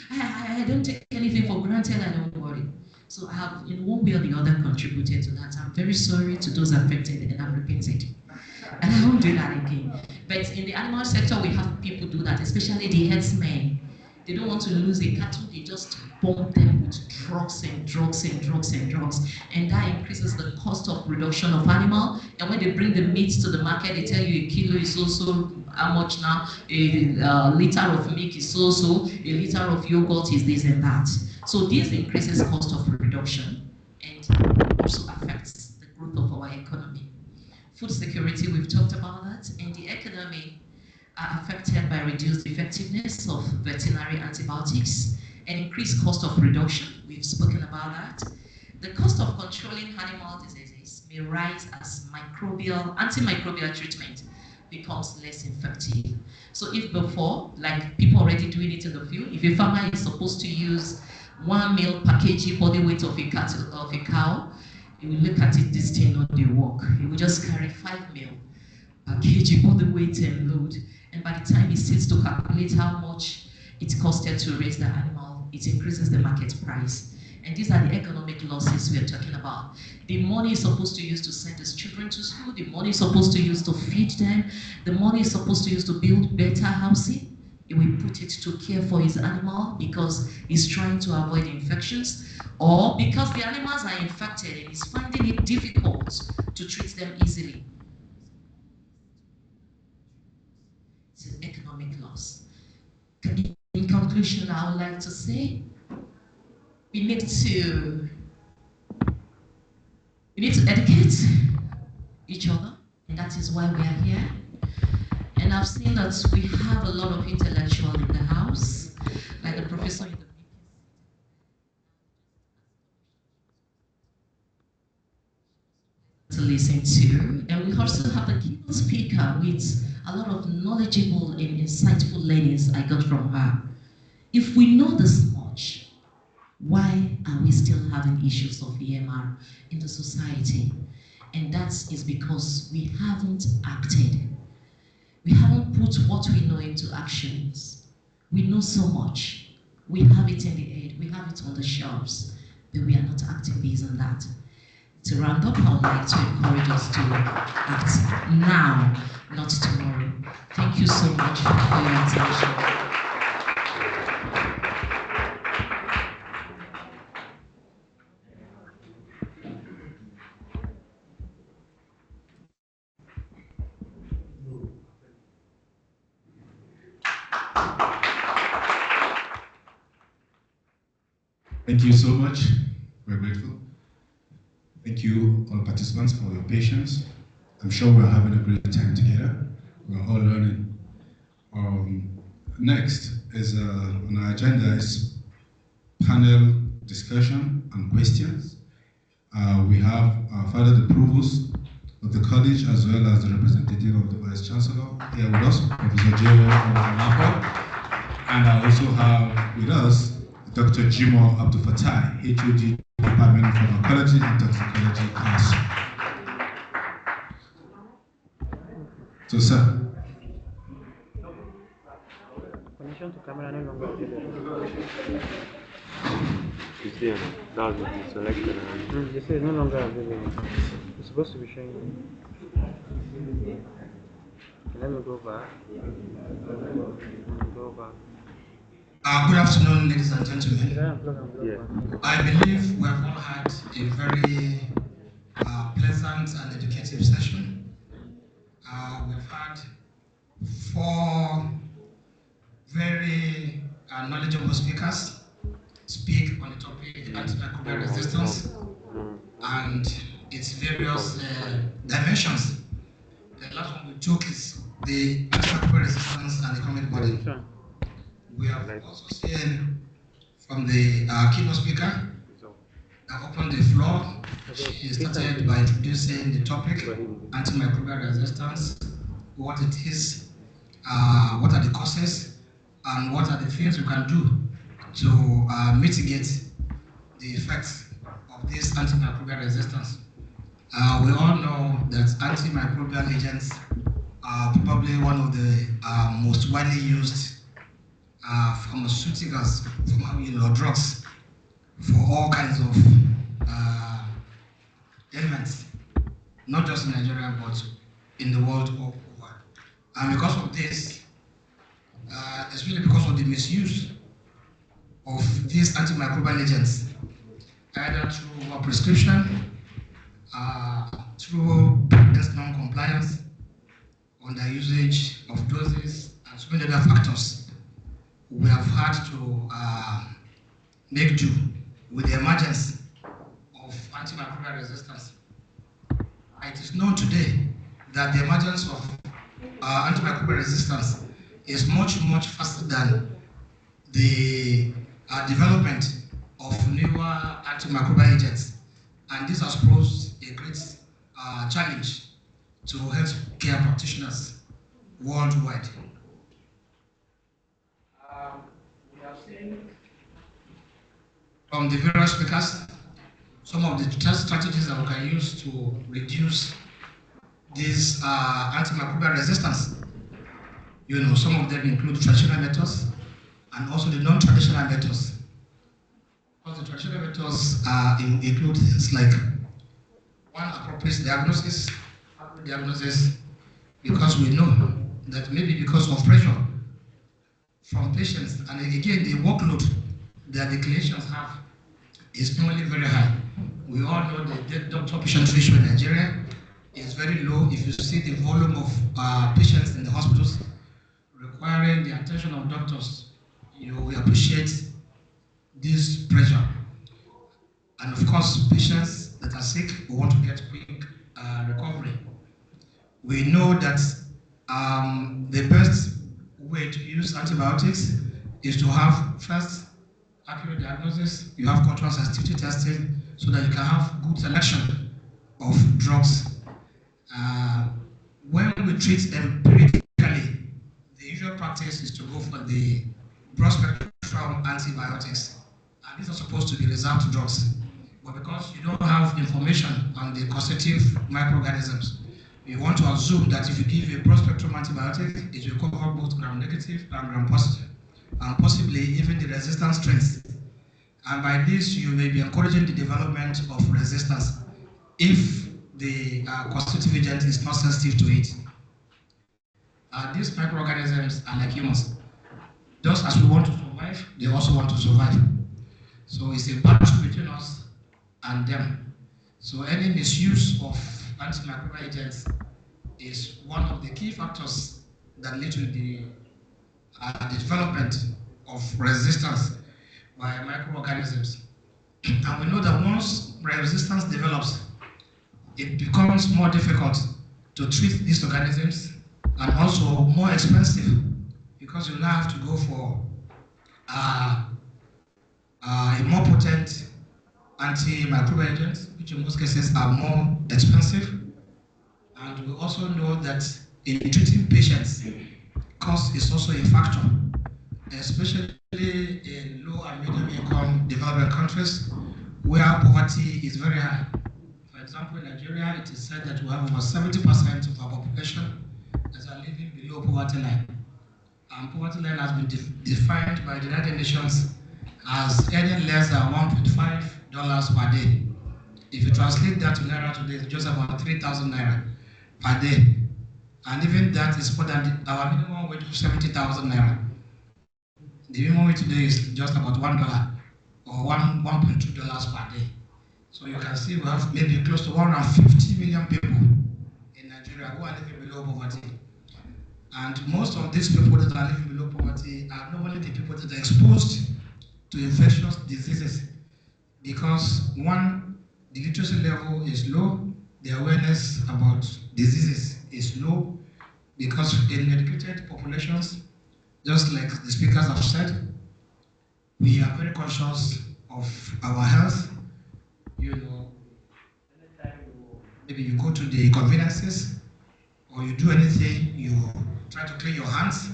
I don't take anything for granted, I don't worry. So I have, in one way or the other, contributed to that. I'm very sorry to those affected, and I've repented. And I won't do that again. But in the animal sector, we have people do that, especially the herdsmen. They don't want to lose a cattle, they just bomb them with drugs and drugs and drugs and drugs. And that increases the cost of production of animal. And when they bring the meat to the market, they tell you a kilo is also how much now, a liter of milk is so, a liter of yogurt is this and that. So this increases cost of production and also affects the growth of our economy. Food security, we've talked about that, and the economy are affected by reduced effectiveness of veterinary antibiotics and increased cost of production. We've spoken about that. The cost of controlling animal diseases may rise as antimicrobial treatment becomes less effective. So if before, like people already doing it in the field, if a farmer is supposed to use 1 ml per kg body weight of a cow, you will look at it, this thing not the work. He will just carry 5 ml per kg body weight and load. And by the time he sits to calculate how much it costed to raise the animal, it increases the market price. And these are the economic losses we are talking about. The money is supposed to use to send his children to school, the money is supposed to use to feed them, the money is supposed to use to build better housing. He will put it to care for his animal because he's trying to avoid infections, or because the animals are infected and he's finding it difficult to treat them easily. It's an economic loss. In conclusion, I would like to say we need to educate each other, and that is why we are here. And I've seen that we have a lot of intellectuals in the house, like the professor in the to listen to. And we also have the keynote speaker with a lot of knowledgeable and insightful learnings I got from her. If we know this much, Why are we still having issues of EMR in the society? And that is because we haven't acted. We haven't put what we know into actions. We know so much. We have it in the head, we have it on the shelves, but we are not acting based on that. To round up, I would like to encourage us to act now, not tomorrow. Thank you so much for your attention. Thank you so much. We're grateful. Thank you, all participants, for your patience. I'm sure we're having a great time together. We're all learning. Next is on our agenda is panel discussion and questions. We have further the provost of the college as well as the representative of the Vice Chancellor here with us, Professor J. And I also have with us Dr. Jimo Abdul Fatai, HOD Department of Pharmacology and Toxicology class. So, sir. Connection to camera no longer available. It's there. That was the selected. They say it's no longer available. It's supposed to be showing. Okay, let me go back. Go back. Good afternoon, ladies and gentlemen. Did I unplug and plug back? I believe we have all had a very pleasant and educative session. We've had 4 very knowledgeable speakers speak on the topic antimicrobial resistance and its various dimensions. The last one we took is the antimicrobial resistance and economic burden. We have also seen from the keynote speaker that opened the floor. She started by introducing the topic, antimicrobial resistance, what it is, what are the causes, and what are the things we can do to mitigate the effects of this antimicrobial resistance. We all know that antimicrobial agents are probably one of the most widely used pharmaceuticals, drugs for all kinds of ailments, not just in Nigeria, but in the world over. And because of this, especially because of the misuse of these antimicrobial agents, either through prescription, through non-compliance, under usage of doses, and so many other factors, we have had to make do with the emergence of antimicrobial resistance. It is known today that the emergence of antimicrobial resistance is much, much faster than the development of newer antimicrobial agents. And this has posed a great challenge to healthcare practitioners worldwide. We have seen from the various speakers some of the strategies that we can use to reduce this antimicrobial resistance. Some of them include traditional methods and also the non-traditional methods. Because the traditional methods include things like one, appropriate diagnosis, because we know that maybe because of pressure from patients, and again, the workload that the clinicians have is normally very high. We all know the doctor-patient ratio in Nigeria is very low. If you see the volume of patients in the hospitals requiring the attention of doctors, you will appreciate this pressure. And of course, patients that are sick will want to get quick recovery. We know that the best way to use antibiotics is to have first accurate diagnosis, you have cultural sensitivity testing so that you can have good selection of drugs. When we treat empirically, the usual practice is to go for the broad spectrum antibiotics. and these are supposed to be reserved drugs. But because you don't have information on the causative microorganisms, you want to assume that if you give a broad-spectrum antibiotic, it will cover both gram-negative and gram-positive, and possibly even the resistance strains. And by this, you may be encouraging the development of resistance if the causative agent is not sensitive to it. These microorganisms are like humans. Just as we want to survive, they also want to survive. So it's a battle between us and them. So any misuse of antimicrobial agents is one of the key factors that lead to the development of resistance by microorganisms. And we know that once resistance develops, it becomes more difficult to treat these organisms and also more expensive because you now have to go for a more potent antimicrobial agents, which in most cases are more expensive. And we also know that in treating patients, cost is also a factor, especially in low and medium income developing countries where poverty is very high. For example, in Nigeria, it is said that we have over 70% of our population that are living below poverty line. And poverty line has been defined by the United Nations as earning less than $1.5 per day. If you translate that to Naira today, it's just about 3,000 Naira per day. And even that is more than our minimum wage of 70,000 Naira. The minimum wage today is just about $1 or $1.2 per day. So you can see we have maybe close to 150 million people in Nigeria who are living below poverty. And most of these people that are living below poverty are normally the people that are exposed to infectious diseases because one, the literacy level is low, the awareness about diseases is low because in educated populations, just like the speakers have said, we are very conscious of our health. You know, maybe you go to the conveniences or you do anything, you try to clean your hands.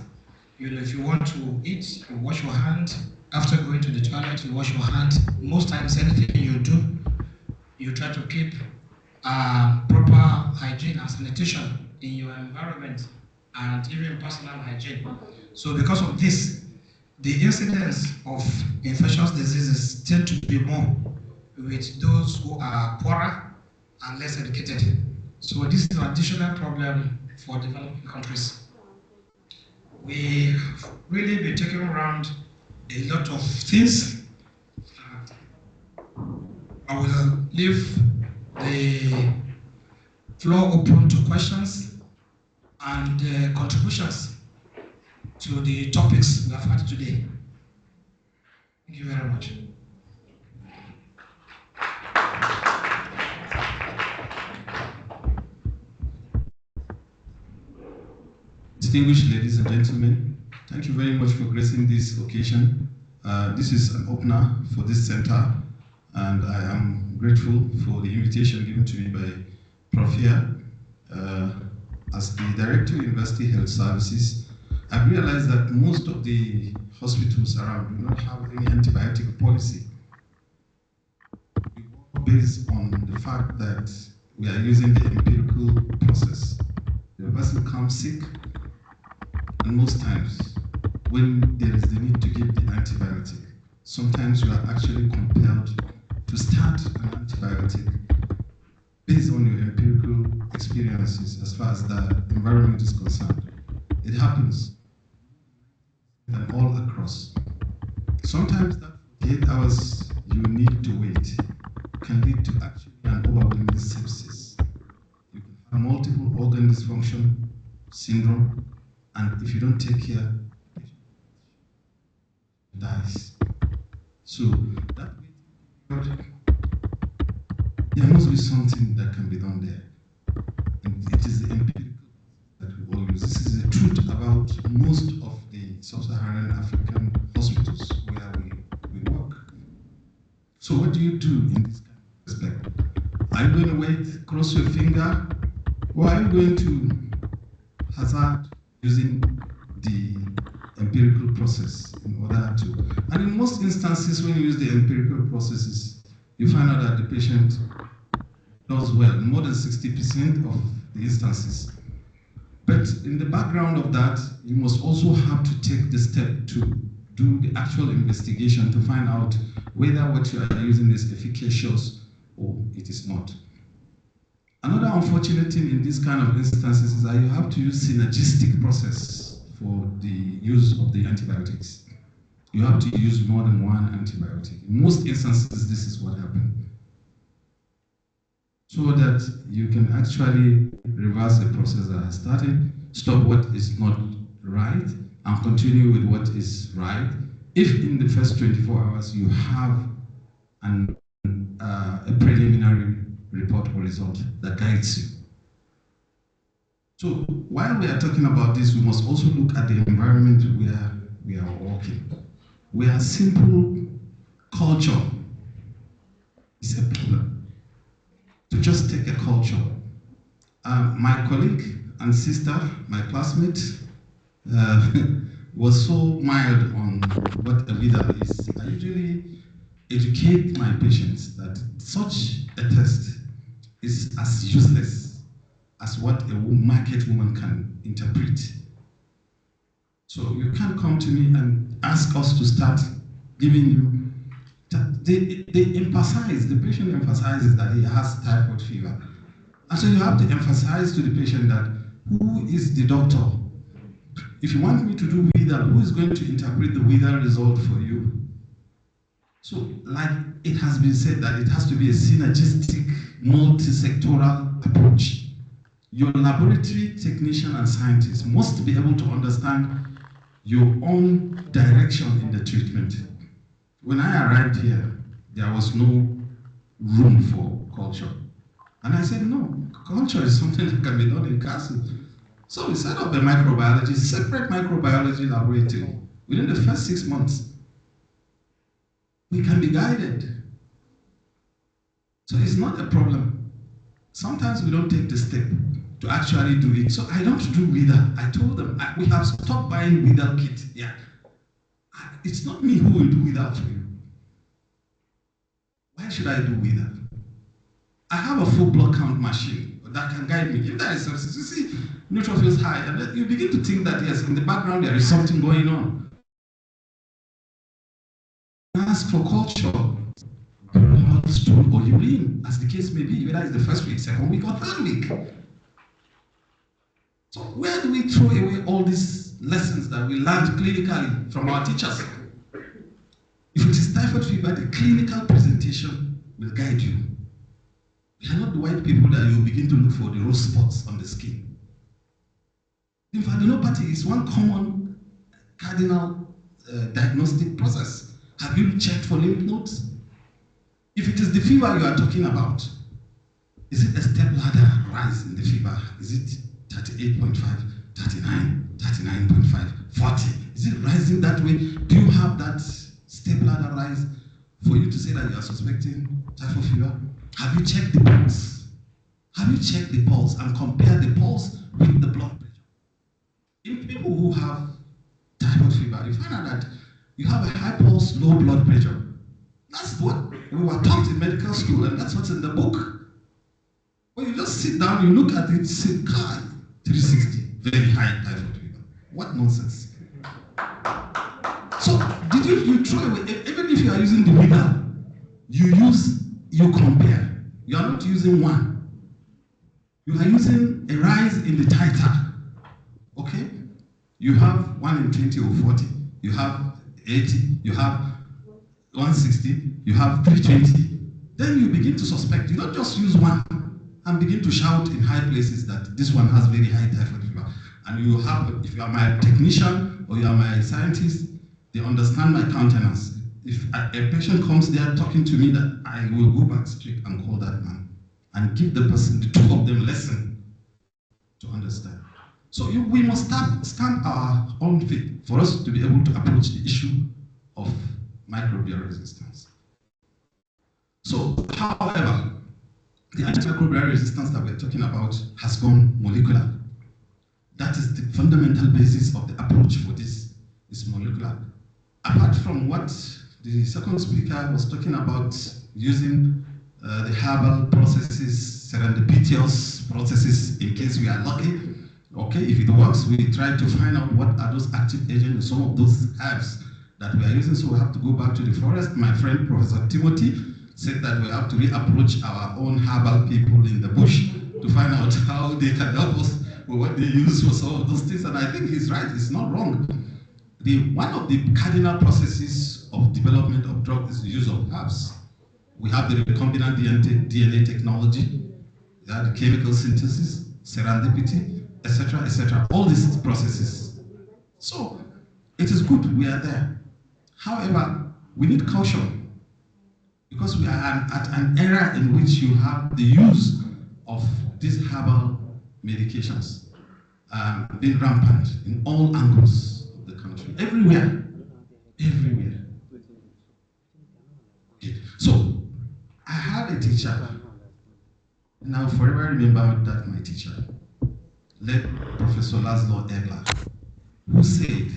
You know, if you want to eat, you wash your hand. After going to the toilet, you wash your hand. Most times, anything you do, you try to keep proper hygiene and sanitation in your environment and even personal hygiene. So because of this, the incidence of infectious diseases tend to be more with those who are poorer and less educated. So this is an additional problem for developing countries. We really be taking around a lot of things. I will leave the floor open to questions and contributions to the topics we have had today. Thank you very much. Distinguished ladies and gentlemen, thank you very much for gracing this occasion. This is an opener for this center, and I am grateful for the invitation given to me by Prof. here. As the Director of University Health Services, I've realized that most of the hospitals around do not have any antibiotic policy. We work based on the fact that we are using the empirical process. The person comes sick, and most times, when there is the need to give the antibiotic, sometimes you are actually compelled to start an antibiotic based on your empirical experiences as far as the environment is concerned. It happens and all across. Sometimes that 48 hours you need to wait can lead to actually an overwhelming sepsis. You can have multiple organ dysfunction syndrome, and if you don't take care, the patient dies. So that waiting period, there must be something that can be done there. And it is the empirical that we all use. This is the truth about most of the sub-Saharan African hospitals where we work. So what do you do in this kind of respect? Are you going to wait, cross your finger, or are you going to hazard using the empirical process in order to, and in most instances when you use the empirical processes, you find out that the patient does well in more than 60% of the instances. But in the background of that, you must also have to take the step to do the actual investigation to find out whether what you are using is efficacious or it is not. Another unfortunate thing in these kind of instances is that you have to use synergistic process for the use of the antibiotics. You have to use more than one antibiotic. In most instances, this is what happens. So that you can actually reverse the process that has started, stop what is not right, and continue with what is right. If in the first 24 hours you have a preliminary report or result that guides you. So while we are talking about this, we must also look at the environment where we are working. We are simple culture is a problem. To just take a culture. My colleague and sister, my classmate, was so mild on what a VIDA is. I usually educate my patients that such a test is as useless as what a market woman can interpret. So you can't come to me and ask us to start giving you. They emphasize, the patient emphasizes that he has typhoid fever. And so you have to emphasize to the patient that who is the doctor? If you want me to do VIDA, who is going to interpret the VIDA result for you? So like it has been said that it has to be a synergistic, multi-sectoral approach. Your laboratory technician and scientist must be able to understand your own direction in the treatment. When I arrived here, there was no room for culture. And I said, no, culture is something that can be done in castle. So we set up a microbiology, separate microbiology laboratory. Within the first 6 months, we can be guided. So it's not a problem. Sometimes we don't take the step to actually do it. So I don't do VIDA. I told them, we have stopped buying VIDA kit. Yeah. It's not me who will do VIDA for you. Why should I do VIDA? I have a full blood count machine that can guide me. If there is substance, you see neutrophils high, and then you begin to think that yes, in the background there is something going on. Ask for culture, blood, stool, or urine, as the case may be, whether it's the first week, second week, or third week. So where do we throw away all these lessons that we learned clinically from our teachers? If it is typhoid fever, the clinical presentation will guide you. We are not the white people that you begin to look for the rose spots on the skin. Lymphadenopathy is one common cardinal diagnostic process. Have you checked for lymph nodes? If it is the fever you are talking about, is it a step ladder rise in the fever? Is it 38.5, 39, 39.5, 40? Is it rising that way? Do you have that step ladder rise for you to say that you are suspecting typhoid fever? Have you checked the pulse? Have you checked the pulse and compare the pulse with the blood pressure? In people who have typhoid fever, you find out that you have a high pulse, low blood pressure. That's what we were taught in medical school, and that's what's in the book. When you just sit down, you look at it, say, God, 360, very high typhoid fever. What nonsense. So, did you try, even if you are using the VIDA, you compare. You are not using one. You are using a rise in the titer. Okay? You have 1 in 20 or 40. You have 80. You have 160. You have 320. Then you begin to suspect. You don't just use one and begin to shout in high places that this one has very high typhoid fever. And you have, if you are my technician or you are my scientist, they understand my countenance. If a patient comes there talking to me, that I will go back straight and call that man and give the person, the two of them, lesson to understand. So we must stamp our own feet for us to be able to approach the issue of microbial resistance. So, however, the antimicrobial resistance that we're talking about has gone molecular. That is the fundamental basis of the approach for this. is molecular. Apart from what the second speaker was talking about, using the herbal processes, serendipitous processes, in case we are lucky. Okay, if it works, we try to find out what are those active agents, some of those herbs that we are using. So we have to go back to the forest. My friend, Professor Timothy, said that we have to reapproach our own herbal people in the bush to find out how they can help us with what they use for some of those things. And I think he's right, it's not wrong. One of the cardinal processes of development of drugs is the use of herbs. We have the recombinant DNA technology, the chemical synthesis, serendipity, etc., etc. All these processes. So it is good we are there. However, we need caution because we are at an era in which you have the use of these herbal medications being rampant in all angles of the country, everywhere, everywhere. Okay. So I had a teacher, and I'll forever remember that my teacher, late Professor Laszlo Egler, who said,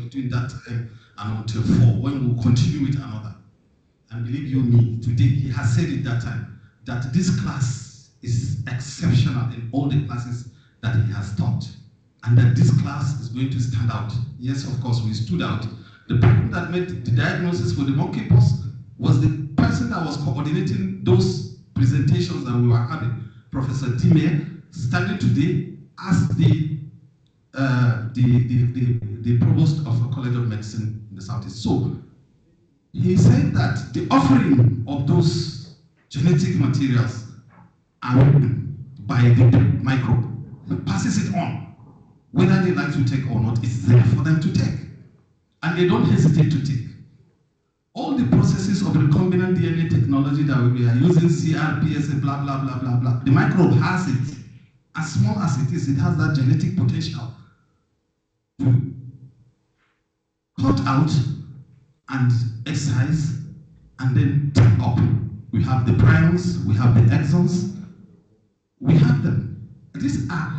between that time and until 4, when we'll continue with another. And believe you me, today he has said it that time, that this class is exceptional in all the classes that he has taught, and that this class is going to stand out. Yes, of course, we stood out. The person that made the diagnosis for the monkeypox was the person that was coordinating those presentations that we were having, Professor Dime, standing today as the provost of a college of medicine in the Southeast. So he said that the offering of those genetic materials are by the microbe. He passes it on. Whether they like to take or not, it's there for them to take. And they don't hesitate to take. All the processes of recombinant DNA technology that we are using, CRPS, blah, blah, blah, blah, blah, the microbe has it. As small as it is, it has that genetic potential to cut out and excise and then take up. We have the prions, we have the exons, we have them. These are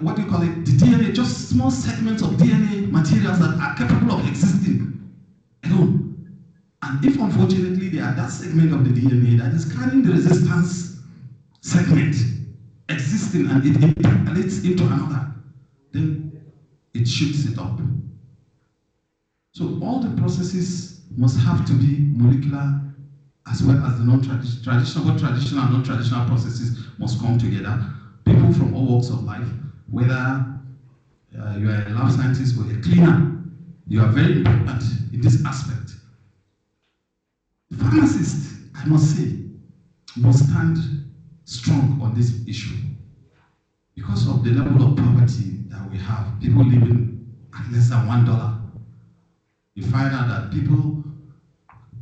what do you call it? The DNA, just small segments of DNA materials that are capable of existing alone. And if unfortunately they are that segment of the DNA that is carrying the resistance segment existing and it intercalates into another, then it shoots it up. So all the processes must have to be molecular as well as the non-traditional, but traditional and non-traditional processes must come together. People from all walks of life, whether you are a lab scientist or a cleaner, you are very important in this aspect. The pharmacist, I must say, must stand strong on this issue. Because of the level of poverty that we have, people living at less than $1, you find out that people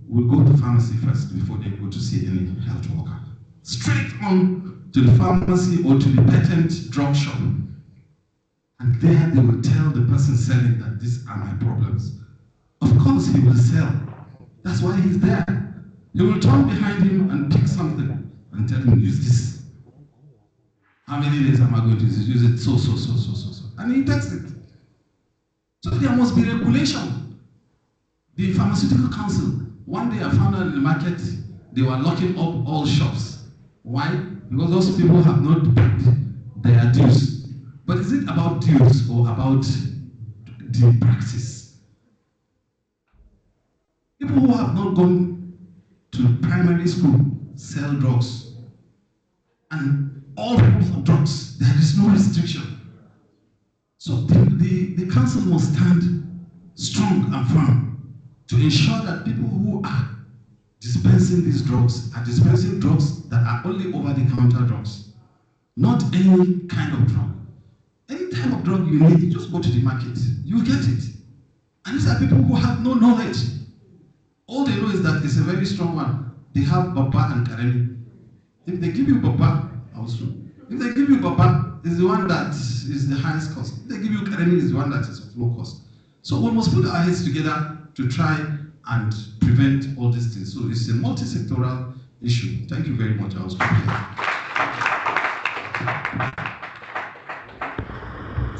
will go to pharmacy first before they go to see any health worker. Straight on to the pharmacy or to the patent drug shop. And there they will tell the person selling that these are my problems. Of course he will sell. That's why he's there. He will turn behind him and pick something and tell him, use this. How many days am I going to use it? So. And he takes it. So there must be regulation. The Pharmaceutical Council, one day I found out in the market, they were locking up all shops. Why? Because those people have not paid their dues. But is it about dues or about the practice? People who have not gone to primary school sell drugs. And all forms of drugs, there is no restriction. So the council must stand strong and firm to ensure that people who are dispensing these drugs are dispensing drugs that are only over-the-counter drugs, not any kind of drug. Any type of drug you need, you just go to the market, you get it. And these are people who have no knowledge. All they know is that it's a very strong one. They have Baba and Karemi. If they give you Baba, also. If they give you Baba, it's the one that is the highest cost. If they give you Karemi, it's the one that is of low cost. So we must put our heads together to try and prevent all these things. So it's a multi-sectoral issue. Thank you very much. I was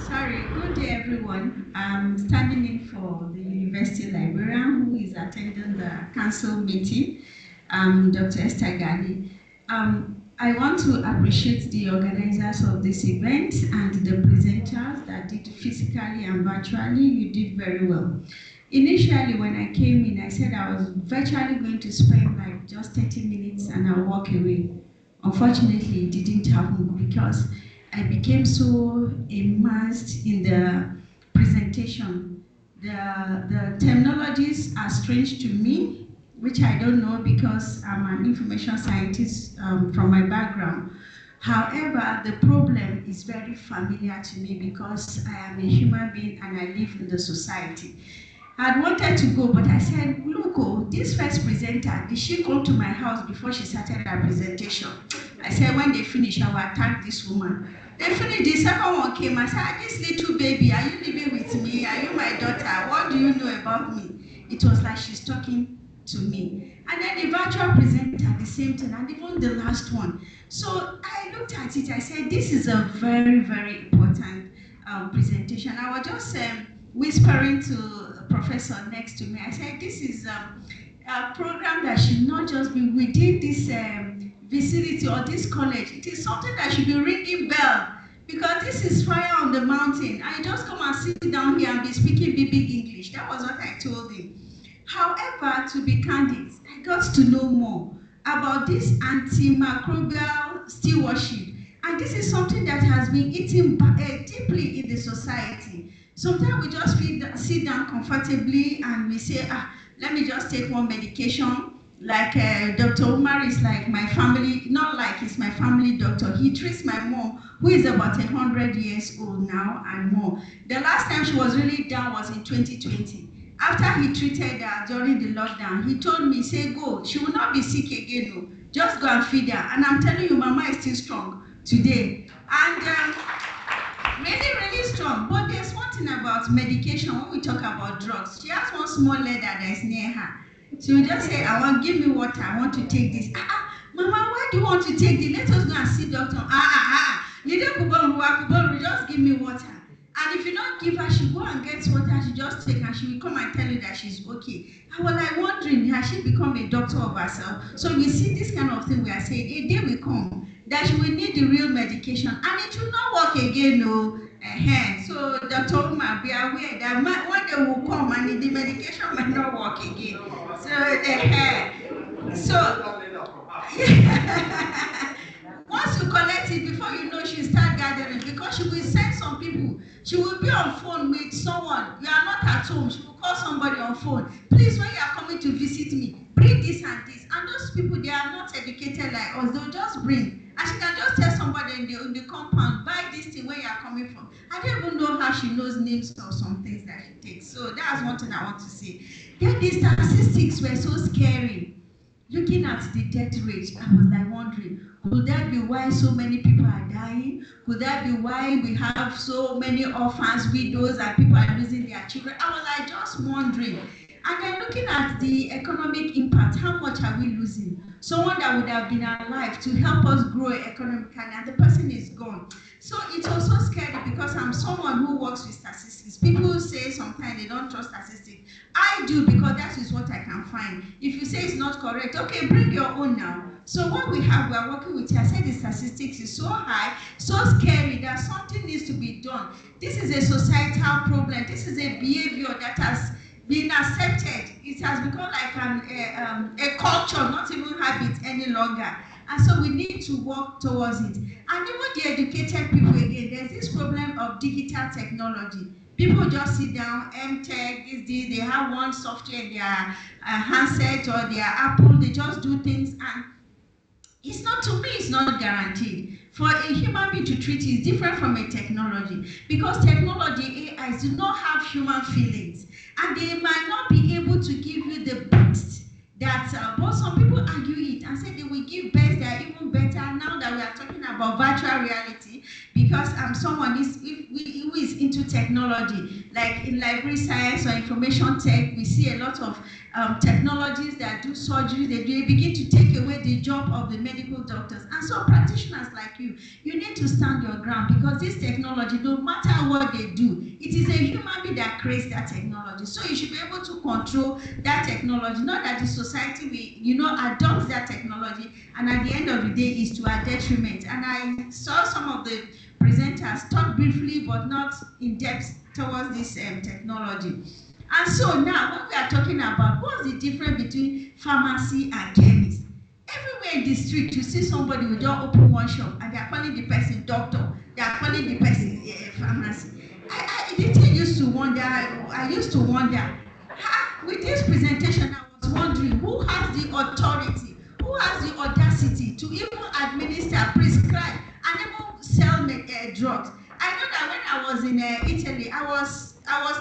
Sorry, good day everyone. I'm standing in for the university librarian who is attending the council meeting, Dr. Esther Gali. I want to appreciate the organizers of this event and the presenters that did physically and virtually. You did very well. Initially, when I came in, I said I was virtually going to spend like just 30 minutes and I'll walk away. Unfortunately, it didn't happen because I became so immersed in the presentation. The terminologies are strange to me, which I don't know because I'm an information scientist from my background. However, the problem is very familiar to me because I am a human being and I live in the society. I wanted to go, but I said, look, oh, this first presenter, did she come to my house before she started her presentation? I said, when they finish, I will attack this woman. They finished, the second one came. I said, this little baby, are you living with me? Are you my daughter? What do you know about me? It was like she's talking to me. And then the virtual presenter, the same thing, and even the last one. So I looked at it, I said, this is a very, very important presentation. I was just whispering to a professor next to me. I said, this is a program that should not just be within this vicinity or this college. It is something that should be ringing bell because this is fire on the mountain. I just come and sit down here and be speaking big English. That was what I told him. However, to be candid, I got to know more about this antimicrobial stewardship. And this is something that has been eaten deeply in the society. Sometimes we just sit down comfortably and we say, let me just take one medication. Like Dr. Umar is like my family, not like he's my family doctor. He treats my mom, who is about 100 years old now and more. The last time she was really down was in 2020. After he treated her during the lockdown, he told me, say, go, she will not be sick again, no. Just go and feed her. And I'm telling you, Mama is still strong today. And really, really strong. But there's one thing about medication when we talk about drugs. She has one small letter that is near her. She will just say, give me water, I want to take this. Mama, why do you want to take this? Let us go and see doctor. You just give me water. And if you don't give her, she go and get water, she just take and she will come and tell you that she's okay. I was like wondering, has she become a doctor of herself? So you see this kind of thing we are saying, a day will come that she will need the real medication and it will not work again, no. So Dr. Umar, be aware that one day will come and the medication might not work again. So once you collect it, before you know, she start gathering because she will send some people. She will be on phone with someone. You are not at home. She will call somebody on phone. Please, when you are coming to visit me, bring this and this. And those people, they are not educated like us. They'll just bring. And she can just tell somebody in the compound, buy this thing where you are coming from. I don't even know how she knows names of some things that she takes. So that's one thing I want to say. Then the statistics were so scary. Looking at the death rate, I was like wondering, could that be why so many people are dying? Could that be why we have so many orphans, widows, and people are losing their children? I was like just wondering. And then looking at the economic impact, how much are we losing? Someone that would have been alive to help us grow economically, and the person is gone. So it's also scary because I'm someone who works with statistics. People say sometimes they don't trust statistics. I do because that is what I can find. If you say it's not correct, okay, bring your own now. So what we have, we are working with, I said the statistics is so high, so scary that something needs to be done. This is a societal problem. This is a behavior that has been accepted. It has become like a culture, not even habit any longer. And so we need to work towards it. And even the educated people, again, there's this problem of digital technology. People just sit down, MTech, they have one software in their handset or their Apple, they just do things, and it's not, to me, it's not guaranteed. For a human being to treat is different from a technology, because technology, AIs, do not have human feelings, and they might not be able to give you the best that, but some people argue it and say they will give best, they are even better now that we are talking about virtual reality, because someone who is into technology, like in library science or information tech, we see a lot of technologies that do surgery, they begin to take away the job of the medical doctors. And so practitioners like you need to stand your ground, because this technology, no matter what they do, it is a human being that creates that technology. So you should be able to control that technology, not that the society will, adopt that technology, and at the end of the day is to our detriment. And I saw some of the presenters talk briefly but not in depth towards this technology. And so now, when we are talking about what's the difference between pharmacy and chemist, everywhere in the street you see somebody who just open one shop and they are calling the person doctor, they are calling the person pharmacy. The thing used to wonder, I used to wonder, with this presentation, I was wondering who has the authority, who has the audacity to even administer, prescribe, and even sell drugs. I know that when I was in Italy, I was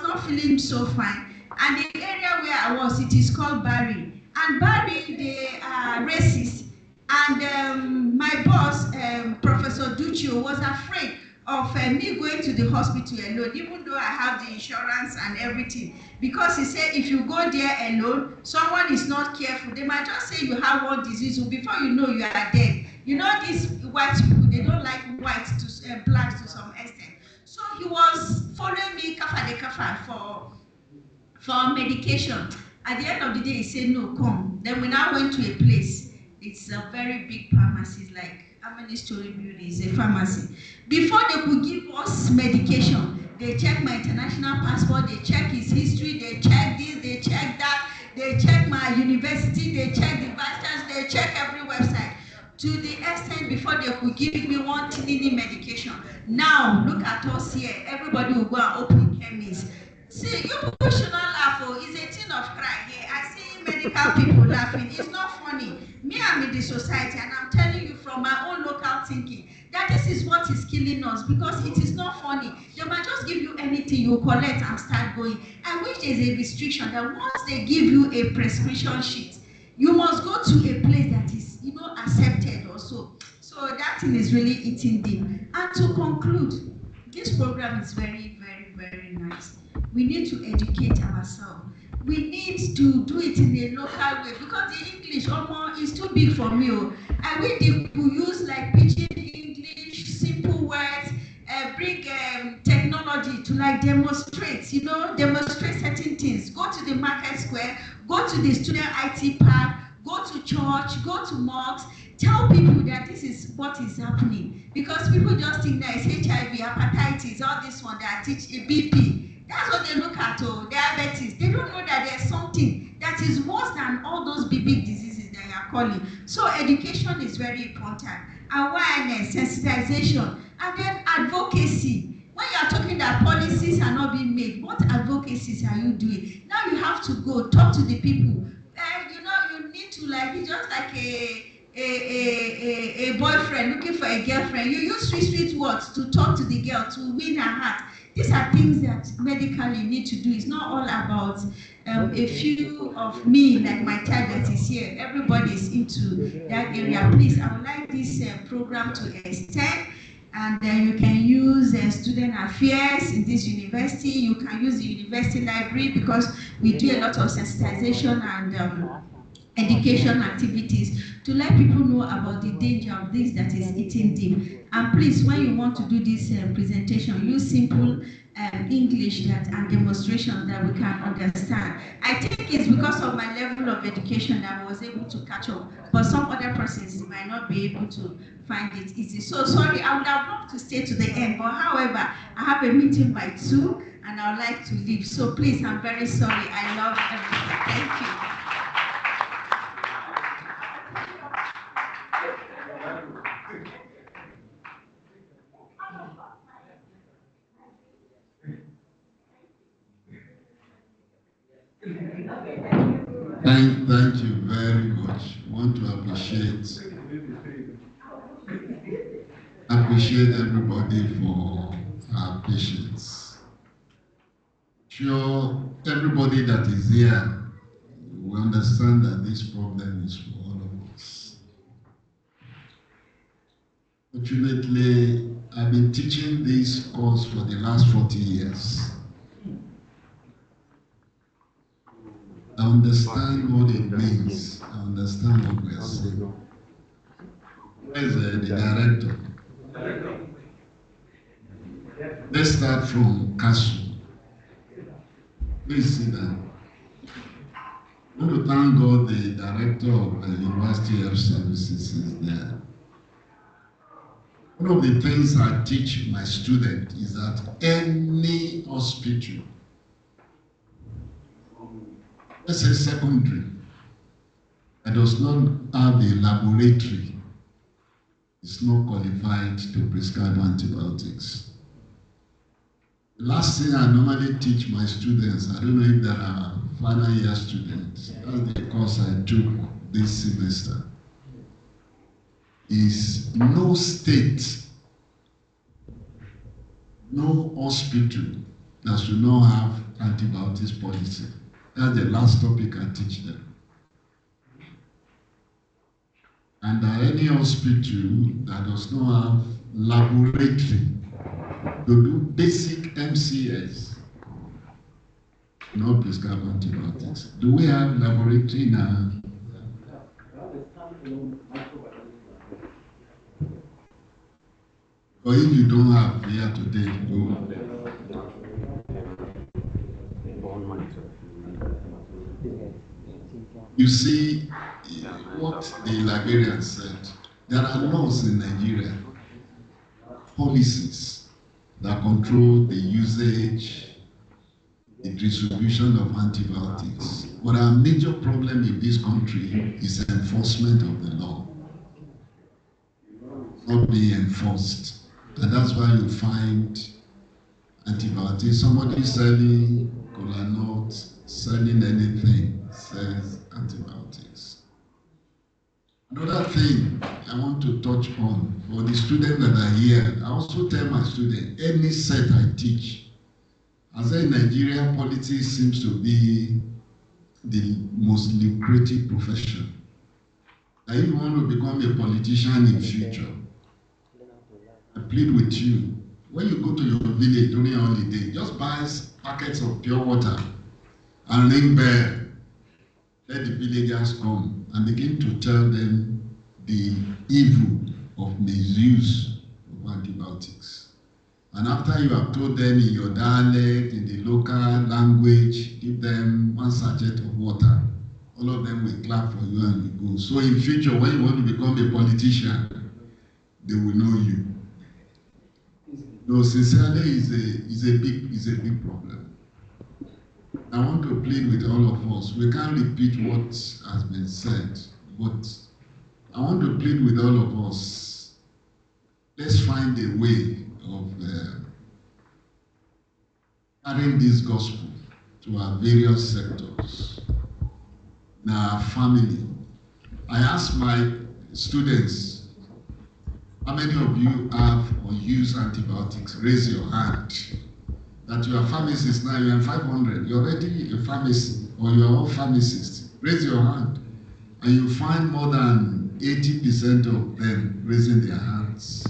not feeling so fine, and the area where I was, it is called Bari, and Bari, they are racist, and my boss, Professor Duccio, was afraid of me going to the hospital alone, even though I have the insurance and everything, because he said if you go there alone, someone is not careful, they might just say you have one disease, so before you know, you are dead. You know, these white people, they don't like whites to blacks to some extent. So he was following me kafa for medication. At the end of the day, he said, no, come. Then we now went to a place. It's a very big pharmacy, like how many story building is a pharmacy. Before they could give us medication, they check my international passport, they check his history, they check this, they check that, they check my university, they check the vitals, they check every website. To the extent before they could give me one tinini medication. Now, look at us here. Everybody will go and open chemists. See, you people should not laugh. Oh, it's a thing of cry here. I see medical people laughing. It's not funny. Me, I'm in the society, and I'm telling you from my own local thinking that this is what is killing us, because it is not funny. They might just give you anything, you collect and start going. And which is a restriction that once they give you a prescription sheet, you must go to a place that is, accepted also. So that thing is really eating deep. And to conclude, this program is very, very, very nice. We need to educate ourselves. We need to do it in a local way, because the English is too big for me. I wish they could use like pidgin English, simple words, bring technology to like demonstrate, demonstrate certain things. Go to the market square, go to the student IT park, go to church, go to mosques, tell people that this is what is happening. Because people just think that it's HIV, hepatitis, all this one that teach a BP. That's what they look at, diabetes. They don't know that there's something that is worse than all those big diseases that you are calling. So education is very important. Awareness, sensitization, and then advocacy. When you are talking that policies are not being made, what advocacies are you doing? Now you have to go talk to the people. You need to, like, it's just like a boyfriend looking for a girlfriend. You use sweet words to talk to the girl, to win her heart. These are things that medically you need to do. It's not all about a few of me, like my target is here. Everybody is into that area. Please, I would like this program to extend. And you can use student affairs in this university. You can use the university library, because we do a lot of sensitization and education activities to let people know about the danger of this that is eating deep. And please, when you want to do this presentation, use simple English and demonstrations that we can understand. I think it's because of my level of education that I was able to catch up, but some other persons might not be able to find it easy. So sorry, I would have loved to stay to the end, but however, I have a meeting by 2 and I would like to leave. So please, I'm very sorry. I love everything. Thank you. want to appreciate everybody for our patience. Sure, everybody that is here will understand that this problem is for all of us. Fortunately, I've been teaching this course for the last 40 years. I understand what it means. I understand what we're saying. Where's the director? Let's start from Kasu. Please sit down. I want to thank God the director of the University Health Services is there. One of the things I teach my students is that any hospital, let's say secondary, that does not have a laboratory is not qualified to prescribe antibiotics. The last thing I normally teach my students, I don't know if there are final year students, that's the course I took this semester, is no state, no hospital that should not have antibiotics policy. That's the last topic I teach them. And any hospital that does not have laboratory to do basic MCS, not prescribe antibiotics. Do we have laboratory now? Or if you don't have here today, you see what the librarian said. There are laws in Nigeria, policies that control the usage, the distribution of antibiotics. But our major problem in this country is enforcement of the law. Not being enforced. And that's why you find antibiotics. Somebody selling cola nut, selling anything, says antibiotics. Another thing I want to touch on for the students that are here, I also tell my students, any set I teach, I say Nigerian politics seems to be the most lucrative profession. Now, if you want to become a politician in future, I plead with you, when you go to your village during holiday, just buy packets of pure water and ring bell. Let the villagers come and begin to tell them the evil of misuse of antibiotics. And after you have told them in your dialect, in the local language, give them one sachet of water. All of them will clap for you and you go. So in future, when you want to become a politician, they will know you. No, sincerely, is a big problem. I want to plead with all of us. We can't repeat what has been said, but I want to plead with all of us. Let's find a way of carrying this gospel to our various sectors. In our family, I ask my students, how many of you have or use antibiotics? Raise your hand. That you are pharmacists now, you are 500. You're already a pharmacy or you are all pharmacists. Raise your hand. And you find more than 80% of them raising their hands.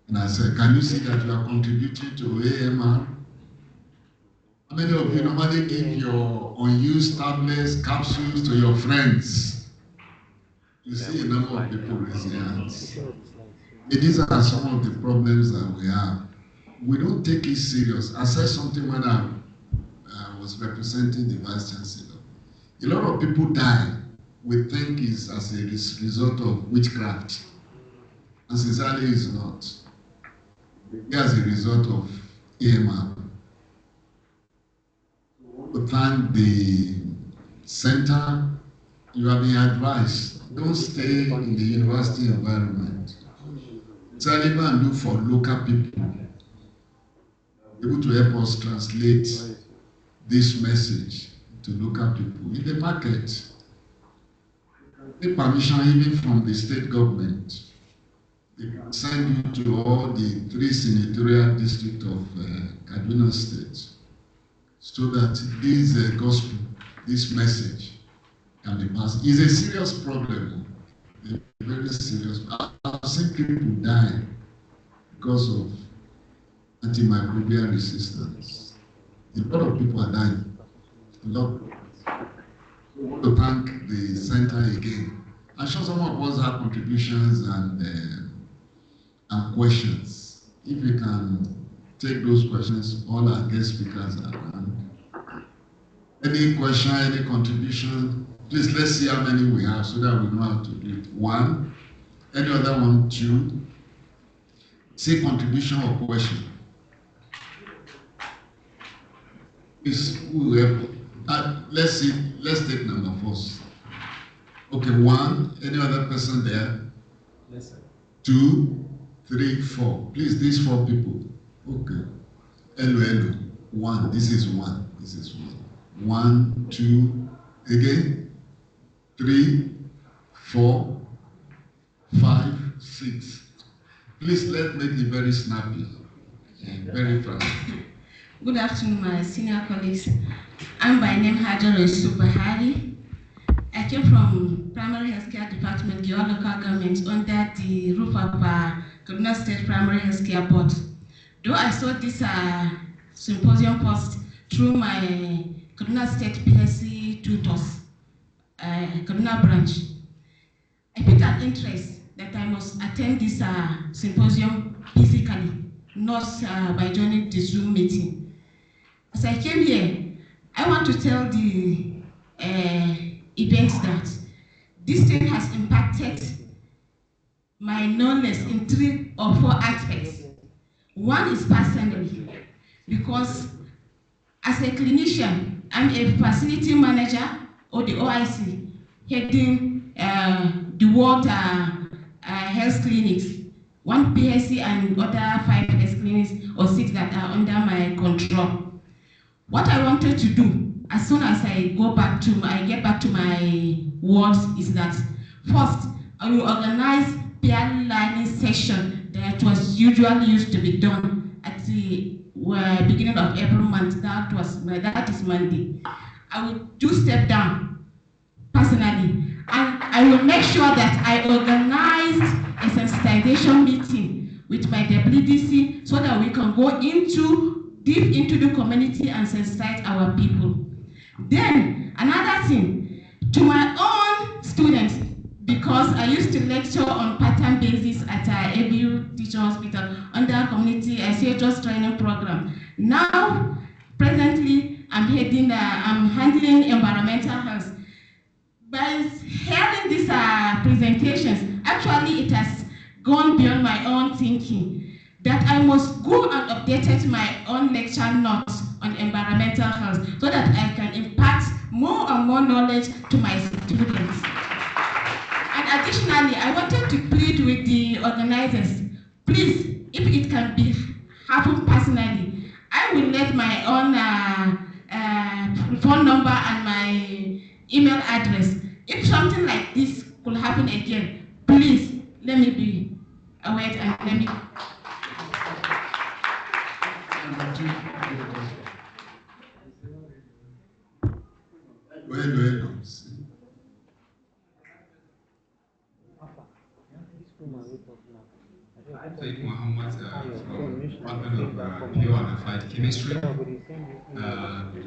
And I said, can you see that you are contributing to AMR? How many of you normally give your unused tablets, capsules to your friends? You see a number of people raising their hands. These are some of the problems that we have. We don't take it serious. I said something when I was representing the Vice Chancellor. A lot of people die, we think is as a result of witchcraft. And sincerely it's not. It's as a result of AMR. To thank the center, you have been advised, don't stay in the university environment. Try and look for local people able to help us translate this message to local people in the market. take permission even from the state government. They send you to all the 3 senatorial districts of Kaduna State, so that this gospel, this message, can be passed. It's a serious problem. A very serious. I've seen people die because of antimicrobial resistance. A lot of people are dying. A lot. I want to thank the center again. I'm sure some of us have contributions and questions. If you can take those questions, all our guest speakers are around. Any question, any contribution, please let's see how many we have so that we know how to do it. 1, any other one, 2. Say contribution or question. Please, whoever. Let's see, let's take number first. Okay, 1, any other person there? Yes, sir. 2, 3, 4. Please, these 4 people. Okay. Hello. 1, this is 1, this is 1. 1, 2, again, 3, 4, 5, 6. Please let's make it very snappy and very fast. Good afternoon, my senior colleagues. I'm by name Hajar Subahari. I came from Primary Healthcare Department, Giwa Local Government, under the roof of Kaduna State Primary Healthcare Board. Though I saw this symposium post through my Kaduna State PSC tutors, Kaduna branch, I picked an interest that I must attend this symposium physically, not by joining the Zoom meeting. As I came here, I want to tell the events that this thing has impacted my knowledge in 3 or 4 aspects. One is personally, because as a clinician, I'm a facility manager or the OIC, heading the world health clinics, 1 PSC and other 5 health clinics or 6 that are under my control. What I wanted to do as soon as I get back to my wards is that first I will organize peer learning session that was usually used to be done at the beginning of every month. That is Monday. I will do step down personally, and I will make sure that I organize a sensitization meeting with my WDC so that we can go deep into the community and sensitize our people. Then another thing, to my own students, because I used to lecture on part-time basis at ABU Teaching Hospital under community CEBBIDOH training program. Now, presently, I'm handling environmental health. By hearing these presentations, actually it has gone beyond my own thinking that I must go and update my own lecture notes on environmental health so that I can impart more and more knowledge to my students. And additionally, I wanted to plead with the organizers, please, if it can happen personally, I will let my own phone number and my email address. If something like this could happen again, please let me be aware and let me. Said Muhammad from Department of Pure and Applied Chemistry.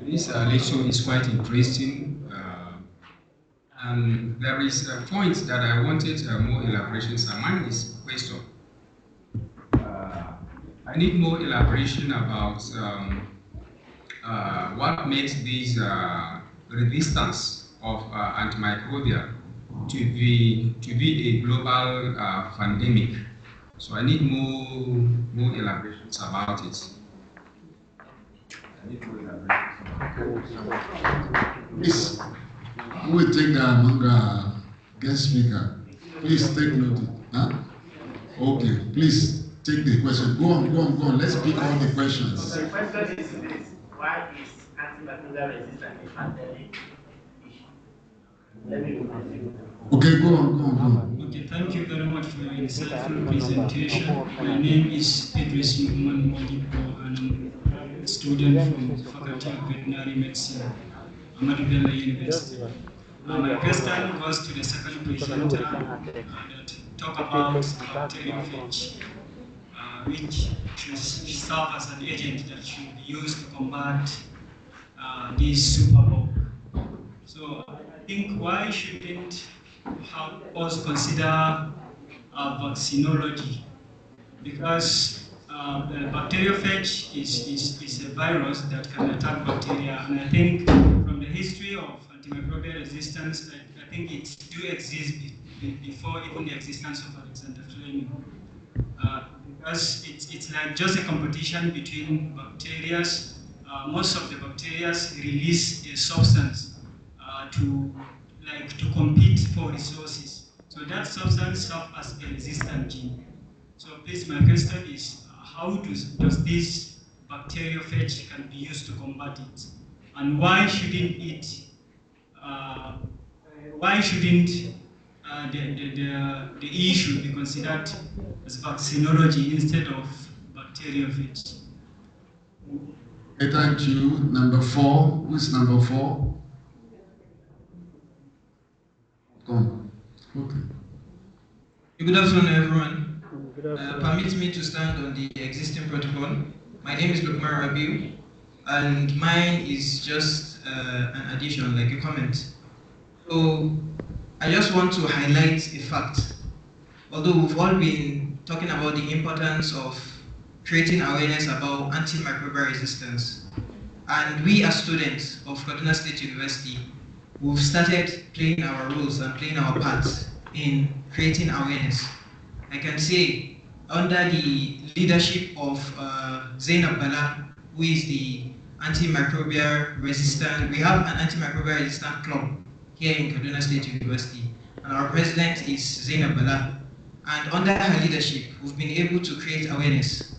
This lecture is quite interesting, and there is a point that I wanted more elaborations on. Mine is question. I need more elaboration about what makes this resistance of antimicrobial to be a global pandemic. So I need more elaborations about it. Please, who will take the Manga guest speaker? Please take note. Huh? Okay, please take the question. Go on. Let's pick all the questions. The question is this: why is antimicrobial resistance a pandemic issue? Let me Okay, go on. Okay, thank you very much for your insightful presentation. My name is Idris Numan Modibo, and I'm a student from the Faculty of Veterinary Medicine, Ahmadu Bello University. My question goes to the second presenter that talk about bacteriophage, which should serve as an agent that should be used to combat this superbug. So I think why shouldn't have us consider vaccinology? Because the bacteriophage is a virus that can attack bacteria, and I think from the history of antimicrobial resistance, I think it do exist before even the existence of Alexander Fleming. Because it's like just a competition between bacteria. Most of the bacteria release a substance to compete for resources. So that substance serves as a resistant gene. So please, my question is, how does this bacteriophage can be used to combat it? And why shouldn't the issue be considered as vaccinology instead of bacteriophage? Okay, thank you. Number 4. Who is number 4? Come. Okay. Good afternoon, everyone. Permit me to stand on the existing protocol. My name is Lukman Rabiu, and mine is just an addition, like a comment. So I just want to highlight a fact. Although we've all been talking about the importance of creating awareness about antimicrobial resistance, and we as students of Kaduna State University, we've started playing our roles and playing our parts in creating awareness. I can say, under the leadership of Zainab Bala, who is the antimicrobial resistant, we have an antimicrobial resistant club here in Kaduna State University, and our president is Zainab Bala. And under her leadership, we've been able to create awareness.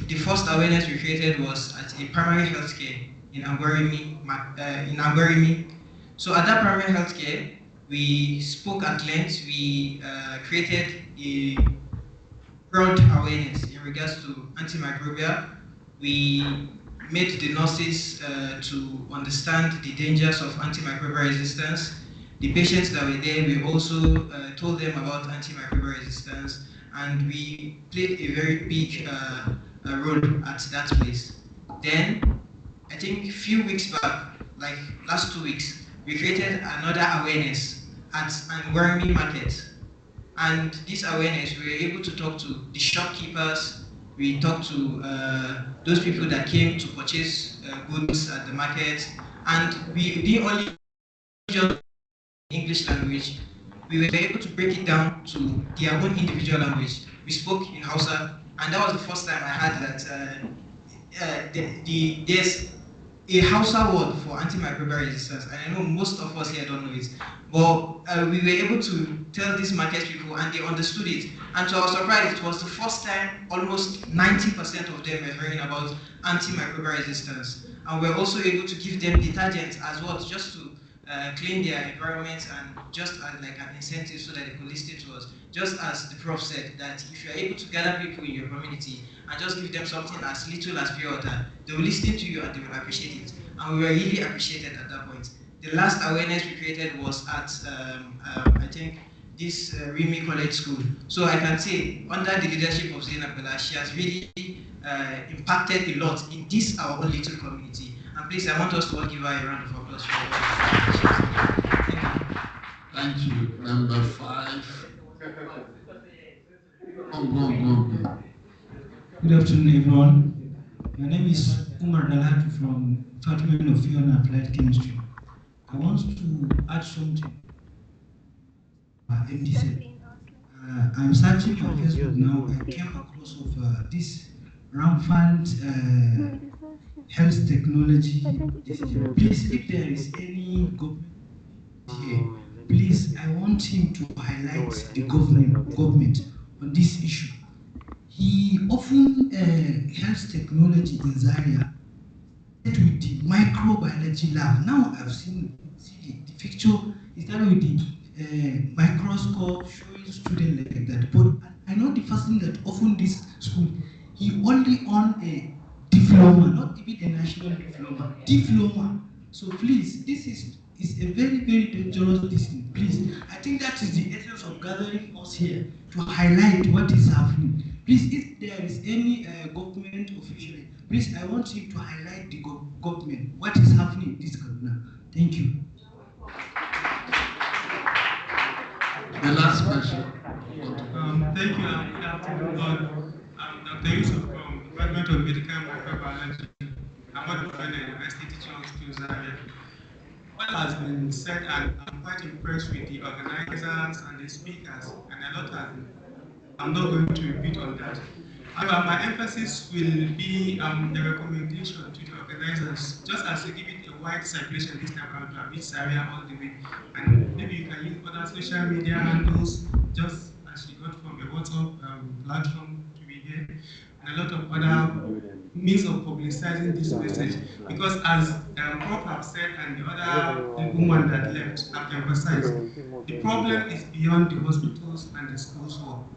The first awareness we created was at a primary health care in Angwarimi. So at that primary health care, we spoke at length. We created a broad awareness in regards to antimicrobial. We made the nurses to understand the dangers of antimicrobial resistance. The patients that were there, we also told them about antimicrobial resistance, and we played a very big role at that place. Then, I think a few weeks back, like last 2 weeks, we created another awareness at Angwarimi Market. And this awareness, we were able to talk to the shopkeepers, we talked to those people that came to purchase goods at the market, and we didn't only just English language, we were able to break it down to their own individual language. We spoke in Hausa, and that was the first time I heard that there's a Hausa word for antimicrobial resistance, and I know most of us here don't know it, but we were able to tell these market people, and they understood it. And to our surprise, it was the first time almost 90% of them were hearing about antimicrobial resistance. And we're also able to give them detergents as well, just to clean their environment, and just as like an incentive so that they could listen to us. Just as the prof said, that if you're able to gather people in your community and just give them something as little as pure water, they will listen to you and they will appreciate it. And we were really appreciated at that point. The last awareness we created was at, I think, this Rimi College School. So I can say, under the leadership of Zainab Bala, she has really impacted a lot in this, our own little community. And please, I want us to all give her a round of applause for her. Thank you. Number 5. Go. Good afternoon, everyone. My name is Umar Dalhatu from Department of Fuel and Applied Chemistry. I want to add something. MD said, I'm searching on Facebook now. I came across of this rampant health technology decision. Please, if there is any government here, please, I want him to highlight the government on this issue. He often health technology in Zaria with the microbiology lab. Now I've seen the picture is that with the microscope showing students like that. But I know the first thing that often this school, he only on a diploma, not even a national diploma, diploma. So please, this is a very, very dangerous thing. Please, I think that is the essence of gathering us here, to highlight what is happening. Please, if there is any government official, please, I want him to highlight the government, what is happening in this Kaduna. Thank you. The last question. Thank you, and good afternoon, all. I'm Dr. Yusuf from Department of Medical Microbiology. I'm at the University teaching hospital Zaria. What has been said, and I'm quite impressed with the organizers and the speakers, and a lot has been. I'm not going to repeat on that. However, my emphasis will be the recommendation to the organizers, just as you give it a wide circulation this time around to reach Zaria all the way. And maybe you can use other social media handles, just as you got from a WhatsApp platform to be here, and a lot of other means of publicizing this message. Because as Prof have said, and the other woman that left have emphasized, the problem is beyond the hospitals and the schools wall.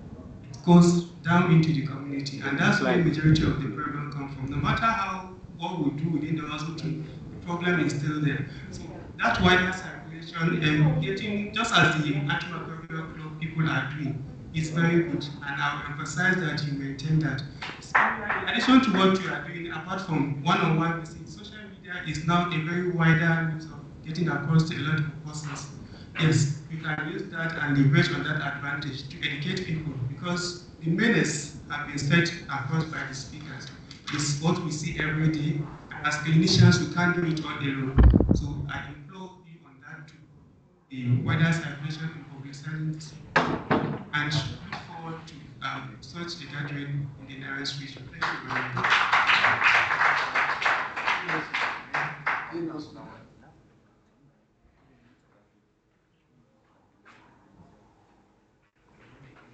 It goes down into the community, and that's where the majority of the problem comes from. No matter what we do within the hospital, the problem is still there. So that wider circulation and getting, just as the antimicrobial club people are doing, is very good, and I will emphasize that you maintain that. In addition to what you are doing, apart from one-on-one visits, social media is now a very wider means of getting across to a lot of persons. Yes, you can use that and leverage on that advantage to educate people, because the menace have been set across by the speakers. It's what we see every day. As clinicians, we can't do it all alone. So I implore you on that too. The wider circulation in publicizing this, and look forward to such a gathering in the nearest region. Thank you very much.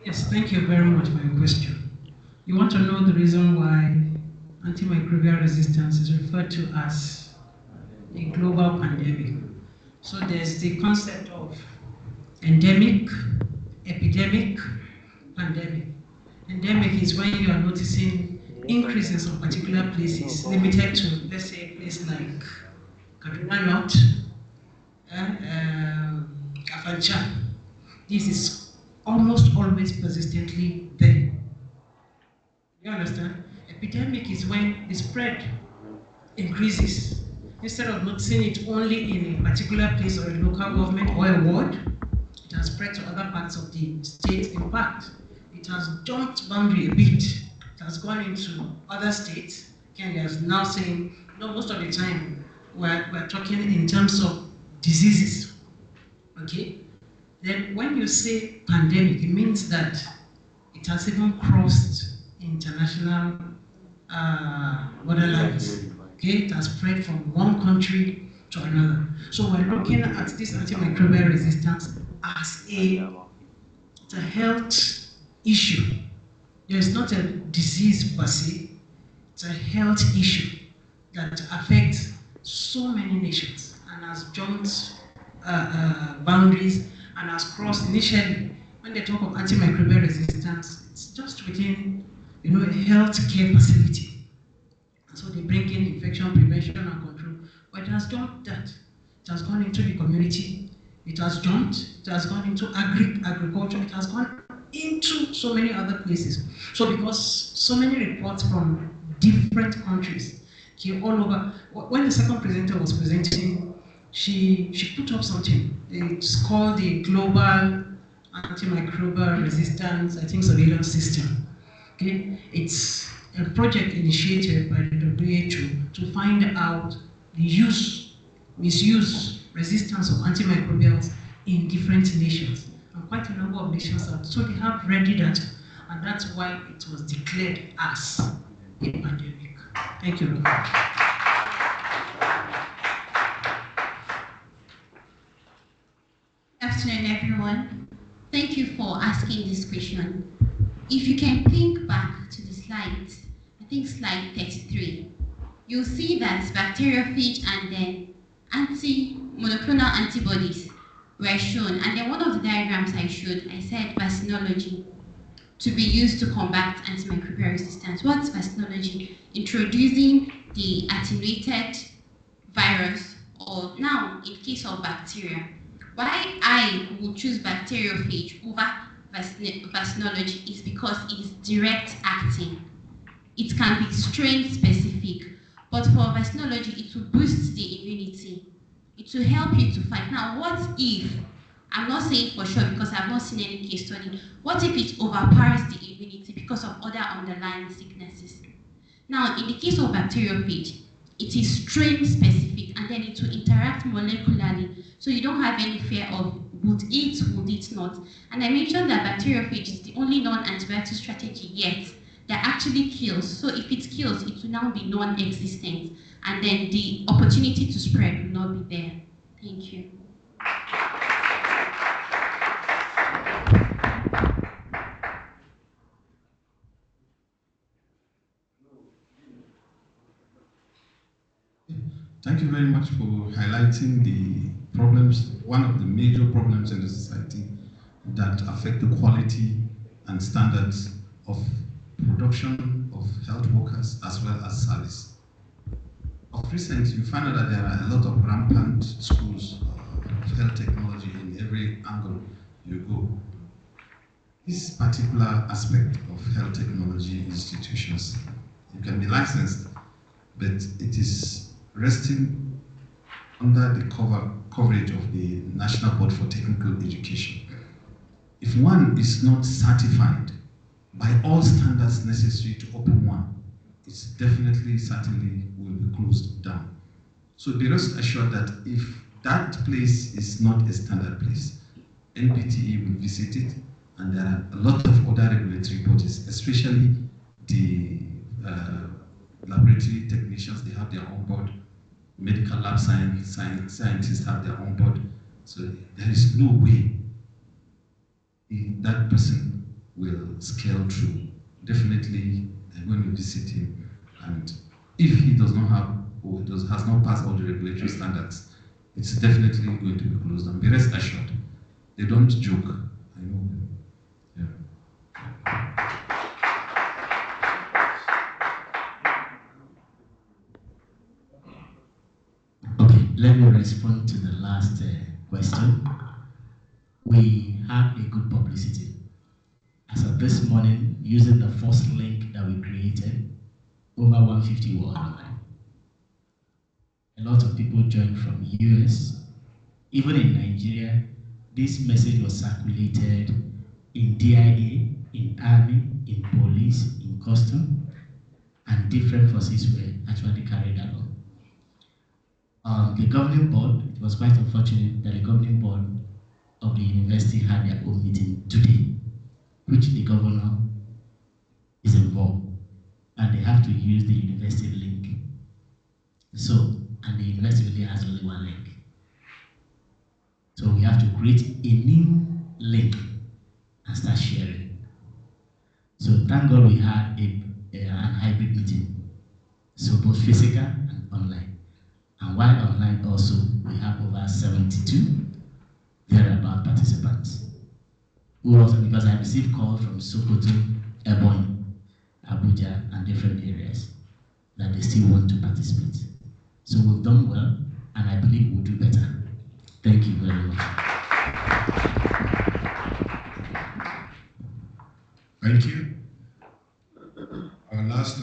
Yes, thank you very much for your question. You want to know the reason why antimicrobial resistance is referred to as a global pandemic. So there's the concept of endemic, epidemic, pandemic. Endemic is when you are noticing increases of particular places, limited to, let's say, a place like Kaduna North, Kafancha. This is almost always persistently there. You understand? Epidemic is when the spread increases. Instead of noticing it only in a particular place or a local government or a ward, it has spread to other parts of the state. In fact, it has jumped boundary a bit. It has gone into other states. Kenya is now saying, no, most of the time we're talking in terms of diseases. Okay? Then when you say pandemic, it means that it has even crossed international borderlines. Okay? It has spread from one country to another. So we're looking at this antimicrobial resistance as a health issue. It's not a disease per se, it's a health issue that affects so many nations and has jumped boundaries and has crossed. Initially, when they talk of antimicrobial resistance, it's just within, a health care facility. And so they bring in infection prevention and control, but it has jumped that. It has gone into the community, it has gone into agriculture, it has gone into so many other places. So because so many reports from different countries came all over. When the second presenter was presenting, she put up something. It's called the Global Antimicrobial Resistance, I think, surveillance system. Okay? It's a project initiated by the WHO to find out the use, misuse, resistance of antimicrobials in different nations. And quite a number of nations have, so they have ready data, and that's why it was declared as a pandemic. Thank you very much. Good afternoon, everyone. Thank you for asking this question. If you can think back to the slides, I think slide 33, you'll see that bacteriophage and then monoclonal antibodies were shown. And then one of the diagrams I showed, I said vaccinology to be used to combat antimicrobial resistance. What's vaccinology? Introducing the attenuated virus, or now in case of bacteria. Why I would choose bacteriophage over vaccinology is because it's direct acting. It can be strain specific, but for vaccinology, it will boost the immunity. It will help you to fight. Now, what if, I'm not saying for sure because I've not seen any case study, what if it overpowers the immunity because of other underlying sicknesses? Now, in the case of bacteriophage, it is strain specific and then it will interact molecularly, so you don't have any fear of would it not. And I mentioned that bacteriophage is the only non-antibiotic strategy yet that actually kills. So if it kills, it will now be non-existent, and then the opportunity to spread will not be there. Thank you. Thank you very much for highlighting the problems, one of the major problems in the society that affect the quality and standards of production of health workers as well as service. Of recent, you find out that there are a lot of rampant schools of health technology in every angle you go. This particular aspect of health technology institutions, you can be licensed, but it is resting under the coverage of the National Board for Technical Education. If one is not certified by all standards necessary to open one, it's definitely, certainly will be closed down. So be rest assured that if that place is not a standard place, NPTE will visit it, and there are a lot of other regulatory bodies, especially the laboratory technicians, they have their own board, medical lab scientists have their own board. So there is no way that person will scale through. Definitely when we visit him, and if he does not have or has not passed all the regulatory standards, it's definitely going to be closed. And be rest assured, they don't joke. I know. Yeah. Okay, let me respond to the last question. We have a good publicity. As of this morning, using the first link that we created, over 150 were online. A lot of people joined from US. Even in Nigeria, this message was circulated in DIA, in Army, in police, in custom, and different forces were actually carried along. The governing board, it was quite unfortunate that the governing board of the university had their own meeting today, which the governor is involved, and they have to use the university link. So, and the university really has only one link. So we have to create a new link and start sharing. So thank God we had an hybrid meeting. So both physical and online. And while online also, we have over 72 thereabout participants. Who also, because I received calls from Sokoto, Ebonyi, Abuja, and different areas that they still want to participate. So we've done well, and I believe we'll do better. Thank you very much. Thank you. Our last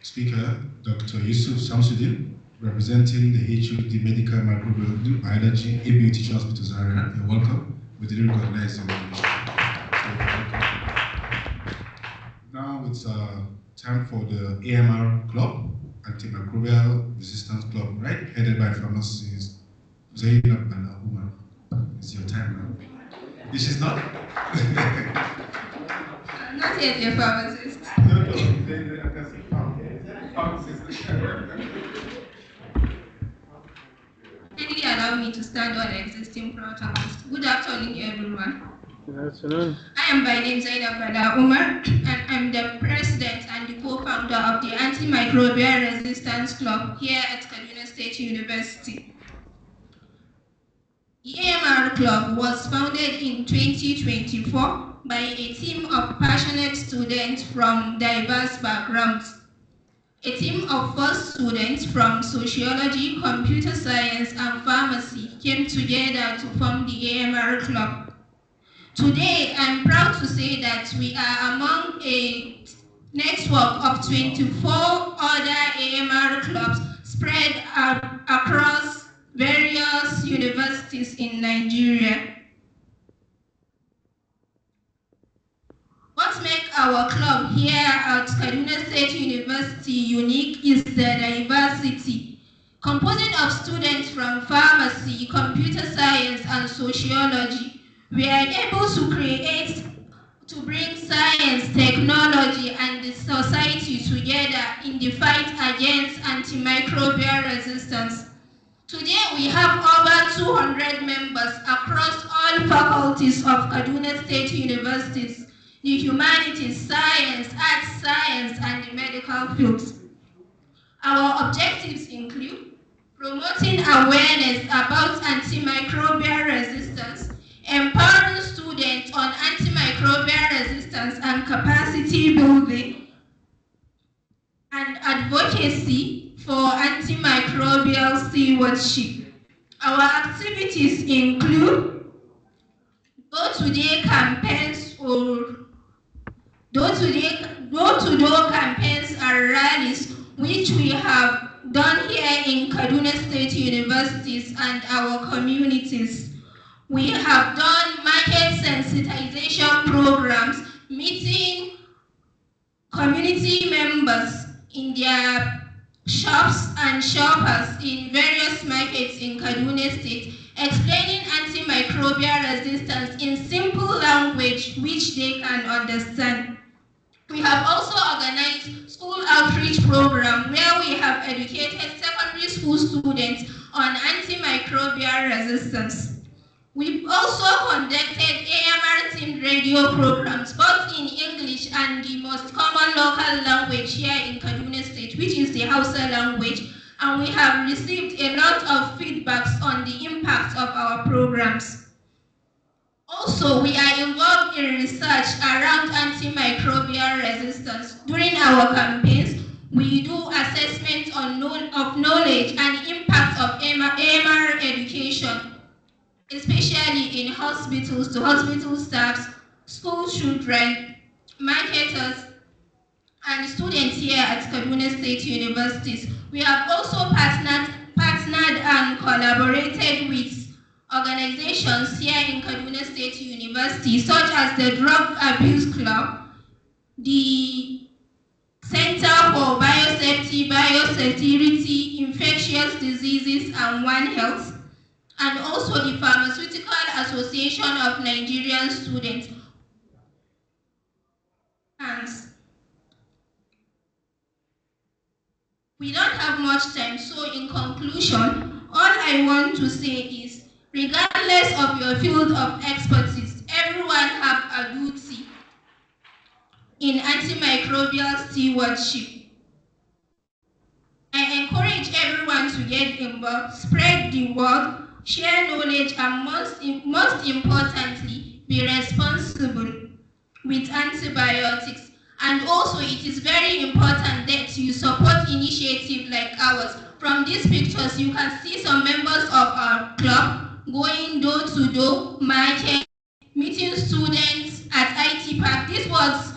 speaker, Dr. Yusuf Samsudin, representing the HUD Medical Microbial Biology, ABU Teaching Hospitals area. You're welcome. We didn't recognize you. Now it's time for the AMR Club, Antimicrobial Resistance Club, right? Headed by pharmacist Zainab and Umar. It's your time now. This is not? Not yet a pharmacist. Kindly allow me to stand on existing protocols. Good afternoon, everyone. Good afternoon. I am by name Zainab Bala Umar, and I'm the president and the co-founder of the Antimicrobial Resistance Club here at Kaduna State University. The AMR Club was founded in 2024 by a team of passionate students from diverse backgrounds. A team of 4 students from sociology, computer science, and pharmacy came together to form the AMR Club. Today, I'm proud to say that we are among a network of 24 other AMR clubs spread across various universities in Nigeria. What makes our club here at Kaduna State University unique is the diversity. Composing of students from pharmacy, computer science, and sociology, we are able to bring science, technology, and the society together in the fight against antimicrobial resistance. Today, we have over 200 members across all faculties of Kaduna State Universities, the humanities, science, arts, science, and the medical fields. Our objectives include promoting awareness about antimicrobial resistance, empowering students on antimicrobial resistance and capacity building, and advocacy for antimicrobial stewardship. Our activities include door-to-door campaigns door-to-door campaigns and rallies, which we have done here in Kaduna State Universities and our communities. We have done market sensitization programs, meeting community members in their shops and shoppers in various markets in Kaduna State, explaining antimicrobial resistance in simple language which they can understand. We have also organized school outreach program where we have educated secondary school students on antimicrobial resistance. We've also conducted AMR-themed radio programs, both in English and the most common local language here in Kaduna State, which is the Hausa language, and we have received a lot of feedbacks on the impact of our programs. Also, we are involved in research around antimicrobial resistance. During our campaigns, we do assessment of knowledge and impact of AMR education, especially in hospitals, to hospital staffs, school children, marketers, and students here at Kaduna State Universities. We have also partnered and collaborated with organizations here in Kaduna State University, such as the Drug Abuse Club, the Center for Biosafety, Biosecurity, Infectious Diseases, and One Health, and also the Pharmaceutical Association of Nigerian Students. We don't have much time, so in conclusion, all I want to say is, regardless of your field of expertise, everyone have a duty in antimicrobial stewardship. I encourage everyone to get involved, spread the word, share knowledge, and most importantly, be responsible with antibiotics. And also, it is very important that you support initiatives like ours. From these pictures, you can see some members of our club going door to door, market, meeting students at IT Park. This was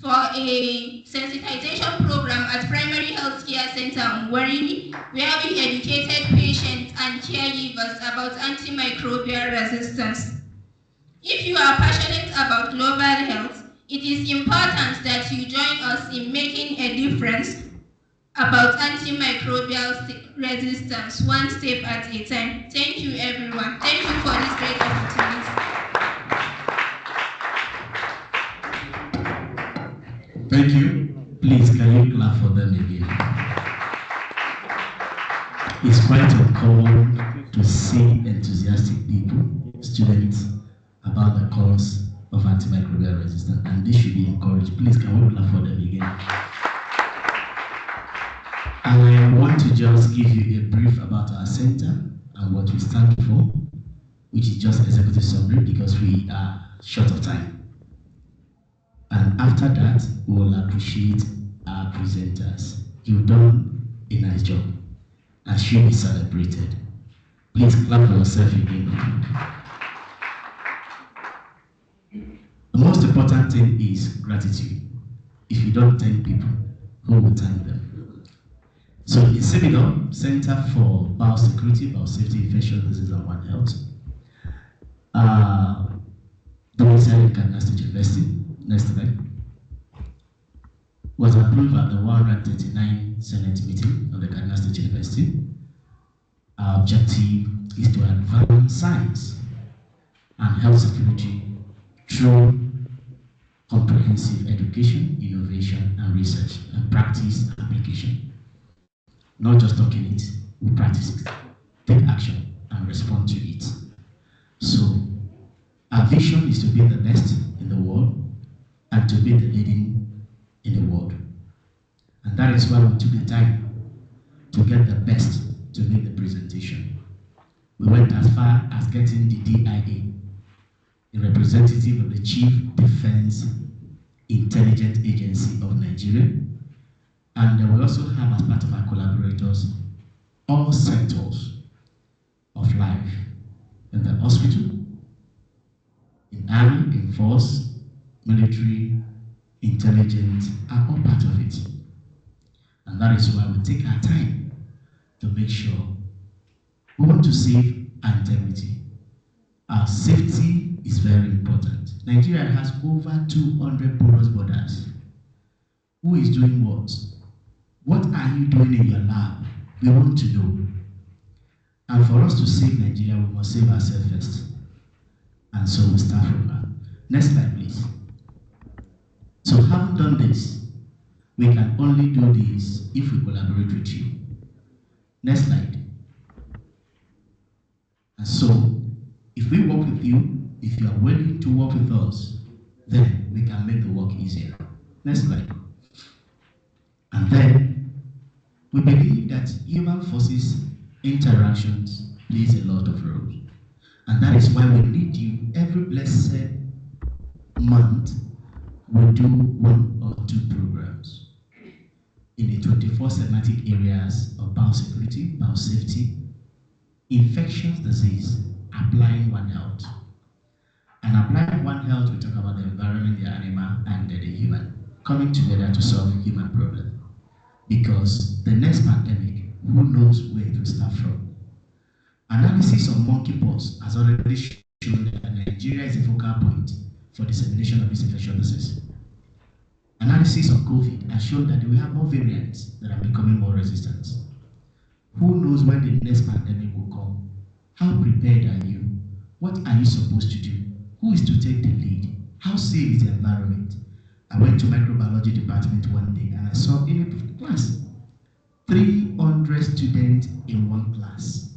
for a sensitization program at Primary Health Care Center in Warimi, where we educated patients and caregivers about antimicrobial resistance. If you are passionate about global health, it is important that you join us in making a difference about antimicrobial resistance, one step at a time. Thank you, everyone. Thank you for this great opportunity. Thank you. Please, can you clap for them again? It's quite uncommon to see enthusiastic people, students, about the cause of antimicrobial resistance, and this should be encouraged. Please, can we clap for them again? I want to just give you a brief about our center and what we stand for. which is just executive summary because we are short of time. And after that, we will appreciate our presenters. You've done a nice job and should be celebrated. Please clap for yourself again. The most important thing is gratitude. If you don't thank people, who will thank them? So in CEBBIDOH, Center for Biosecurity, Biosafety, Infectious Disease and One Health, domiciled in Kaduna State University, next slide, was approved at the 139 Senate meeting of the Kaduna State University. Our objective is to advance science and health security through comprehensive education, innovation, and research, and practice application. Not just talking it, we practice it, take action, and respond to it. So, our vision is to be the best in the world and to be the leading in the world. And that is why we took the time to get the best to make the presentation. We went as far as getting the DIA, a representative of the Chief Defense Intelligence Agency of Nigeria, and we also have as part of our collaborators all sectors of life, in the hospital, in army, in force, military, intelligence, are all part of it. And that is why we take our time to make sure we want to save our integrity. Our safety is very important. Nigeria has over 200 porous borders. Who is doing what? What are you doing in your lab? We want to know. And for us to save Nigeria, we must save ourselves first. And so we start from that. Next slide, please. So having done this, we can only do this if we collaborate with you. Next slide. And so, if we work with you, if you are willing to work with us, then we can make the work easier. Next slide. And then, we believe that human forces interactions plays a lot of roles. And that is why we need you every blessed month. We do 1 or 2 programs in the 24 thematic areas of biosecurity, biosafety, infectious disease, applying One Health. And applying One Health, we talk about the environment, the animal, and the human, coming together to solve human problem. Because the next pandemic, who knows where it will start from? Analysis of monkeypox has already shown that Nigeria is a focal point for dissemination of this infectious disease. Analysis of COVID has shown that we have more variants that are becoming more resistant. Who knows when the next pandemic will come? How prepared are you? What are you supposed to do? Who is to take the lead? How safe is the environment? I went to microbiology department one day and I saw in a class 300 students in one class.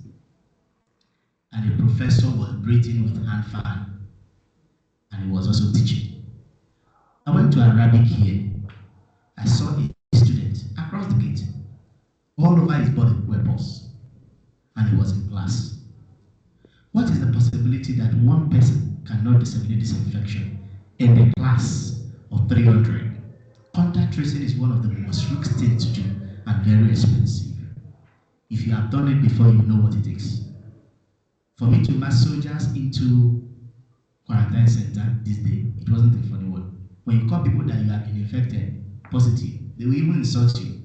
And the professor was breathing with hand fan. And he was also teaching. I went to Arabic here. I saw a student across the gate. All over his body were pus. And he was in class. What is the possibility that one person cannot disseminate this infection in a class of 300? Contact tracing is one of the most risky things to do and very expensive. If you have done it before, you know what it takes. For me to mass soldiers into quarantine center this day, it wasn't a funny one. When you call people that you have been infected positive, they will even insult you.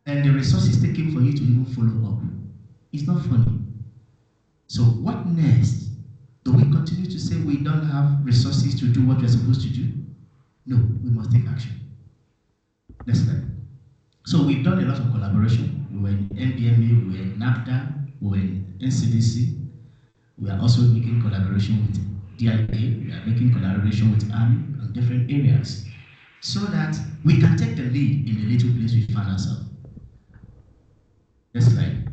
And the resources taken for you to even follow up. It's not funny. So what next? Do we continue to say we don't have resources to do what we're supposed to do? No, we must take action. Next slide. So we've done a lot of collaboration. We were in NBMA, we were in NAFDA, we were in NCDC. We are also making collaboration with DIA, we are making collaboration with ARMY on different areas so that we can take the lead in the little place we find ourselves. Next slide.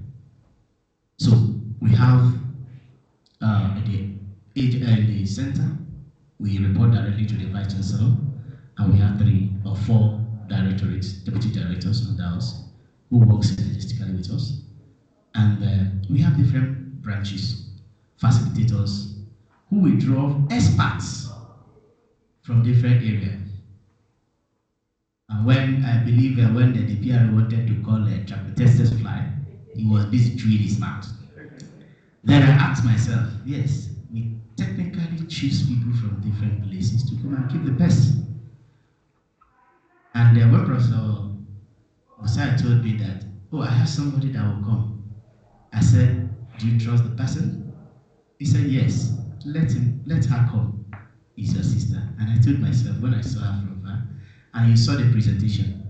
So we have the center, we report directly to the Vice Chancellor, and we have 3 or 4 directorates, deputy directors under us, who work synergistically with us. And we have different branches. facilitators who will draw experts from different areas. And when I believe when the DPR wanted to call a traffic testers fly, he was busy chewing his mouth. Then I asked myself, yes, we technically choose people from different places to come and keep the best. And when Professor Osai told me that, oh, I have somebody that will come. I said, do you trust the person? He said, yes, let her come. He's your sister. And I told myself, when I saw her from her, and you saw the presentation,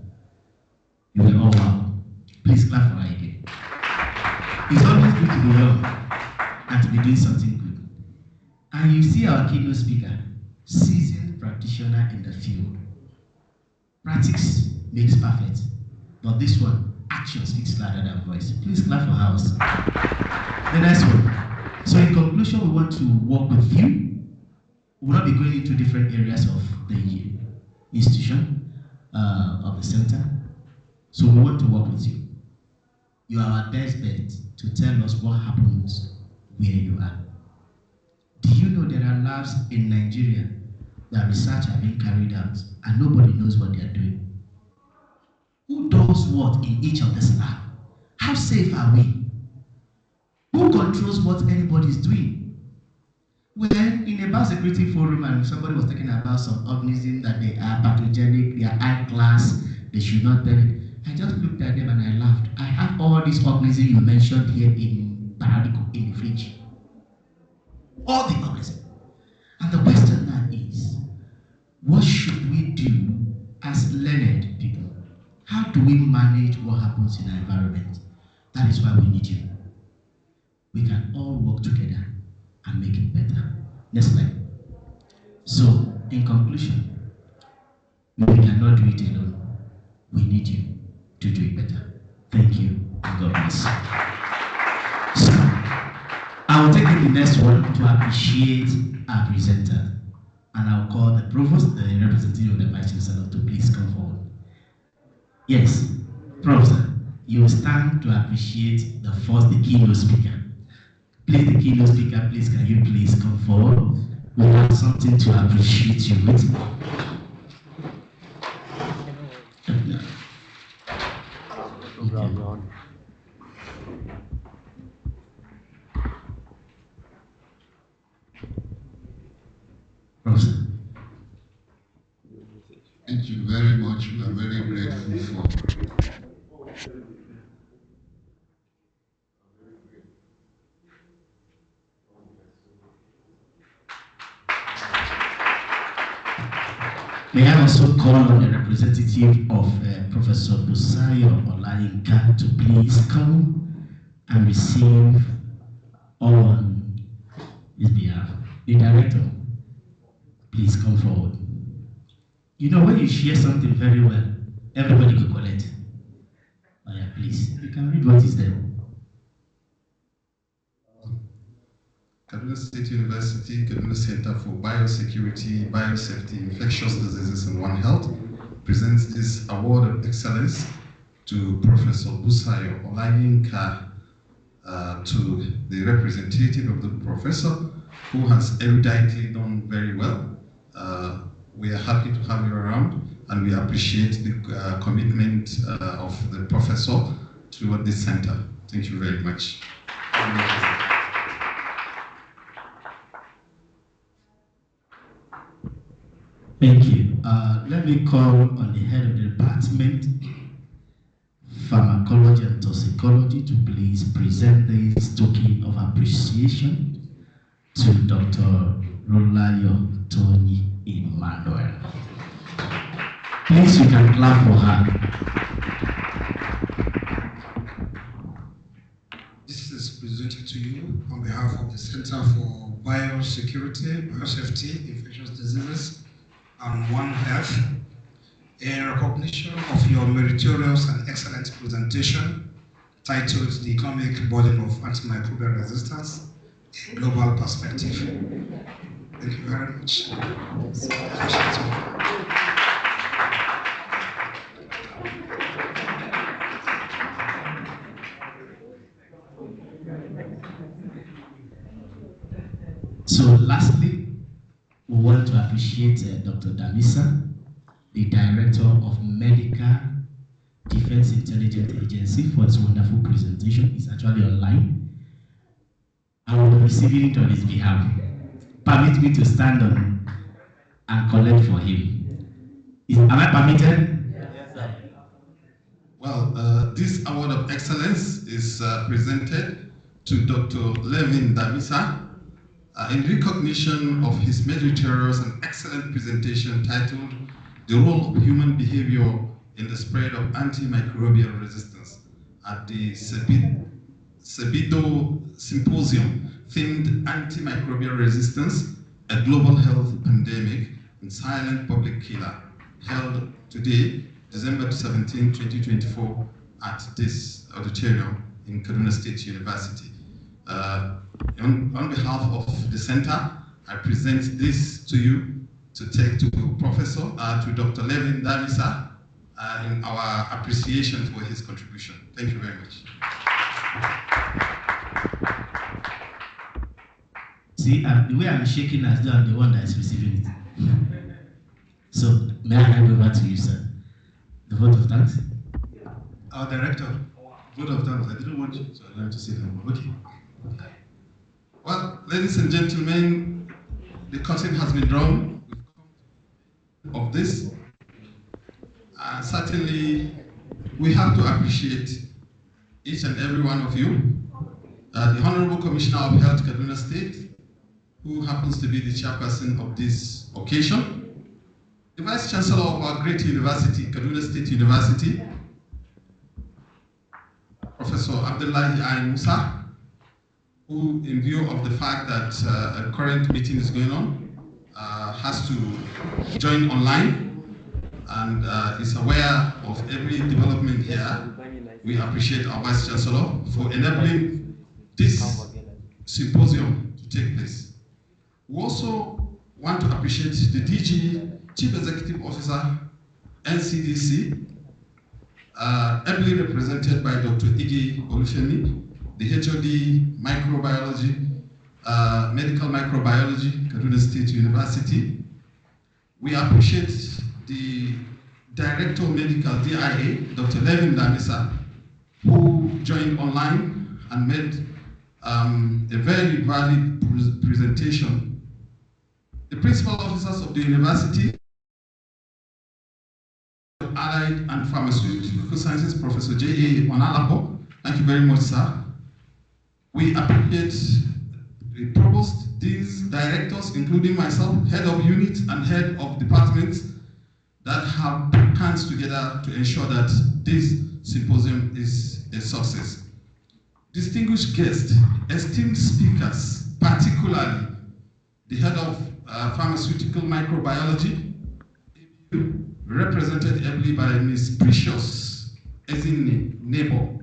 you were all wow. Please clap for her again. It's always good to be young and to be doing something good. And you see our keynote speaker, seasoned practitioner in the field. Practice makes perfect, but this one, action speaks louder than voice. Please clap for house. The next one. So in conclusion, we want to work with you. We will not be going into different areas of the institution, of the center. So we want to work with you. You are our best bet to tell us what happens where you are. Do you know there are labs in Nigeria that research are being carried out and nobody knows what they are doing? Who does what in each of these labs? How safe are we? Who controls what anybody is doing? Well, in a biosecurity forum, and somebody was talking about some organisms that they are pathogenic, they are high class, they should not tell it. I just looked at them and I laughed. I have all these organisms you mentioned here in Paradico, in the fridge. All the organisms. And the question now is, what should we do as learned people? How do we manage what happens in our environment? That is why we need you. We can all work together and make it better. Next slide. So, in conclusion, we cannot do it alone. We need you to do it better. Thank you, and God bless. So, I will take the next one to appreciate our presenter, and I'll call the provost, the representative of the Vice Chancellor, to please come forward. Yes, Professor, you will stand to appreciate the keynote speaker. Please, the keynote speaker, please, can you please come forward? We have something to appreciate you with. Professor. Thank you very much. We are very grateful for May I also call on the representative of Professor Busayo Olayinka to please come and receive on his behalf. The director, please come forward. You know, when you share something very well, everybody could collect. Oh yeah, please, you can read what is there. Kaduna State University, Kaduna Center for Biosecurity, Biosafety, Infectious Diseases and One Health presents this award of excellence to Professor Busayo Olayinka, to the representative of the professor, who has eruditely done very well. We are happy to have you around, and we appreciate the commitment of the professor toward this center. Thank you very much. Thank you. Let me call on the head of the department, Pharmacology and Toxicology, to please present this token of appreciation to Dr. Rolayo Tony Emmanuel. Please, you can clap for her. This is presented to you on behalf of the Center for Biosecurity, Biosafety, Infectious Diseases, and One Health, in recognition of your meritorious and excellent presentation titled The Economic Burden of Antimicrobial Resistance, a Global Perspective. Thank you very much. appreciate Dr. Damisa, the Director of Medical Defense Intelligence Agency, for its wonderful presentation. It's actually online. I will be receiving it on his behalf. Permit me to stand on and collect for him. Am I permitted? Yes, sir. Well, this award of excellence is presented to Dr. Levin Damisa in recognition of his meritorious and excellent presentation titled The Role of Human Behavior in the Spread of Antimicrobial Resistance at the CEBBIDOH Symposium themed Antimicrobial Resistance, a Global Health Pandemic and Silent Public Killer, held today, December 17, 2024, at this auditorium in Kaduna State University. On behalf of the center, I present this to you to take to Professor, to Dr. Levin Damisa, in our appreciation for his contribution. Thank you very much. See, the way I'm shaking as though I'm the one that is receiving it. So, may I hand over to you, sir? The vote of thanks? Our director, vote of thanks. I didn't want you, so I learned to say them. Okay. Well, ladies and gentlemen, the curtain has been drawn of this. Certainly, we have to appreciate each and every one of you. The Honorable Commissioner of Health, Kaduna State, who happens to be the chairperson of this occasion. The Vice Chancellor of our great university, Kaduna State University, Professor Abdullahi Ayn Musa, who, in view of the fact that a current meeting is going on, has to join online and is aware of every development here. We appreciate our Vice Chancellor for enabling this symposium to take place. We also want to appreciate the DG, Chief Executive Officer, NCDC, ably represented by Dr. Igi Olufemi, the HOD Microbiology, Medical Microbiology, Kaduna State University. We appreciate the Director of Medical DIA, Dr. Levin Damisa, who joined online and made a very valid presentation. The principal officers of the university, Allied and Pharmaceutical Sciences, Professor J.A. Onalapo. Thank you very much, sir. We appreciate the provost, deans, directors, including myself, head of unit and head of departments that have put hands together to ensure that this symposium is a success. Distinguished guests, esteemed speakers, particularly the head of pharmaceutical microbiology, represented ably by Ms. Precious Ezinne Nebo.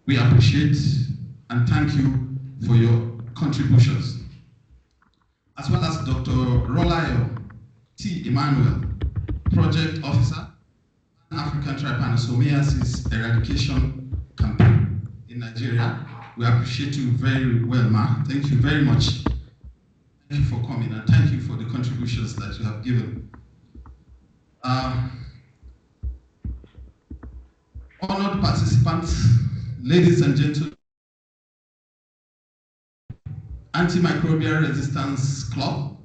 We appreciate and thank you for your contributions. As well as Dr. Rolayo T. Emmanuel, Project Officer, African Trypanosomiasis Eradication Campaign in Nigeria. We appreciate you very well, ma. Thank you very much. Thank you for coming and thank you for the contributions that you have given. Honored participants, ladies and gentlemen, Antimicrobial Resistance Club,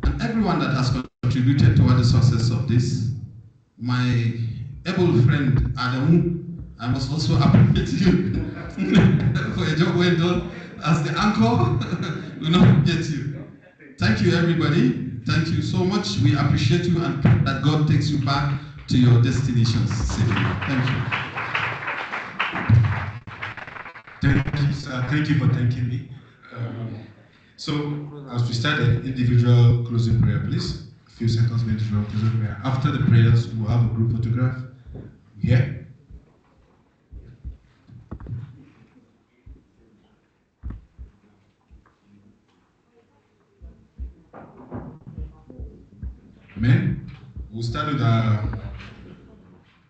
and everyone that has contributed toward the success of this. My able friend Adamu, I must also appreciate you for a job well done. As the anchor, we will not forget you. Thank you, everybody. Thank you so much. We appreciate you and that God takes you back to your destinations safely. Thank you. Thank you, sir. Thank you for thanking me. So, as we start an individual closing prayer, please. A few seconds of individual closing prayer. After the prayers, we'll have a group photograph here. Amen. We'll start with our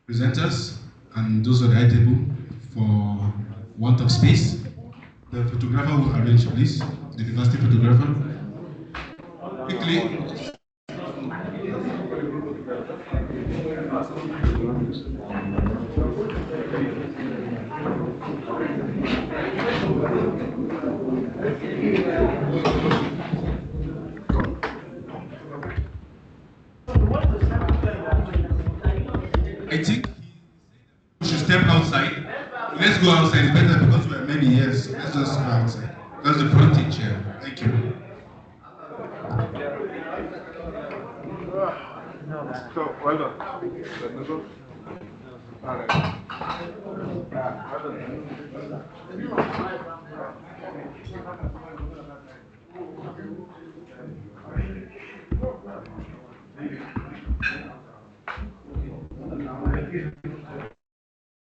presenters and those on the high table for want of space. The photographer will arrange, please. The university photographer. Quickly. quickly. I think we should step outside. Let's go outside. It's better because we're many years. Let's just go outside. That's the frontage here. Thank you. So, well done. All right.